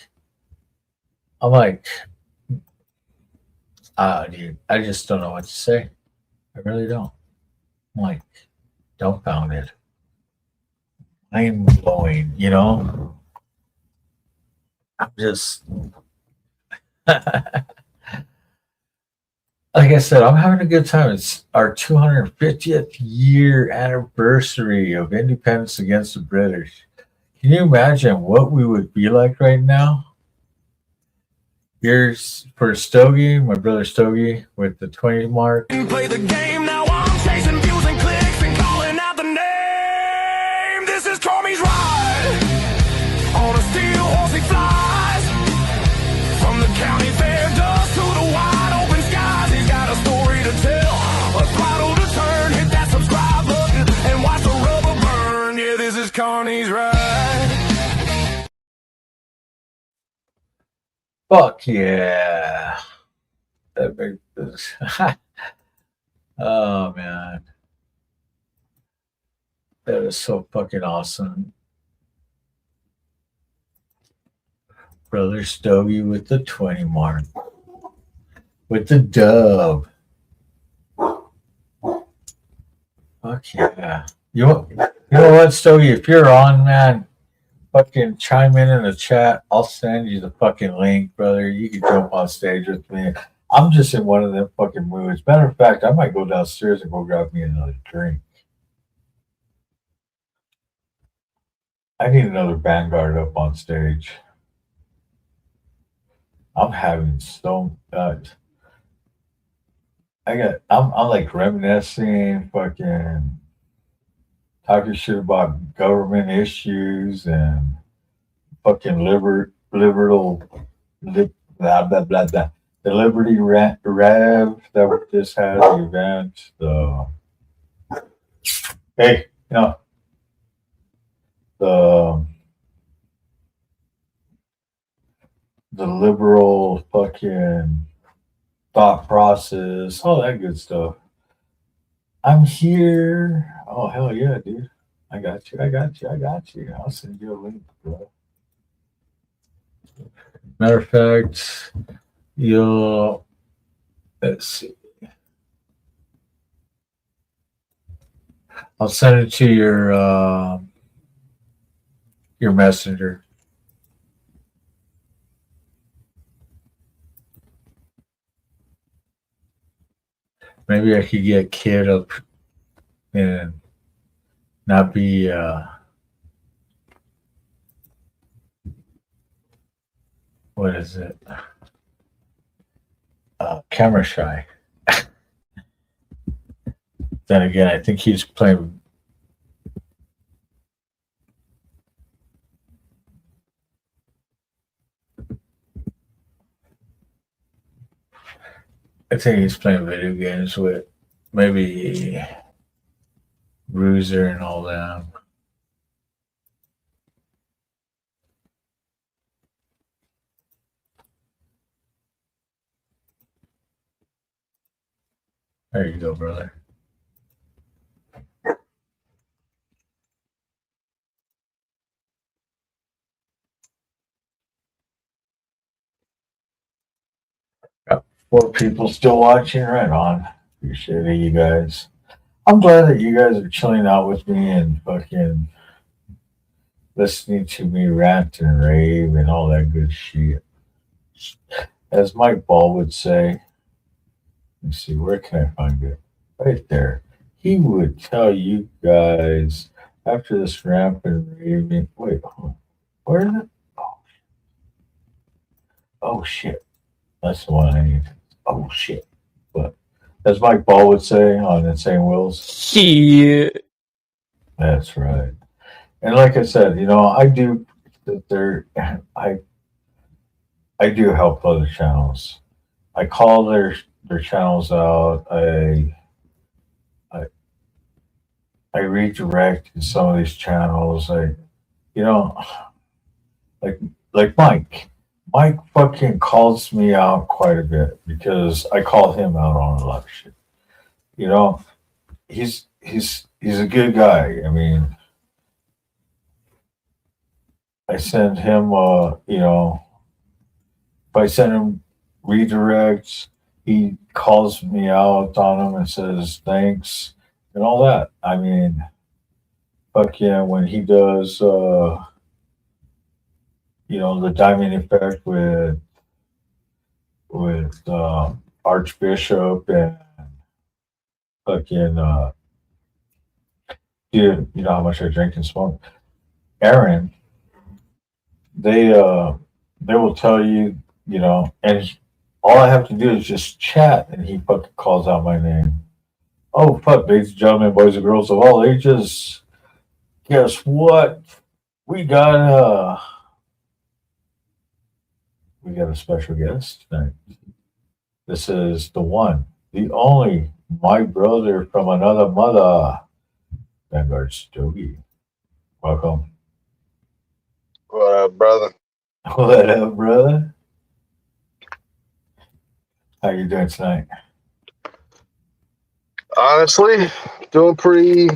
I'm like, dude, I just don't know what to say. I really don't. I'm like, dumbfounded. Mind blowing, I'm just like I said, I'm having a good time. It's our 250th year anniversary of independence against the British. Can you imagine what we would be like right now? Here's for Stogie, my brother Stogie, with the 20 mark. Play the game, now I'm chasing views and clicks and calling out the name. This is CARNY'S RIDE. On a steel horse he flies. From the county fair dust to the wide open skies. He's got a story to tell, a throttle to turn. Hit that subscribe button and watch the rubber burn. Yeah, this is CARNY'S RIDE. Fuck yeah. That big oh man. That is so fucking awesome. Brother Stogie with the 20 mark. With the dub. Fuck yeah. You know what, Stogie? If you're on, man, fucking chime in the chat. I'll send you the fucking link, brother. You can jump on stage with me. I'm just in one of them fucking moods. Matter of fact, I might go downstairs and go grab me another drink. I need another Vanguard up on stage. I'm having so much. I'm like reminiscing, fucking talking shit about government issues and fucking blah blah blah blah. The Liberty Rev that we just had the event. Hey, you know, the liberal fucking thought process, all that good stuff. I'm here. Oh hell yeah, dude. I got you. I'll send you a link, bro. Matter of fact, let's see. I'll send it to your messenger. Maybe I could get Kid up and not be what is it? Camera shy. Then again, I think he's playing. I think he's playing video games with maybe Bruiser and all that. There you go, brother. Got 4 people still watching. Right on. Appreciate it, you guys. I'm glad that you guys are chilling out with me and fucking listening to me rant and rave and all that good shit. As Mike Ball would say, let's see, where can I find it? Right there. He would tell you guys after this rant and raving. Wait, hold on. Where is it? Oh shit. That's the one I need. Oh shit. But as Mike Ball would say on Insane Wills. Shit. That's right. And like I said, you know, I do I do help other channels. I call their channels out. I redirect some of these channels. Like Mike. Mike fucking calls me out quite a bit because I call him out on a lot of shit. You know, he's a good guy. I mean, I send him you know, if I send him redirects, he calls me out on them and says thanks and all that. I mean, fuck yeah, when he does you know, the diamond effect with Archbishop and fucking dude, you know how much I drink and smoke. Aaron, they will tell you, you know, and all I have to do is just chat, and he fucking calls out my name. Oh fuck, ladies and gentlemen, boys and girls of all ages, guess what? We got a special guest tonight. This is the one, the only, my brother from another mother, Vanguard Stogie. Welcome. What up, brother? What up, brother? How you doing tonight? Honestly, doing pretty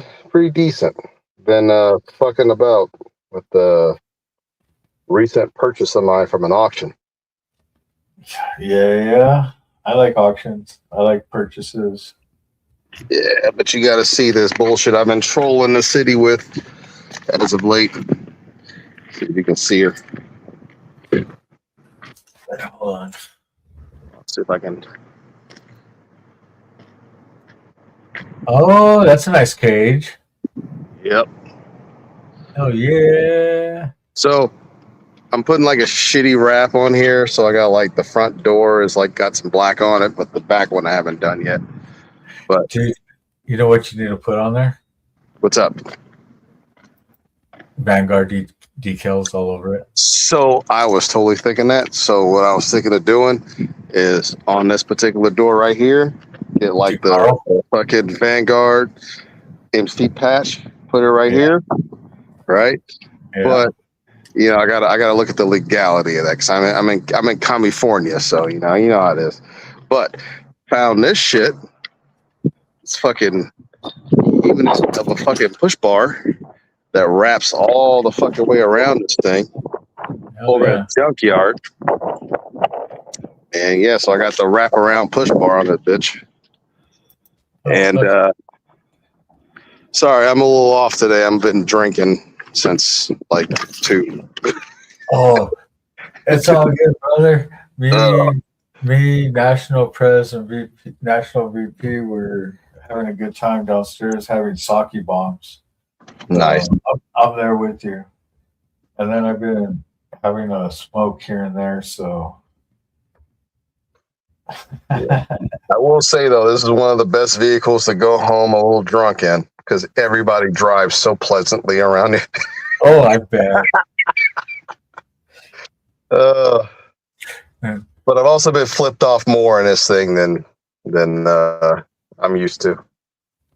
decent. Been fucking about with the recent purchase of mine from an auction. Yeah. I like auctions. I like purchases. Yeah, but you got to see this bullshit I've been trolling the city with as of late. See if you can see her. Hold on. Let's see if I can. Oh, that's a nice cage. Yep. Oh yeah. So I'm putting like a shitty wrap on here. So I got like the front door is like got some black on it, but the back one I haven't done yet. But Dude, you know what you need to put on there? what's up? Vanguard decals all over it. So I was totally thinking that. So what I was thinking of doing is on this particular door right here, get like the fucking Vanguard MC patch, put it right here, right? Yeah. But you know, I gotta look at the legality of that because I'm in California, so you know how it is. But found this shit. It's fucking even of a fucking push bar that wraps all the fucking way around this thing over at Junkyard. And yeah, so I got the wraparound push bar on it, bitch. And sorry, I'm a little off today. I've been drinking since like 2. Oh, it's all good, brother. Me, National Pres and VP, National VP were having a good time downstairs having sake bombs. Nice. I'm there with you. And then I've been having a smoke here and there, so. Yeah. I will say, though, this is one of the best vehicles to go home a little drunk in because everybody drives so pleasantly around it. Oh, I bet. But I've also been flipped off more in this thing than I'm used to.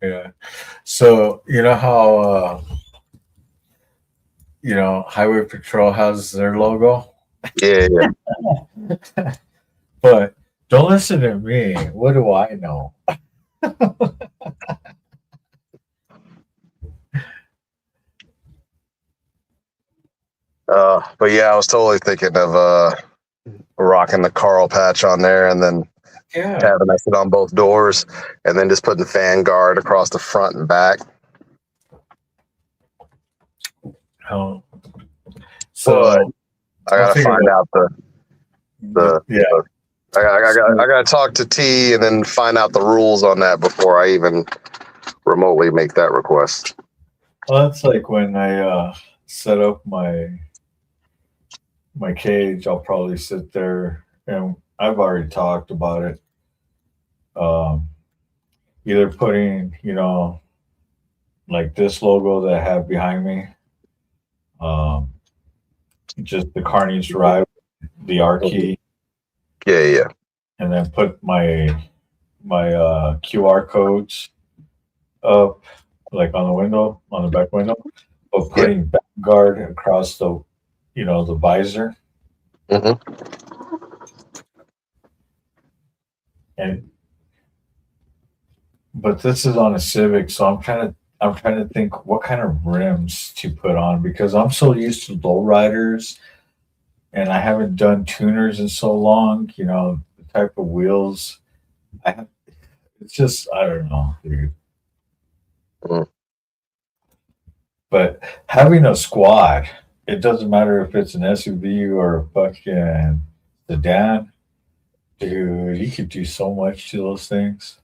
Yeah. So, you know how, Highway Patrol has their logo? Yeah. But don't listen to me. What do I know? But yeah, I was totally thinking of rocking the Carl patch on there and then having that sit on both doors and then just putting Vanguard across the front and back. Oh. So I gotta find out I gotta talk to T and then find out the rules on that before I even remotely make that request. Well, that's like when I set up my cage. I'll probably sit there, and I've already talked about it. Either putting, like this logo that I have behind me, just the CARNY'S RIDE, the R key. Yeah. And then put my QR codes up, like on the window, on the back window, but putting Vanguard across the, the visor. But this is on a Civic, so I'm trying to think what kind of rims to put on because I'm so used to lowriders, and I haven't done tuners in so long. The type of wheels I have. It's just I don't know, dude. But having a squad, it doesn't matter if it's an SUV or a fucking sedan. Dude, you could do so much to those things.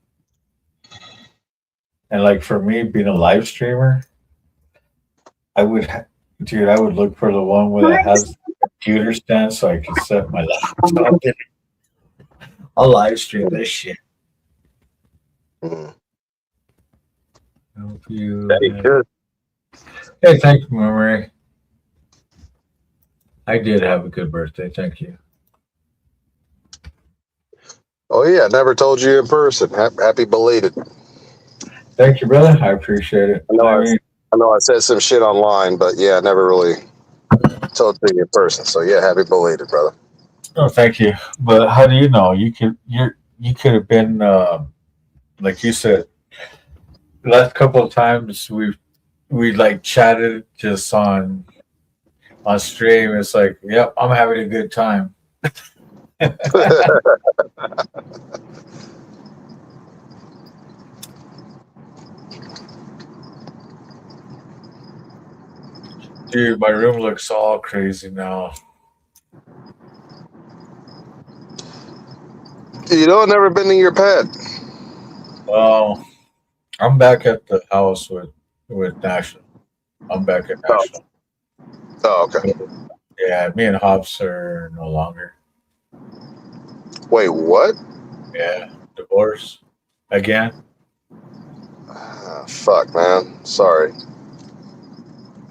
And like for me, being a live streamer, I would, dude, I would look for the one where it has the computer stand so I can set my laptop in. I'll live stream this shit. Mm. Hope you. Very good. Hey, thank you, Murray. I did have a good birthday. Thank you. Oh yeah, I never told you in person. Happy belated. Thank you, brother. I appreciate it. I know I said some shit online, but yeah, I never really told you in person. So yeah, happy belated, brother. Oh, thank you. But how do you know? You could have been like you said. The last couple of times we like chatted just on stream. It's like, yep, I'm having a good time. Dude, my room looks all crazy now. You know, I've never been to your pad. Well, I'm back at the house with National. I'm back at National. Oh, okay. Yeah, me and Hobbs are no longer. Wait, what? Yeah, divorce again. Fuck, man. Sorry.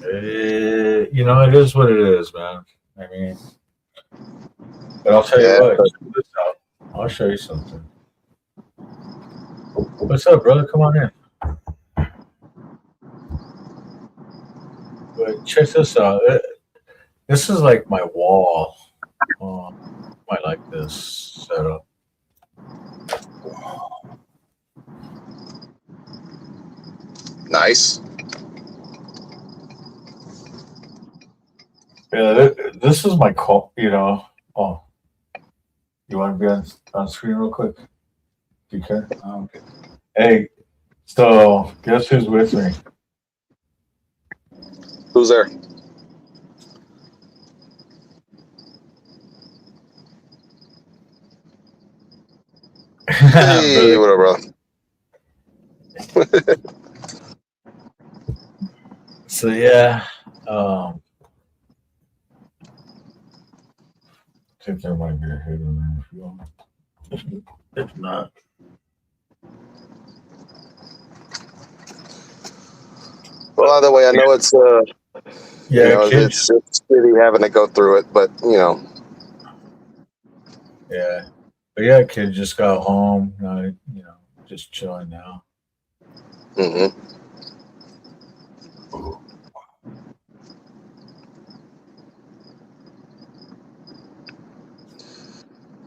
You know, it is what it is, man. I mean, but I'll tell you what. Check this out. I'll show you something. What's up, brother? Come on in. But check this out. This is like my wall. I like this setup. Nice. Yeah, this is my call. You know. Oh, you want to be on screen real quick? Do you care? Okay. Hey, so guess who's with me? Who's there? Hey, what up, brother? So yeah, I think there might be a head in there if you want. If not, well, either way, I know it's yeah, you know, it's shitty having to go through it, but you know, yeah, but yeah, kid just got home. You know, just chilling now. mm-hmm.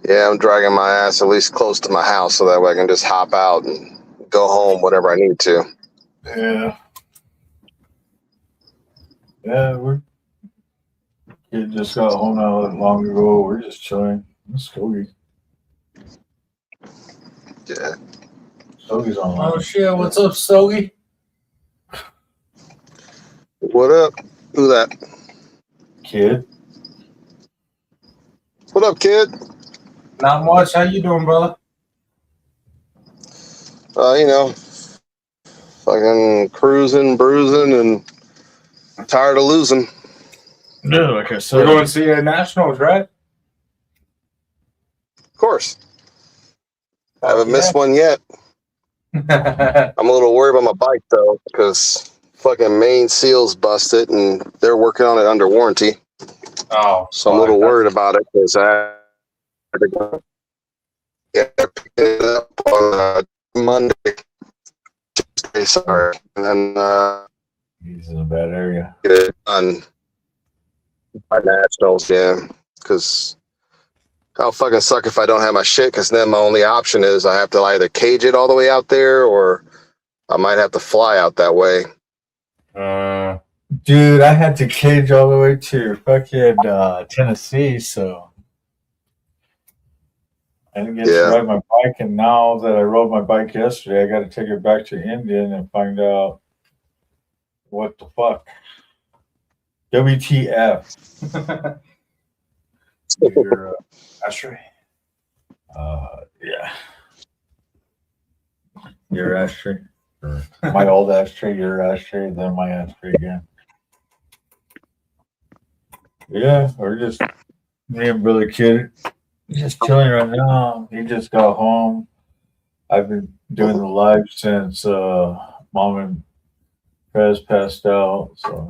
Yeah, I'm dragging my ass at least close to my house so that way I can just hop out and go home whenever I need to. Yeah, yeah, kid just got home not long ago. We're just chilling. It's Stogie. Yeah. Stogie's online. Oh shit! What's up, Stogie? What up? Who that? Kid. What up, kid? Not much. How you doing, brother? You know, fucking cruising, bruising, and I'm tired of losing. Yeah, like I said, we're going to see a Nationals, right? Of course. I haven't missed one yet. I'm a little worried about my bike though, because fucking main seal's busted and they're working on it under warranty. Oh, so I'm a little worried about it because I had to go pick it up on Monday. Tuesday, sorry, and then he's in a bad area. Get it done by Nationals, yeah, because I'll fucking suck if I don't have my shit, because then my only option is I have to either cage it all the way out there or I might have to fly out that way. Dude, I had to cage all the way to fucking Tennessee, so I didn't get to ride my bike. And now that I rode my bike yesterday, I got to take it back to Indian and find out what the fuck. WTF. Your Astray. Yeah. Your ashtray. Or my old ashtray, your ashtray, then my ashtray again. Yeah, we're just me and Billy Kid just chilling right now. He just got home. I've been doing the live since Mom and Prez passed out. So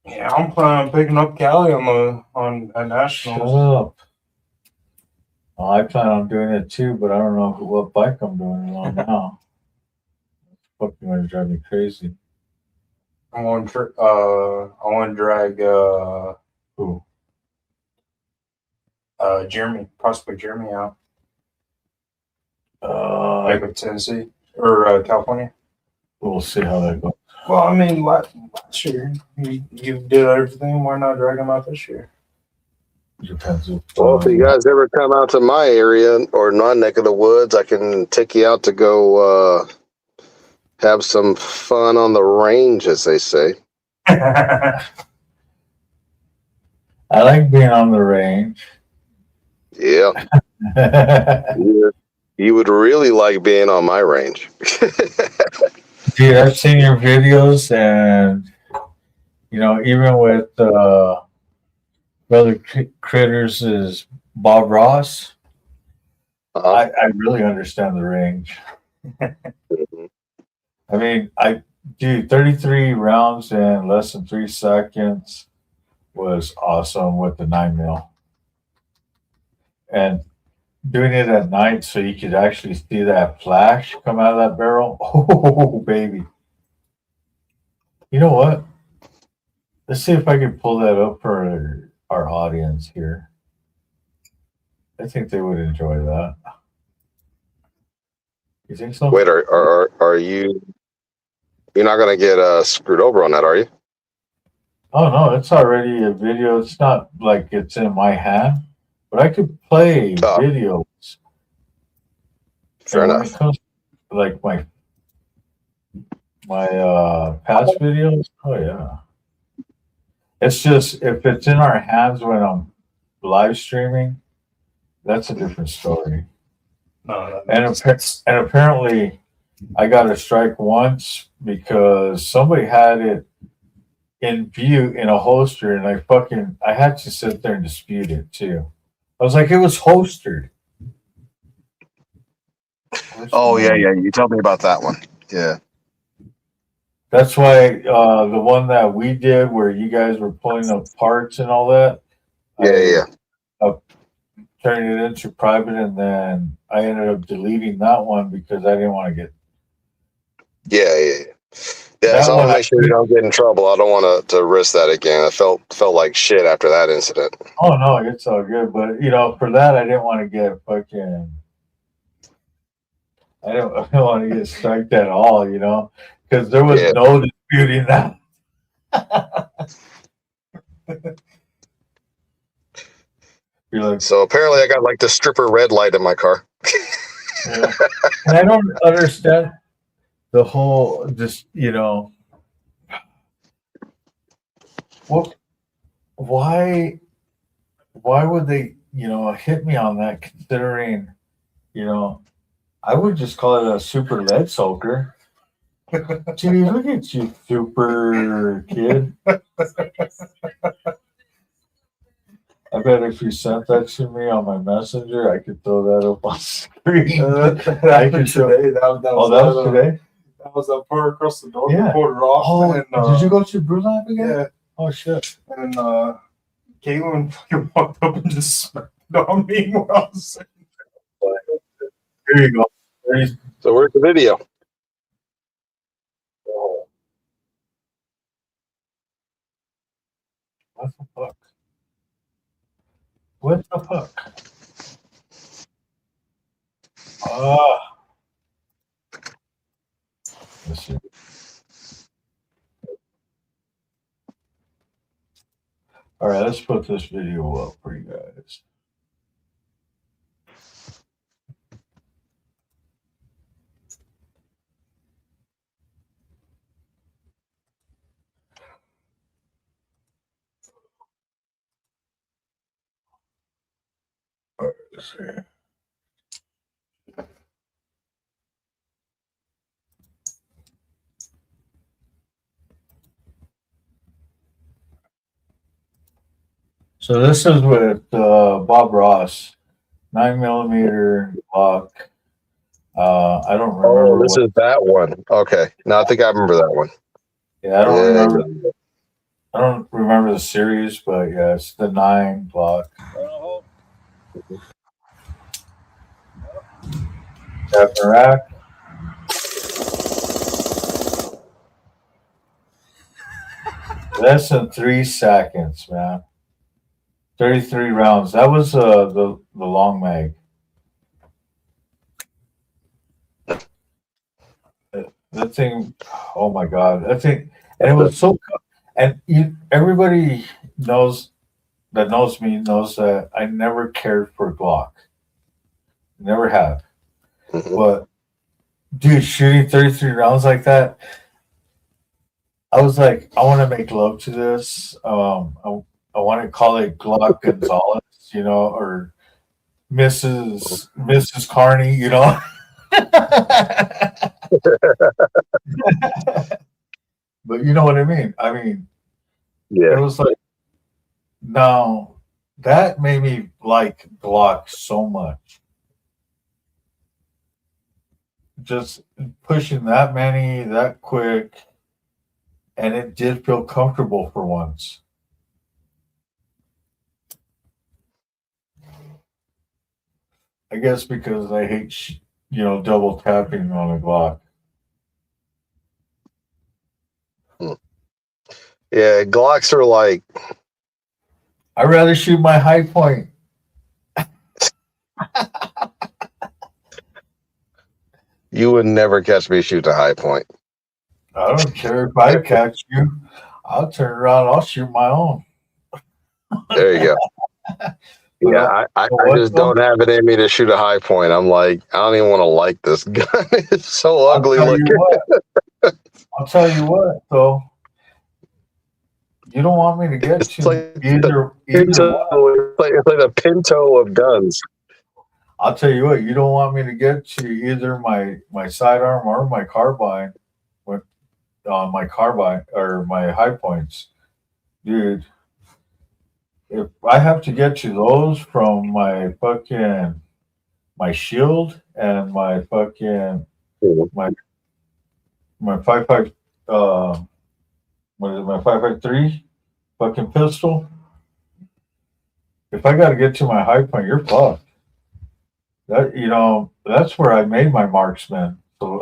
Yeah, I'm planning on picking up Cali on at shut Nationals. up. Well, I plan on doing it too, but I don't know what bike I'm doing it on now. It's fucking gonna drive me crazy. I want to drag Who? Jeremy, Prospect Jeremy out. Uh, Like with Tennessee or California. we'll see how that goes. Well, I mean, last year you did everything. Why not drag him out this year? Depends. Well, if you guys ever come out to my area or my neck of the woods, I can take you out to go have some fun on the range, as they say. I like being on the range. Yeah, you would really like being on my range. Dude, I've seen your videos, and even with Brother Critters is Bob Ross. I really understand the range. Mhm. I mean, I do 33 rounds in less than 3 seconds was awesome with the 9 mil, and doing it at night so you could actually see that flash come out of that barrel. Oh, baby! You know what? Let's see if I can pull that up for our audience here. I think they would enjoy that. You think so? Wait, are you? You're not gonna get screwed over on that, are you? Oh no, it's already a video. It's not like it's in my hand, but I could play Oh, videos. fair And when it enough. comes to like my past videos, oh yeah. It's just if it's in our hands when I'm live streaming, that's a different story. No, And apparently, I got a strike once because somebody had it in view in a holster, and I had to sit there and dispute it too. I was like, it was holstered. Oh yeah. You told me about that one. Yeah. That's why the one that we did where you guys were pulling up parts and all that, Yeah. I turned it into private, and then I ended up deleting that one because I didn't want to get Yeah. that So I one. want to make sure you don't get in trouble. I don't want to risk that again. I felt like shit after that incident. Oh no, it's all good. But for that, I didn't want to get fucking. I don't want to get striked at all, because there was Yeah. no disputing that. You're like, So apparently, I got like the stripper red light in my car. yeah. And I don't understand the whole just what why would they hit me on that considering I would just call it a super lead soaker. Gee, look at you, super kid. I bet if you sent that to me on my messenger, I could throw that up on screen. I could show. today. That Oh, that was today. That was that part across the door. Yeah. We pulled it off. Oh, and, did you go to Brew Lab again? Yeah. Oh shit. And Caitlin fucking walked up and just smacked it on me while I was saying, Here you go. So where's the video? What the fuck? What the fuck? Ah. Let's see. All right, let's put this video up for you guys. So this is with Bob Ross, 9mm Glock. I don't remember Oh, this is that one. Okay. No, I think I remember that one. Yeah, I don't Yeah, remember. I don't remember the series, but yeah, it's the 9 Glock. Captain Rack. Less than 3 seconds, man. 33 rounds. That was the long mag. That thing, oh my god, that thing, and it was so. And everybody knows that knows me knows that I never cared for Glock. Never have. Mhm. But dude, shooting 33 rounds like that, I was like, I want to make love to this. I want to call it Glock Gonzalez, or Mrs. Carney, But you know what I mean? I mean, it Yeah. was like, now that made me like Glock so much. Just pushing that many, that quick, and it did feel comfortable for once. I guess because I hate, double tapping on a Glock. Yeah, Glocks are like, I'd rather shoot my high point. you would never catch me shooting a high point. I don't care if I catch you. I'll turn around. I'll shoot my own. There you go. Yeah, I just don't have it in me to shoot a high point. I'm like, I don't even want to like this gun. It's so ugly looking. I'll tell you what, though. You don't want me to get It's to like either one. it's like the Pinto of guns. I'll tell you what, you don't want me to get to either my sidearm or my carbine with my carbine or my high points. Dude, if I have to get to those from my shield and my 5.5 what is it, my 5.53 fucking pistol. If I gotta get to my high point, you're fucked. That's where I made my marksman. So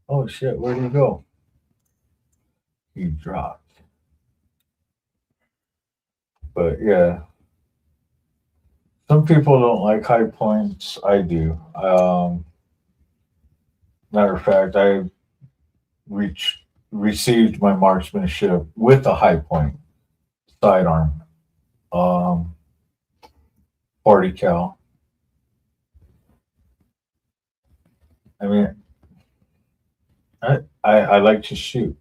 oh shit, where did he go? He dropped. But yeah. Some people don't like high points. I do. Matter of fact, I received my marksmanship with a high point sidearm, 40 cal. I mean, I like to shoot.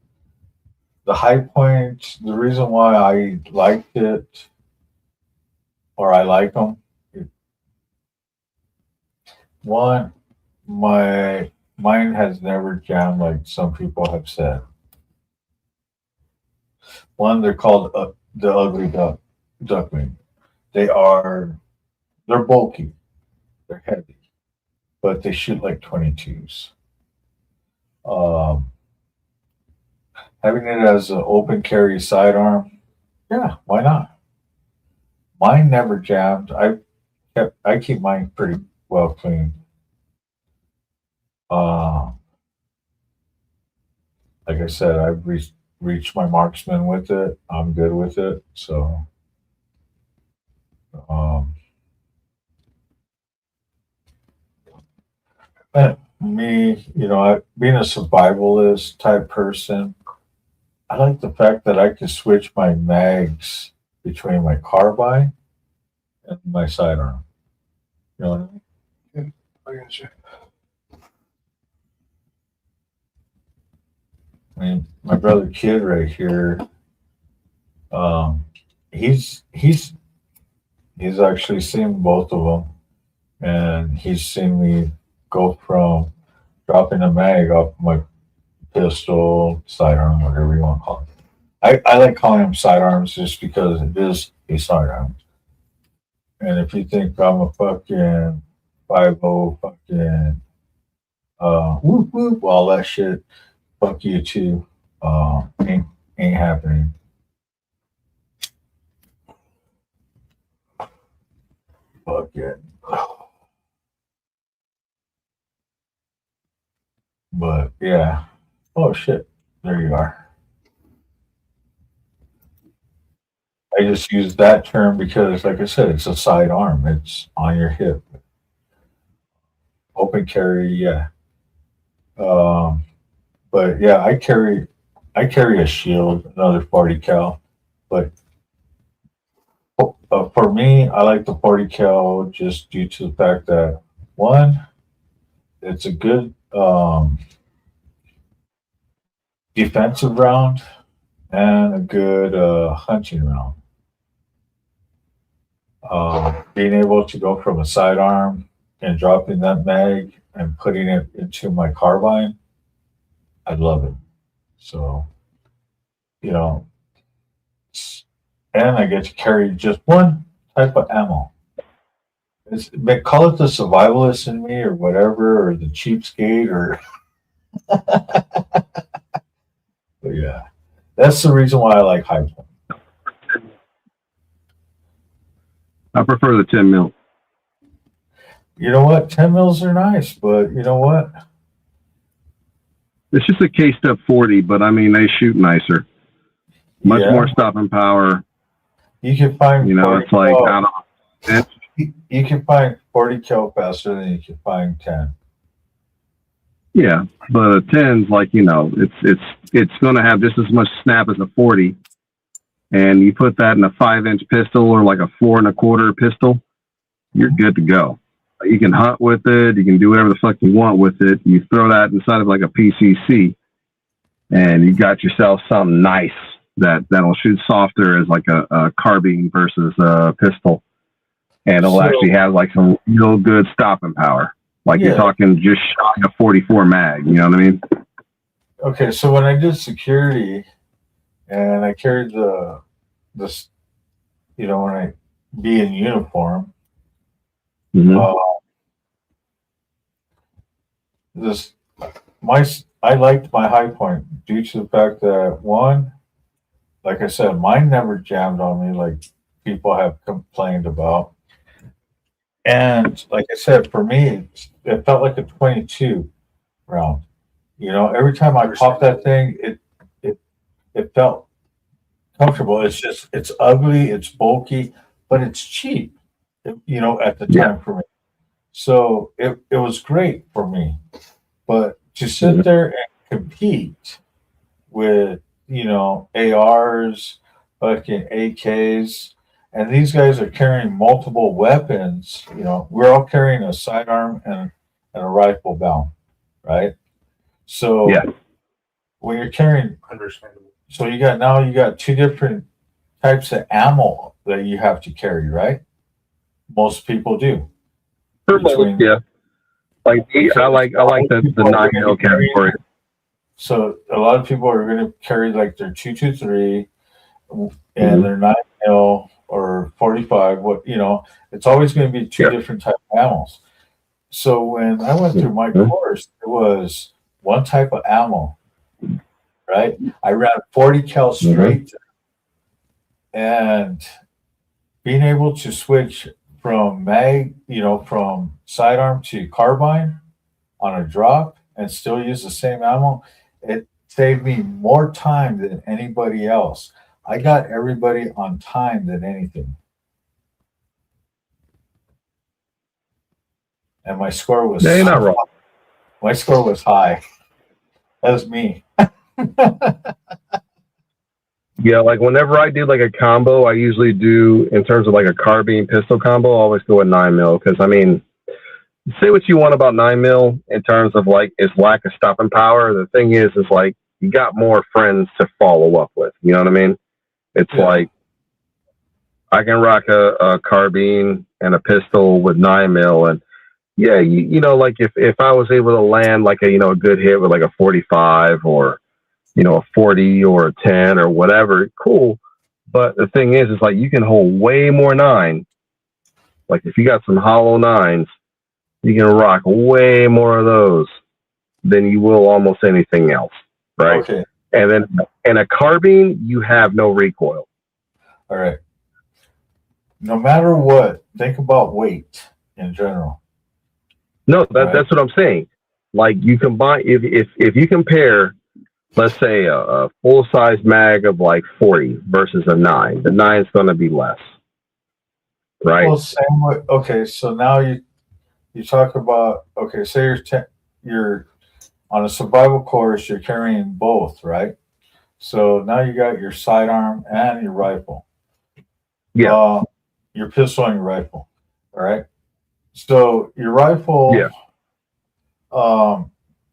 The high point, the reason why I liked it, or I like them, one, mine has never jammed like some people have said. One, they're called the ugly duckling. They're bulky, they're heavy, but they shoot like 22s. Having it as an open carry sidearm, yeah, why not? Mine never jammed. I keep mine pretty well clean. Like I said, I've reached my marksman with it. I'm good with it. So, me, being a survivalist type person, I like the fact that I can switch my mags between my carbine and my sidearm. You know what I mean? I got you. I mean, my brother Kid right here, he's He's actually seen both of them, and he's seen me go from dropping a mag off my pistol, sidearm, whatever you want to call it. I like calling them sidearms just because it is a sidearm. And if you think I'm a fucking 5.0 fucking whoop whoop, all that shit, fuck you too. Ain't happening. Fuck it. But yeah. Oh shit. There you are. I just use that term because, like I said, it's a sidearm. It's on your hip. Open carry, yeah. But yeah, I carry a shield, another 40 cal. But for me, I like the 40 cal just due to the fact that one, it's a good defensive round and a good hunting round. Being able to go from a sidearm and dropping that mag and putting it into my carbine, I love it. So, you know, and I get to carry just one type of ammo. They call it the survivalist in me or whatever, or the cheapskate, or. But yeah, that's the reason why I like high point. I prefer the 10 mil. You know what? 10 mils are nice, but you know what? It's just a K-Step 40, but I mean, they shoot nicer. Much more stopping power. You can find, you know, it's like, I don't know. You can find 40 cal faster than you can find 10. Yeah, but a 10's like, you know, it's going to have just as much snap as a 40. And you put that in a 5-inch pistol or like a 4 1/4 pistol, you're good to go. You can hunt with it. You can do whatever the fuck you want with it. You throw that inside of like a PCC, and you got yourself something nice that'll shoot softer as like a carbine versus a pistol, and it'll actually have like some real good stopping power. Like you're talking just shot a 44 mag. You know what I mean? Okay, so when I did security, and I carried this, you know, when I be in uniform. I liked my high point due to the fact that one, like I said, mine never jammed on me like people have complained about. And like I said, for me, it felt like a 22 round. You know, every time I popped that thing, it felt comfortable. It's ugly, it's bulky, but it's cheap, you know, at the time for me. So it was great for me. But to sit there and compete with, you know, ARs, fucking AKs, and these guys are carrying multiple weapons, you know, we're all carrying a sidearm and a rifle bound, right? So when you're carrying, Understandable. so you got two different types of ammo that you have to carry, right? Most people do. Like I like the 9mm category. So a lot of people are going to carry like their 223 and their 9mm or 45. What, you know, it's always going to be two different type of ammos. So when I went through my course, it was one type of ammo, right? I ran 40 cal straight, and being able to switch from from sidearm to carbine on a drop and still use the same ammo, it saved me more time than anybody else. I got everybody on time than anything. And my score was you're not wrong. My score was high. That was me. Yeah, like whenever I do like a combo, I usually do in terms of like a carbine pistol combo, I always go with 9mm because I mean, say what you want about 9mm in terms of like its lack of stopping power. The thing is like you got more friends to follow up with. You know what I mean? It's like I can rock a carbine and a pistol with 9mm, and yeah, you know, like if I was able to land like a good hit with like a 45 or a 40 or a 10 or whatever, cool. But the thing is like you can hold way more 9. Like if you got some hollow 9s, you can rock way more of those than you will almost anything else, right? Okay. And then in a carbine, you have no recoil. All right. No matter what, think about weight in general. No, that's what I'm saying. Like you combine, if you compare, let's say a full size mag of like 40 versus a 9, the 9 is going to be less, right? Well, same way. Okay, so now you talk about, okay, say you're on a survival course, you're carrying both, right? So now you got your sidearm and your rifle. Yeah. Your pistol and your rifle. All right. So your rifle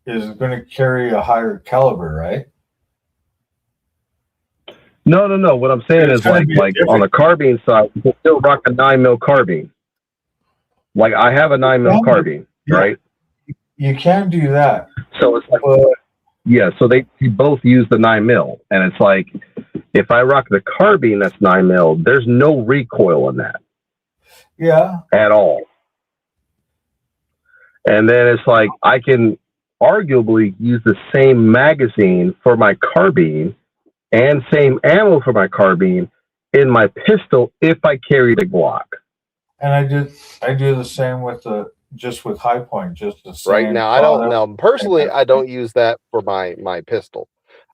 is going to carry a higher caliber, right? No. What I'm saying is like on the carbine side, you can still rock a 9mm carbine. Like I have a 9mm carbine, right? You can do that. So it's like, so they both use the 9mm, and it's like if I rock the carbine that's 9mm, there's no recoil in that. Yeah. At all. And then it's like I can arguably use the same magazine for my carbine and same ammo for my carbine in my pistol if I carry the Glock. And I do the same with with high point, just the same. Right now, I don't know. Personally, I don't use that for my pistol.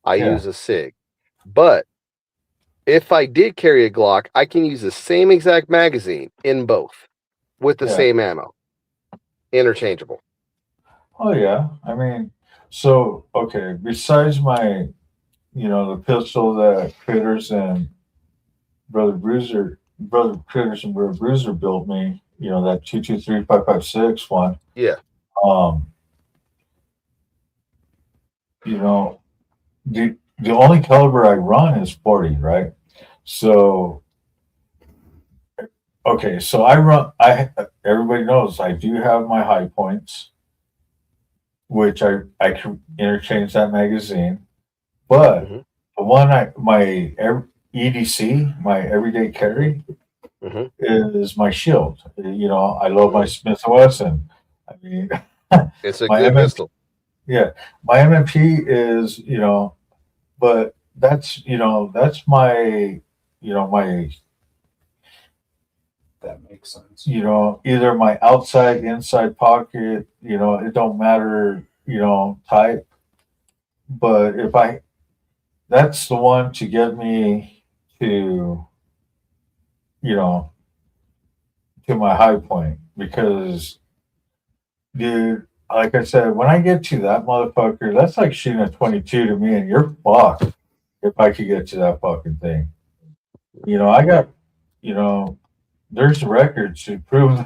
I use a SIG. But if I did carry a Glock, I can use the same exact magazine in both with the same ammo. Interchangeable. Oh yeah. I mean, so okay, besides my the pistol that Critters and Brother Critters and Brother Bruiser built me, that 223-556 one. Yeah. The only caliber I run is 40, right? So okay, so everybody knows I do have my high points, which I can interchange that magazine. But the one my EDC, my everyday carry, is my shield. I love my Smith & Wesson. I mean, it's a good pistol. Yeah, my MMP is but that's my my. That makes sense. Either my outside, inside pocket. It don't matter. Type. But that's the one to get me to to my high point, because dude, like I said, when I get to that motherfucker, that's like shooting a 22 to me, and you're fucked if I could get to that fucking thing. I got there's records to prove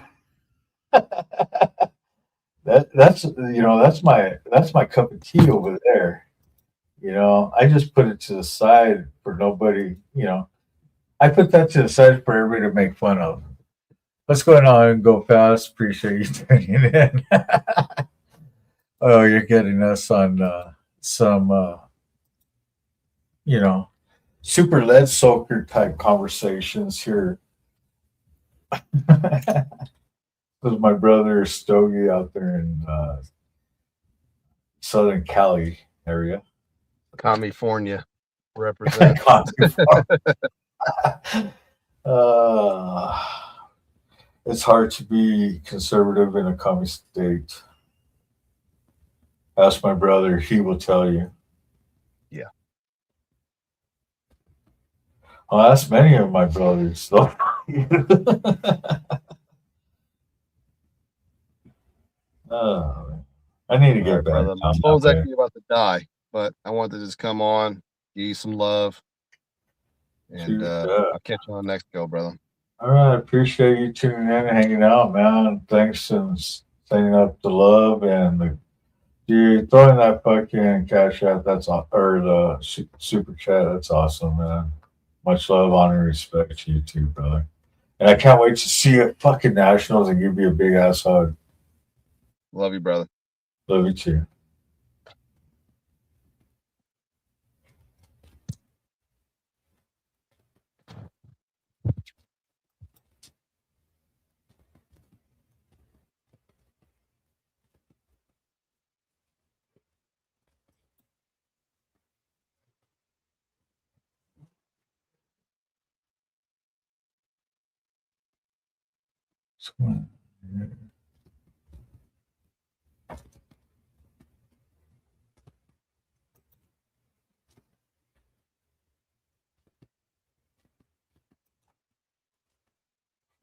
that's my cup of tea over there. I just put it to the side for nobody. I put that to the side for everybody to make fun of. What's going on? Go fast. Appreciate you tuning in. Oh, you're getting us on some, super lead soaker type conversations here. This is my brother Stogie out there in Southern Cali area. California represent. It's hard to be conservative in a communist state. Ask my brother, he will tell you. Yeah. I'll ask many of my brothers, though. I need to get back. My phone's actually about to die, but I wanted to just come on, give you some love, and I'll catch you on the next go, brother. All right, appreciate you tuning in and hanging out, man. Thanks and sending up the love and dude, throwing that fucking cash out. That's or the super chat. That's awesome, man. Much love, honor, and respect to you too, brother. And I can't wait to see you at fucking Nationals and give you a big ass hug. Love you, brother. Love you too.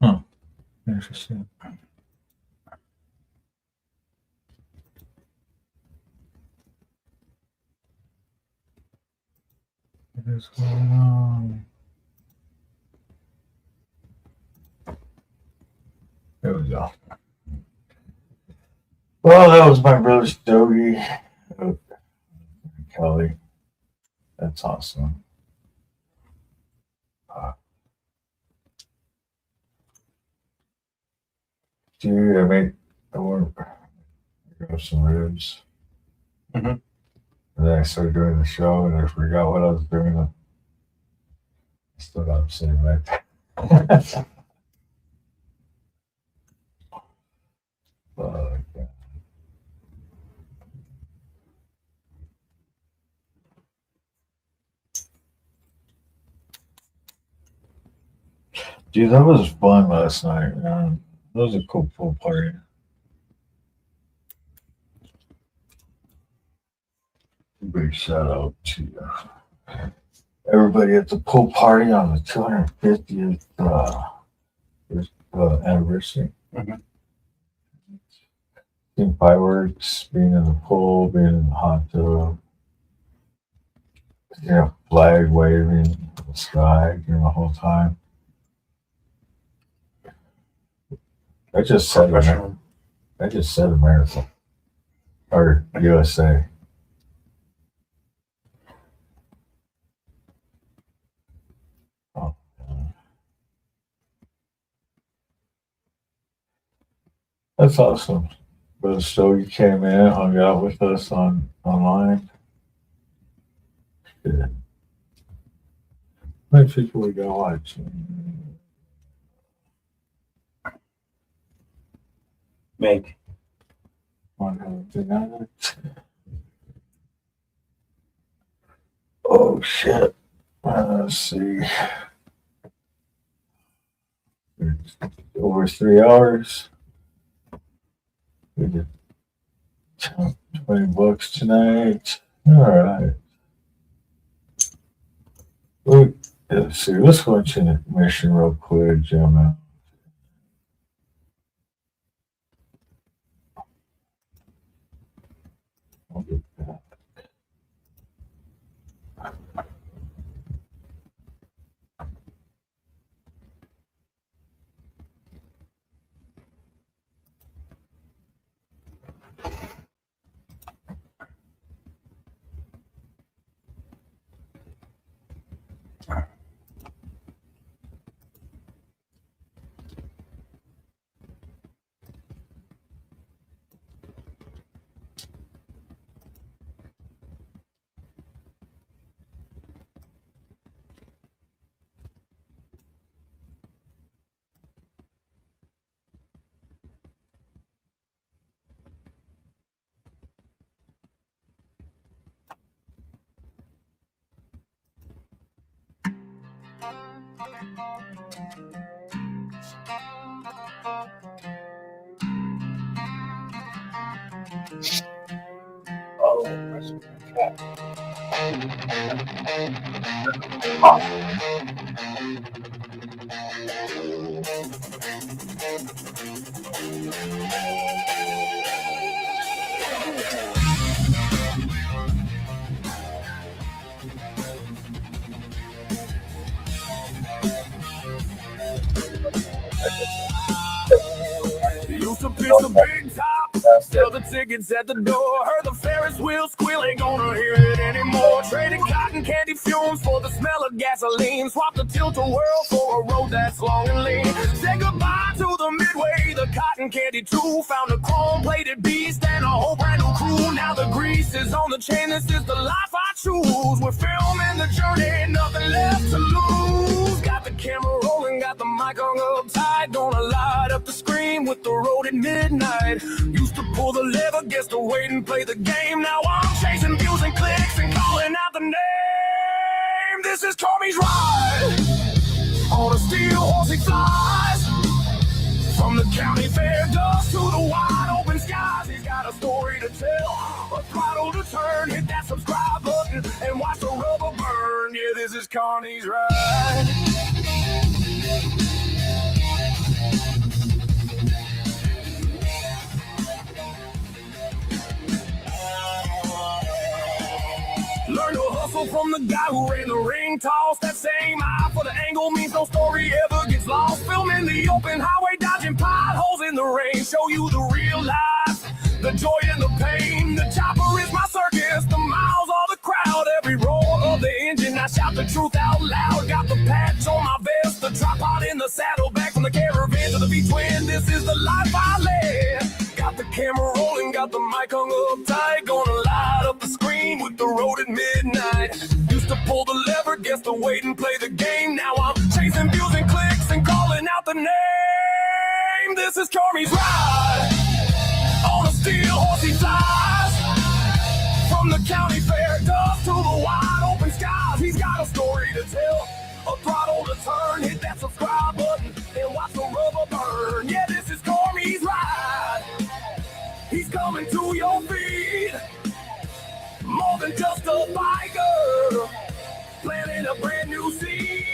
Huh. Interesting. What is going on? There we go. Well, that was my brother Stogie. Kelly. That's awesome. Dude, I want to grab some ribs. Mm-hmm. And then I started doing the show and I forgot what I was doing. I still got them sitting right there. Fuck, yeah. Dude, that was fun last night, man. That was a cool pool party. Big shout out to everybody at the pool party on the 250th anniversary. Mhm. Seeing fireworks, being in the pool, being in the hot tub, flag waving in the sky during the whole time. I just said America. I just said America or USA. Oh, that's awesome. Brother Stogie came in, hung out with us online. Good. How many people we got watching? Make. Oh shit. Let's see. Over 3 hours. We did $20 tonight. All right. Let's see. Let's go into the mission real quick, Jim. I'll get that. Used to be some big top, sell the tickets at the door. Heard the Ferris wheel squealing, gonna hear it anymore. Trading cotton candy fumes for the smell of gas. gasoline. Swap the tilt-a world for a road that's long and lean. Say goodbye to the midway, the cotton candy true. Found a chrome-plated beast and a whole brand new crew. Now the grease is on the chain, this is the life I choose. We're filming the journey, nothing left to lose. Got the camera rolling, got the mic hung up tight. Gonna light up the screen with the road at midnight. Used to pull the lever, guess to wait and play the game. Now I'm chasing views and clicks and calling out the name. This is CARNY'S RIDE. On a steel horse he flies. From the county fair dust to the wide open skies. He's got a story to tell, a throttle to turn. Hit that subscribe button and watch the rubber burn. Yeah, this is CARNY'S RIDE. Learn to hustle from the guy who ran the ring toss. That same eye for the angle means no story ever gets lost. Filming the open highway, dodging potholes in the rain. Show you the real life, the joy and the pain. The chopper is my circus, the miles are the crowd. Every roar of the engine, I shout the truth out loud. Got the patch on my vest, the tripod in the saddle. Back from the caravan to the V-twin, this is the life I led. Got the camera rolling, got the mic hung up tight. Gonna light up the screen with the road at midnight. Used to pull the lever, guess to wait and play the game. Now I'm chasing views and clicks and calling out the name. This is CARNY'S RIDE. On a steel horse he flies. From the county fair dust to the wide open skies. He's got a story to tell, a throttle to turn. Hit that subscribe button and watch the rubber burn. Yeah, this is CARNY'S RIDE. He's coming to your feet. More than just a biker, planting a brand new seed.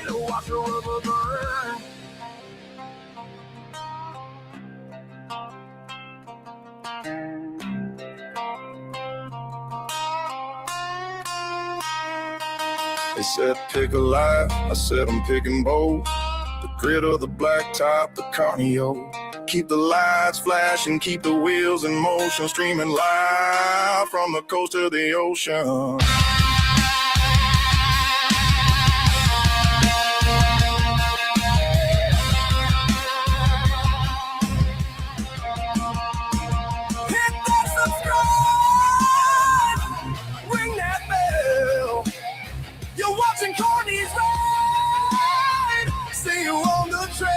Watch the rubber burn. They said pick a life, I said I'm picking bold. The grit of the black top, the carnio. Keep the lights flashing, keep the wheels in motion. Streaming live from the coast to the ocean. Hit that subscribe, ring that bell. You're watching CARNY'S RIDE. See you on the trail.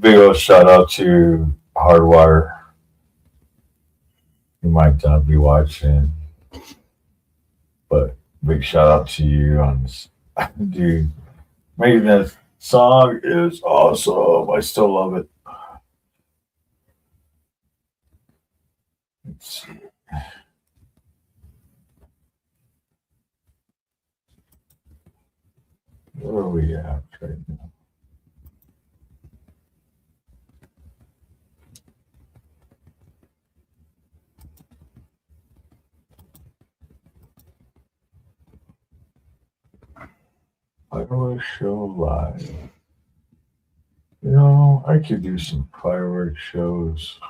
Big old shout out to Hardwire. You might not be watching, but big shout out to you on this. Dude, making that song is awesome. I still love it. Let's see. Where are we at right now? Fireworks show live. You know, I could do some fireworks shows.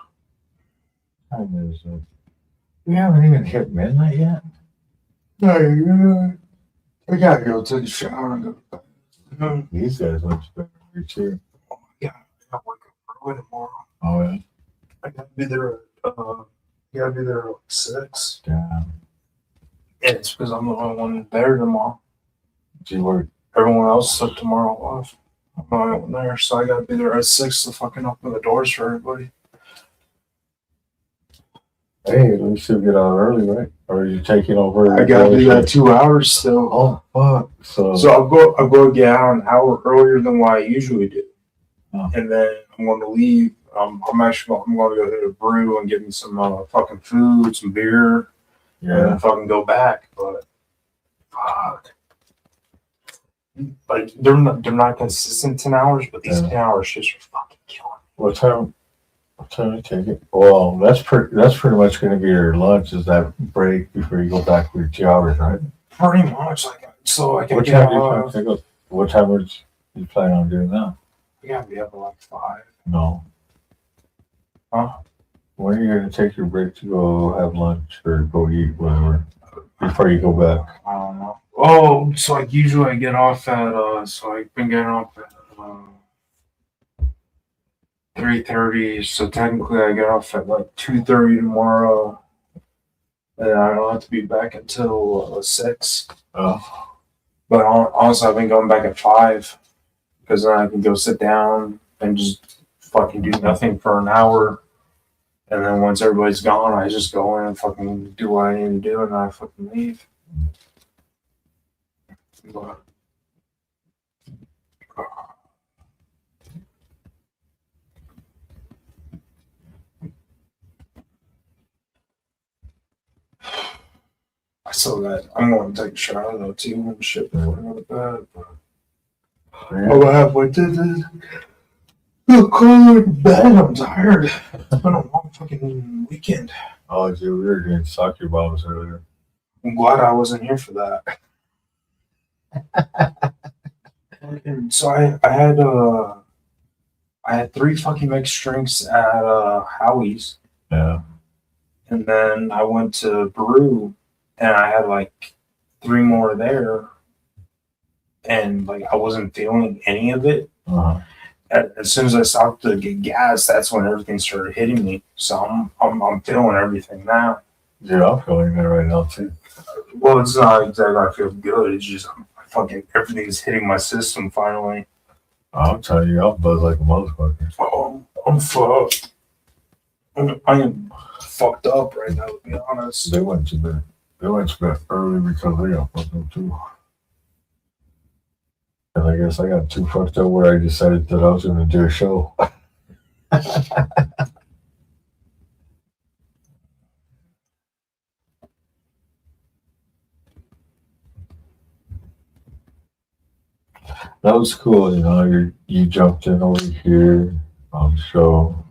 What time is it? We haven't even hit midnight yet. No, I gotta go take a shower and go to bed. These guys went to bed early too. Yeah, I wake up early tomorrow. Oh yeah. I gotta be there at 6. Damn. Yeah, it's because I'm the only one there tomorrow. Do you work? Everyone else took tomorrow off. I'm the only one there, so I gotta be there at 6 to fucking open the doors for everybody. Hey, at least you'll get out early, right? Or are you taking over? I gotta do that 2 hours still. Oh fuck! So I'll go get out an hour earlier than what I usually do, and then I'm going to leave. I'm going to go hit a brew and get me some fucking food, some beer, and then fucking go back. But fuck, like they're not consistent 10 hours, but these 10 hour shifts are fucking killing me. what time? What time to take it? Well, that's pretty much going to be your lunch. Is that break before you go back for your 2 hours, right? Pretty much, so I can What get time do you plan off. to go? What time would you plan on doing that? We gotta be up at like 5. No. Huh? When are you going to take your break to go have lunch or go eat, whatever, before you go back? I don't know. Oh, so like usually I get off at so I've been getting off at 3:30. So technically I get off at like 2:30 tomorrow, and I don't have to be back until 6. Oh, But honestly, I've been going back at 5 because then I can go sit down and just fucking do nothing for an hour. And then once everybody's gone, I just go in and fucking do what I need to do, and then I fucking leave. But, I still got. I'm going to take a shower though too and shit before I go to bed. But yeah. I'm halfway to the cold bed. I'm tired. It's been a long fucking weekend. Oh, dude, we were doing soccer bombs earlier. I'm glad I wasn't here for that. So I had 3 fucking mixed drinks at Howie's, Yeah. and then I went to Brew, and I had like 3 more there, and like I wasn't feeling any of it. Uh-huh. As soon as I stopped to get gas, that's when everything started hitting me. So I'm feeling everything now. Dude, I'm feeling that right now too. Well, it's not exactly I feel good. It's just fucking everything's hitting my system finally. I'm telling you, I'm buzzed like a motherfucker. Oh, I'm fucked. I am fucked up right now, to be honest. They went to bed. They went to bed early because they got fucked up too. And I guess I got too fucked up where I decided that I was going to do a show. That was cool, you know. You jumped in over here on the show.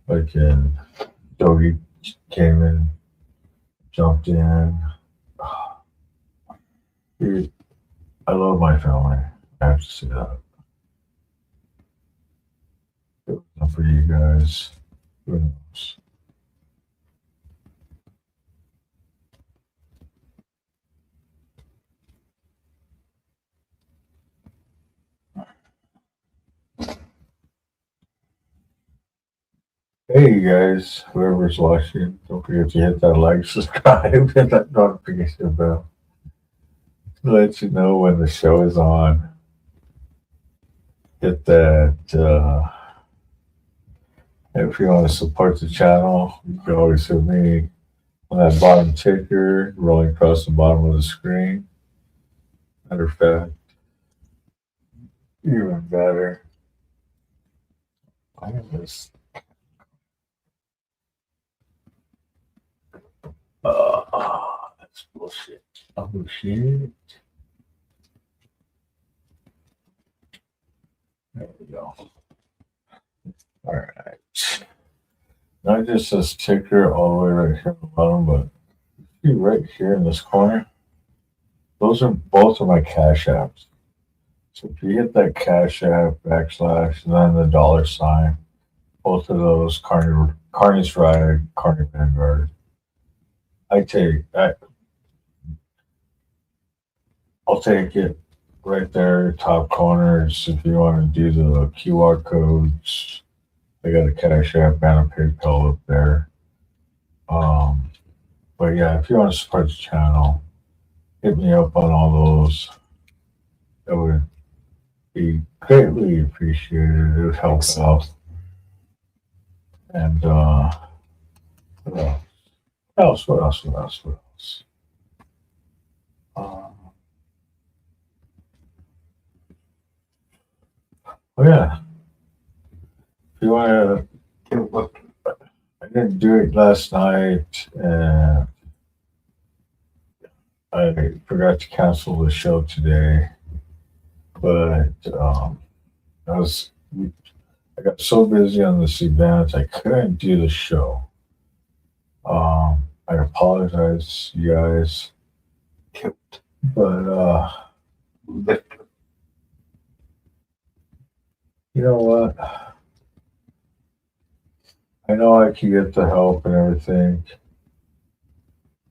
Like, Doggy came in, jumped in. Dude, I love my family. I have to say that. If it was not for you guys, who knows? Hey, you guys, whoever's watching, don't forget to hit that like, subscribe, hit that notification bell to let you know when the show is on. Hit that. If you want to support the channel, you can always hit me on that bottom ticker rolling across the bottom of the screen. Matter of fact, even better. I can just. That's bullshit. Oh, shit. There we go. All right. Not just this ticker all the way right here at the bottom, but see right here in this corner. Those are both of my Cash Apps. So if you hit that Cash App / and then the $, both of those, CARNY'S RIDE, Carny Vanguard. I'll take it right there, top corners. If you want to do the QR codes, I got a Cash App and a PayPal up there. But yeah, if you want to support the channel, hit me up on all those. That would be greatly appreciated. It would help out. And what else? Oh yeah. If you want to, I didn't do it last night, and I forgot to cancel the show today. But I got so busy on this event, I couldn't do the show. I apologize, you guys. But you know what? I know I can get the help and everything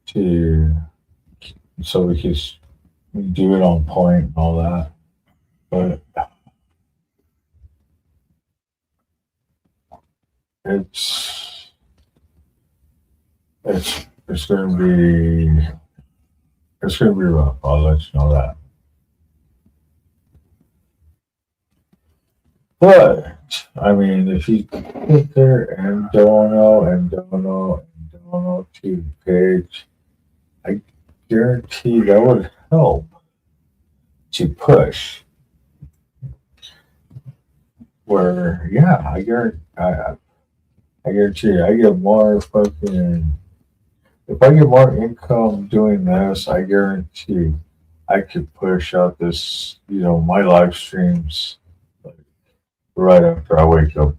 to so we can do it on point and all that. But it's it's gonna be rough. I'll let you know that. But I mean, if you sit there and don't know to the page, I guarantee that would help to push. Where yeah, I guarantee you, I get more fucking. If I get more income doing this, I guarantee I could push out this, my live streams like, right after I wake up.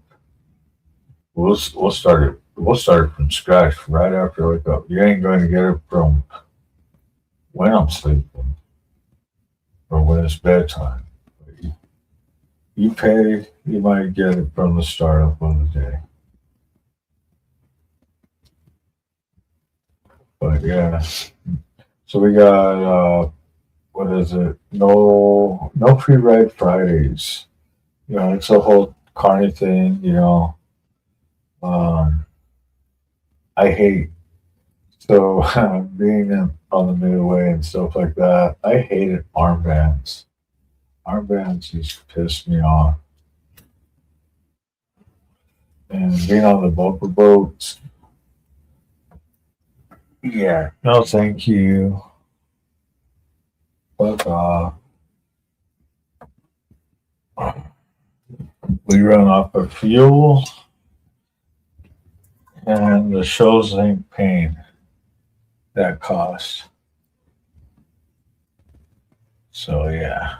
We'll start it. We'll start it from scratch right after I wake up. You ain't going to get it from when I'm sleeping or when it's bedtime. You pay, you might get it from the startup of the day. But yeah, so we got what is it? No free ride Fridays. It's a whole carny thing. I hate so being on the midway and stuff like that. I hated armbands. Armbands used to piss me off. And being on the bumper boats, yeah, no, thank you. Fuck off. We run off of fuel, and the shows ain't paying that cost. So yeah,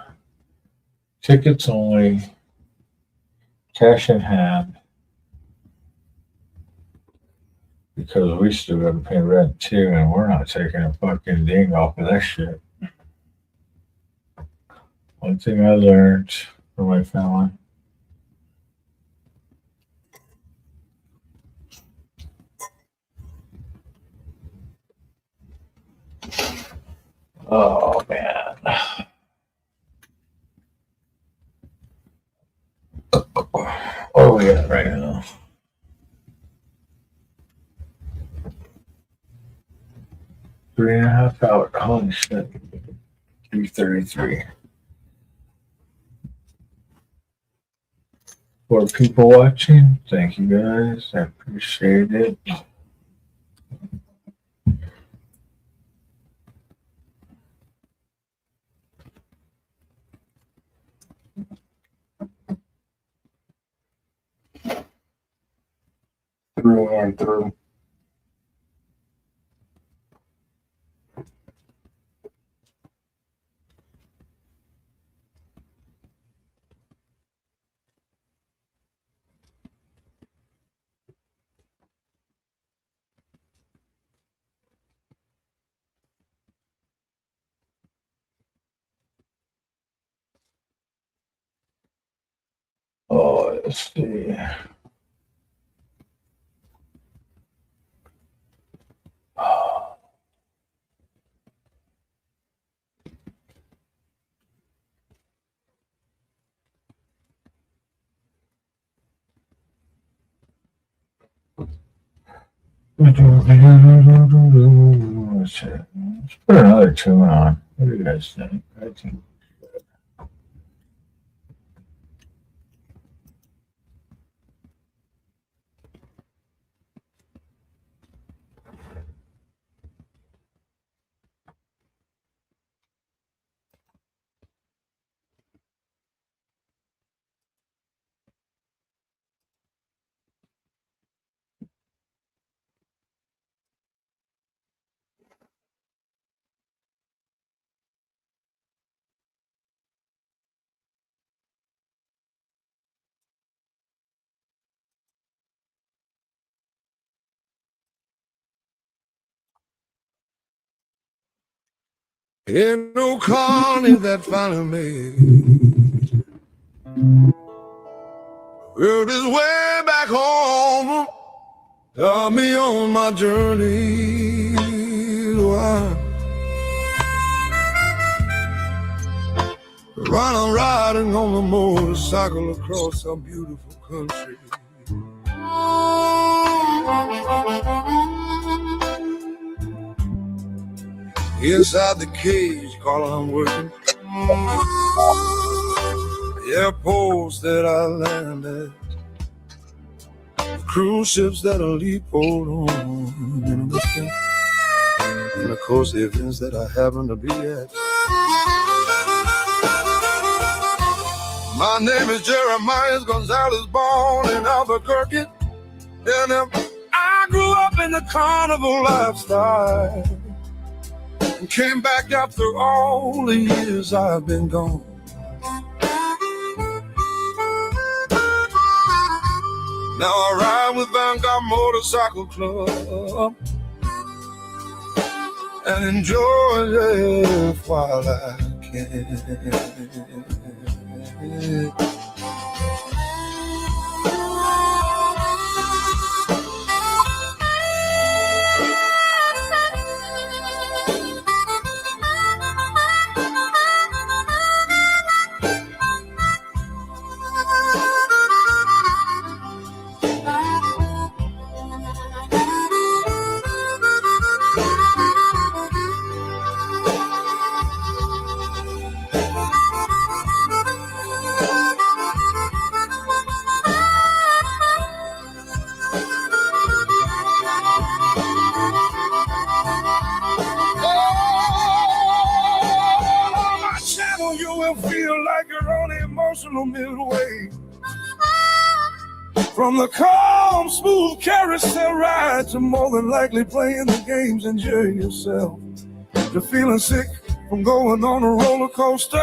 tickets only, cash in hand, because we still got to pay rent too, and we're not taking a fucking ding off of that shit. One thing I learned from my family. Oh man. Oh yeah, right now. 3.5 hours. Holy shit. 3:33. 4 people watching. Thank you guys. I appreciate it. Through and through. Oh, let's see. Let's put another tune on. What do you guys think? I think Ain't no Connie that finally made well, this way back home. Got me on my journey. Why? I'm riding on a motorcycle across a beautiful country. Inside the cage, call I'm working. The airports that I landed, the cruise ships that I leap hold on, and of course the events that I happen to be at. My name is Jeremiah Gonzalez, born in Albuquerque, and I grew up in the carnival lifestyle and came back after all the years I've been gone. Now I ride with Vanguard Motorcycle Club and enjoy life while I can. You will feel like you're on the emotional midway from the calm, smooth carousel ride to more than likely playing the games, enjoying yourself, to feeling sick from going on a roller coaster.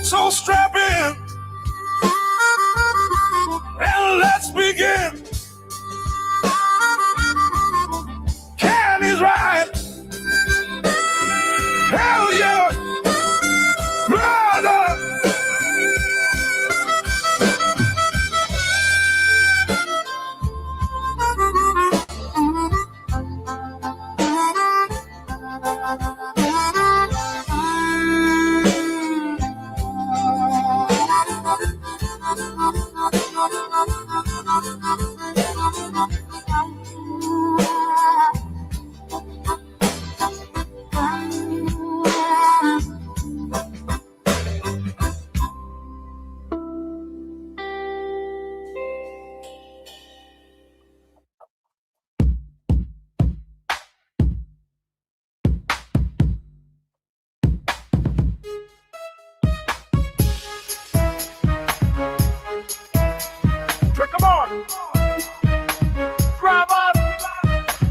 So strap in and let's begin. CARNY'S RIDE. Hell yeah, brother. Trick 'em on. Drive on.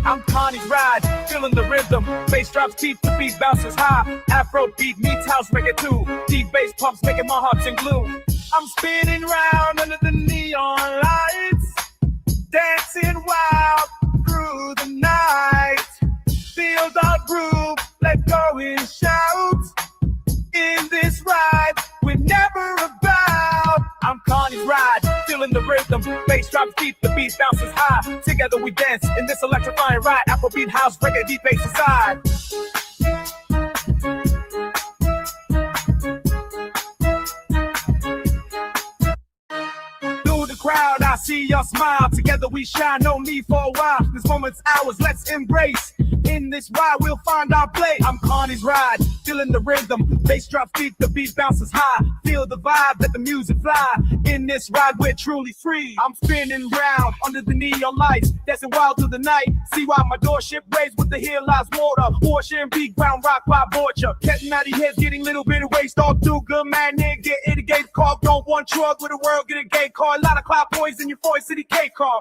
I'm CARNY'S RIDE, feeling the rhythm. Bass drops deep, the beat bounces high. Afro beat meets house reggae too. Deep bass pumps making my heart sing glue. I'm spinning round under the neon lights, dancing wild through the night. Feel the groove, let go and shout. In this ride, we're never about. I'm CARNY'S RIDE, feeling the rhythm. Bass drops deep, the beat bounces high. Together we dance in this electrifying ride. Afrobeat, house, reggae, deep bass inside. Through the crowd, I see your smile. Together we shine, no need for a while. This moment's ours, let's embrace. In this ride, we'll find our place. I'm CARNY'S RIDE, feeling the rhythm. Bass drops deep, the beat bounces high. Feel the vibe, let the music fly. In this ride, we're truly free. I'm spinning round under the neon lights, dancing wild through the night. See why my doorship raised with the hill lies water. Ocean and big ground rock by Borgia. Catching out of heads, getting little bit of waste all through. Good man, nigga, get it, a gate car. Don't want drug with the world, get a gay car. A lot of cloud boys in your voice, city K car.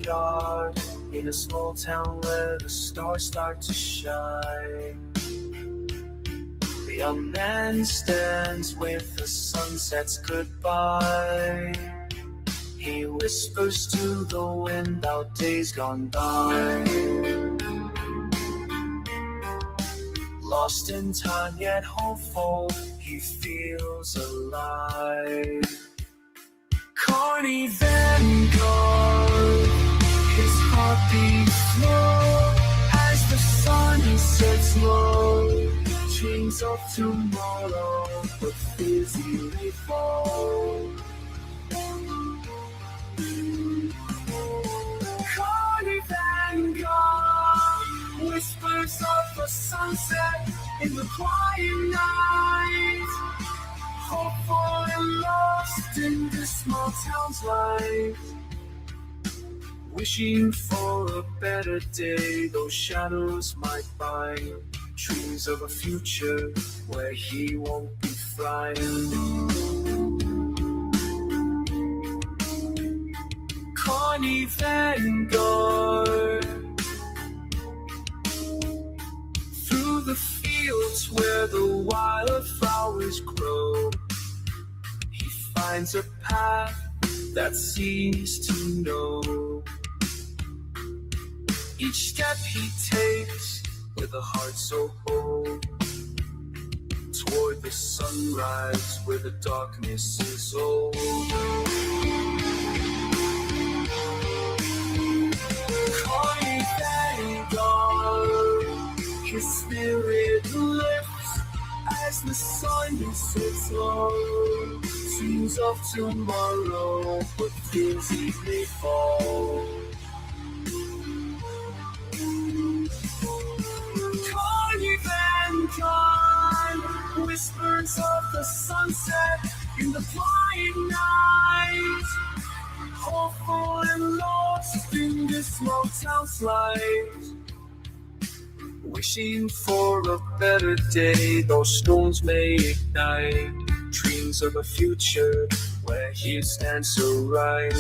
start in a small town where the stars start to shine. The young man stands with the sunset's goodbye. He whispers to the wind out days gone by. Lost in time yet hopeful, he feels alive. Carney Vanguard, his heart beats slow as the sun sets low. Dreams of tomorrow, but fears he fall. Carney Vanguard, whispers of the sunset in the quiet night. Hopeful and lost in this small town's life. Wishing for a better day, those shadows might bind. Dreams of a future where he won't be frightened. Carney Vanguard, through the fields where the wildflowers grow, he finds a path that seems to know. Each step he takes with a heart so bold, toward the sunrise where the darkness is old. Carney Vanguard, his spirit lifts as the sun sets low. Dreams of tomorrow, but fears easily fall. Carney Vanguard, whispers of the sunset in the quiet night. Hopeful and lost in this small town's life. Wishing for a better day, those storms may ignite. Dreams of a future where he stands so right.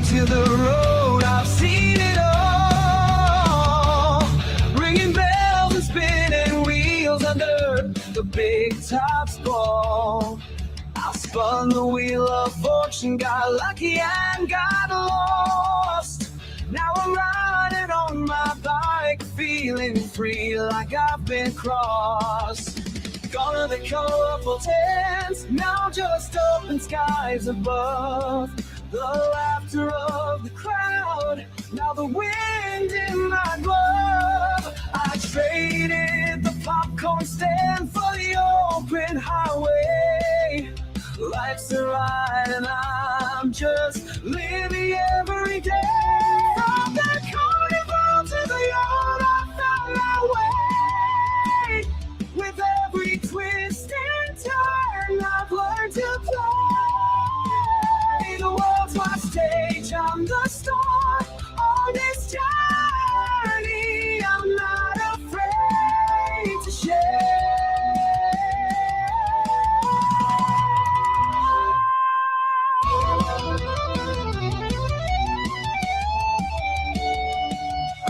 To the road, I've seen it all. Ringing bells and spinning wheels under the big top's ball. I spun the wheel of fortune, got lucky and got lost. Now I'm riding on my bike, feeling free like I've been crossed. Gone are the colorful tents, now just open skies above. The laughter of the crowd, now the wind in my glove. I traded the popcorn stand for the open highway. Life's a ride and I'm just living every day. From the carnival to the yard, I found my way. With every twist and turn, I've learned to play. The world's my stage, I'm the star on this journey. I'm not afraid to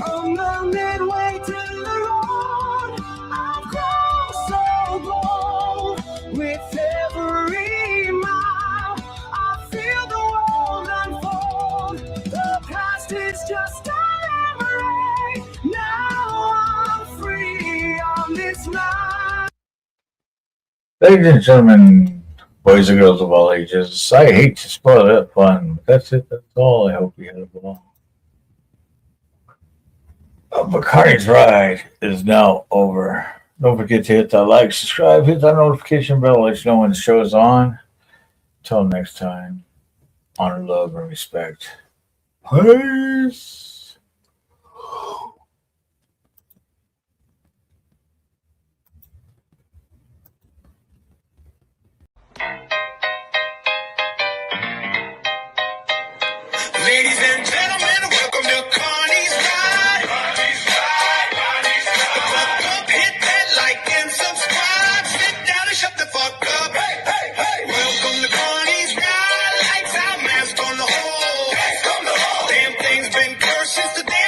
On the midway to the road, I've grown so bold. With every mile, I feel the world unfold. The past is just a memory. Now I'm free on this ride. Ladies and gentlemen, boys and girls of all ages, I hate to spoil that fun, but that's it. That's all. I hope you had a ball. But CARNY'S ride is now over. Don't forget to hit that like, subscribe, hit that notification bell, let you know when the show is on. Until next time, honor, love, and respect. Peace. Ladies and gentlemen, welcome to CARNY'S RIDE. Buck up, hit that like and subscribe. Sit down and shut the fuck up. Hey, hey, hey. Welcome to CARNY'S RIDE. Lights out, mask on the hole. Damn thing's been cursed since the day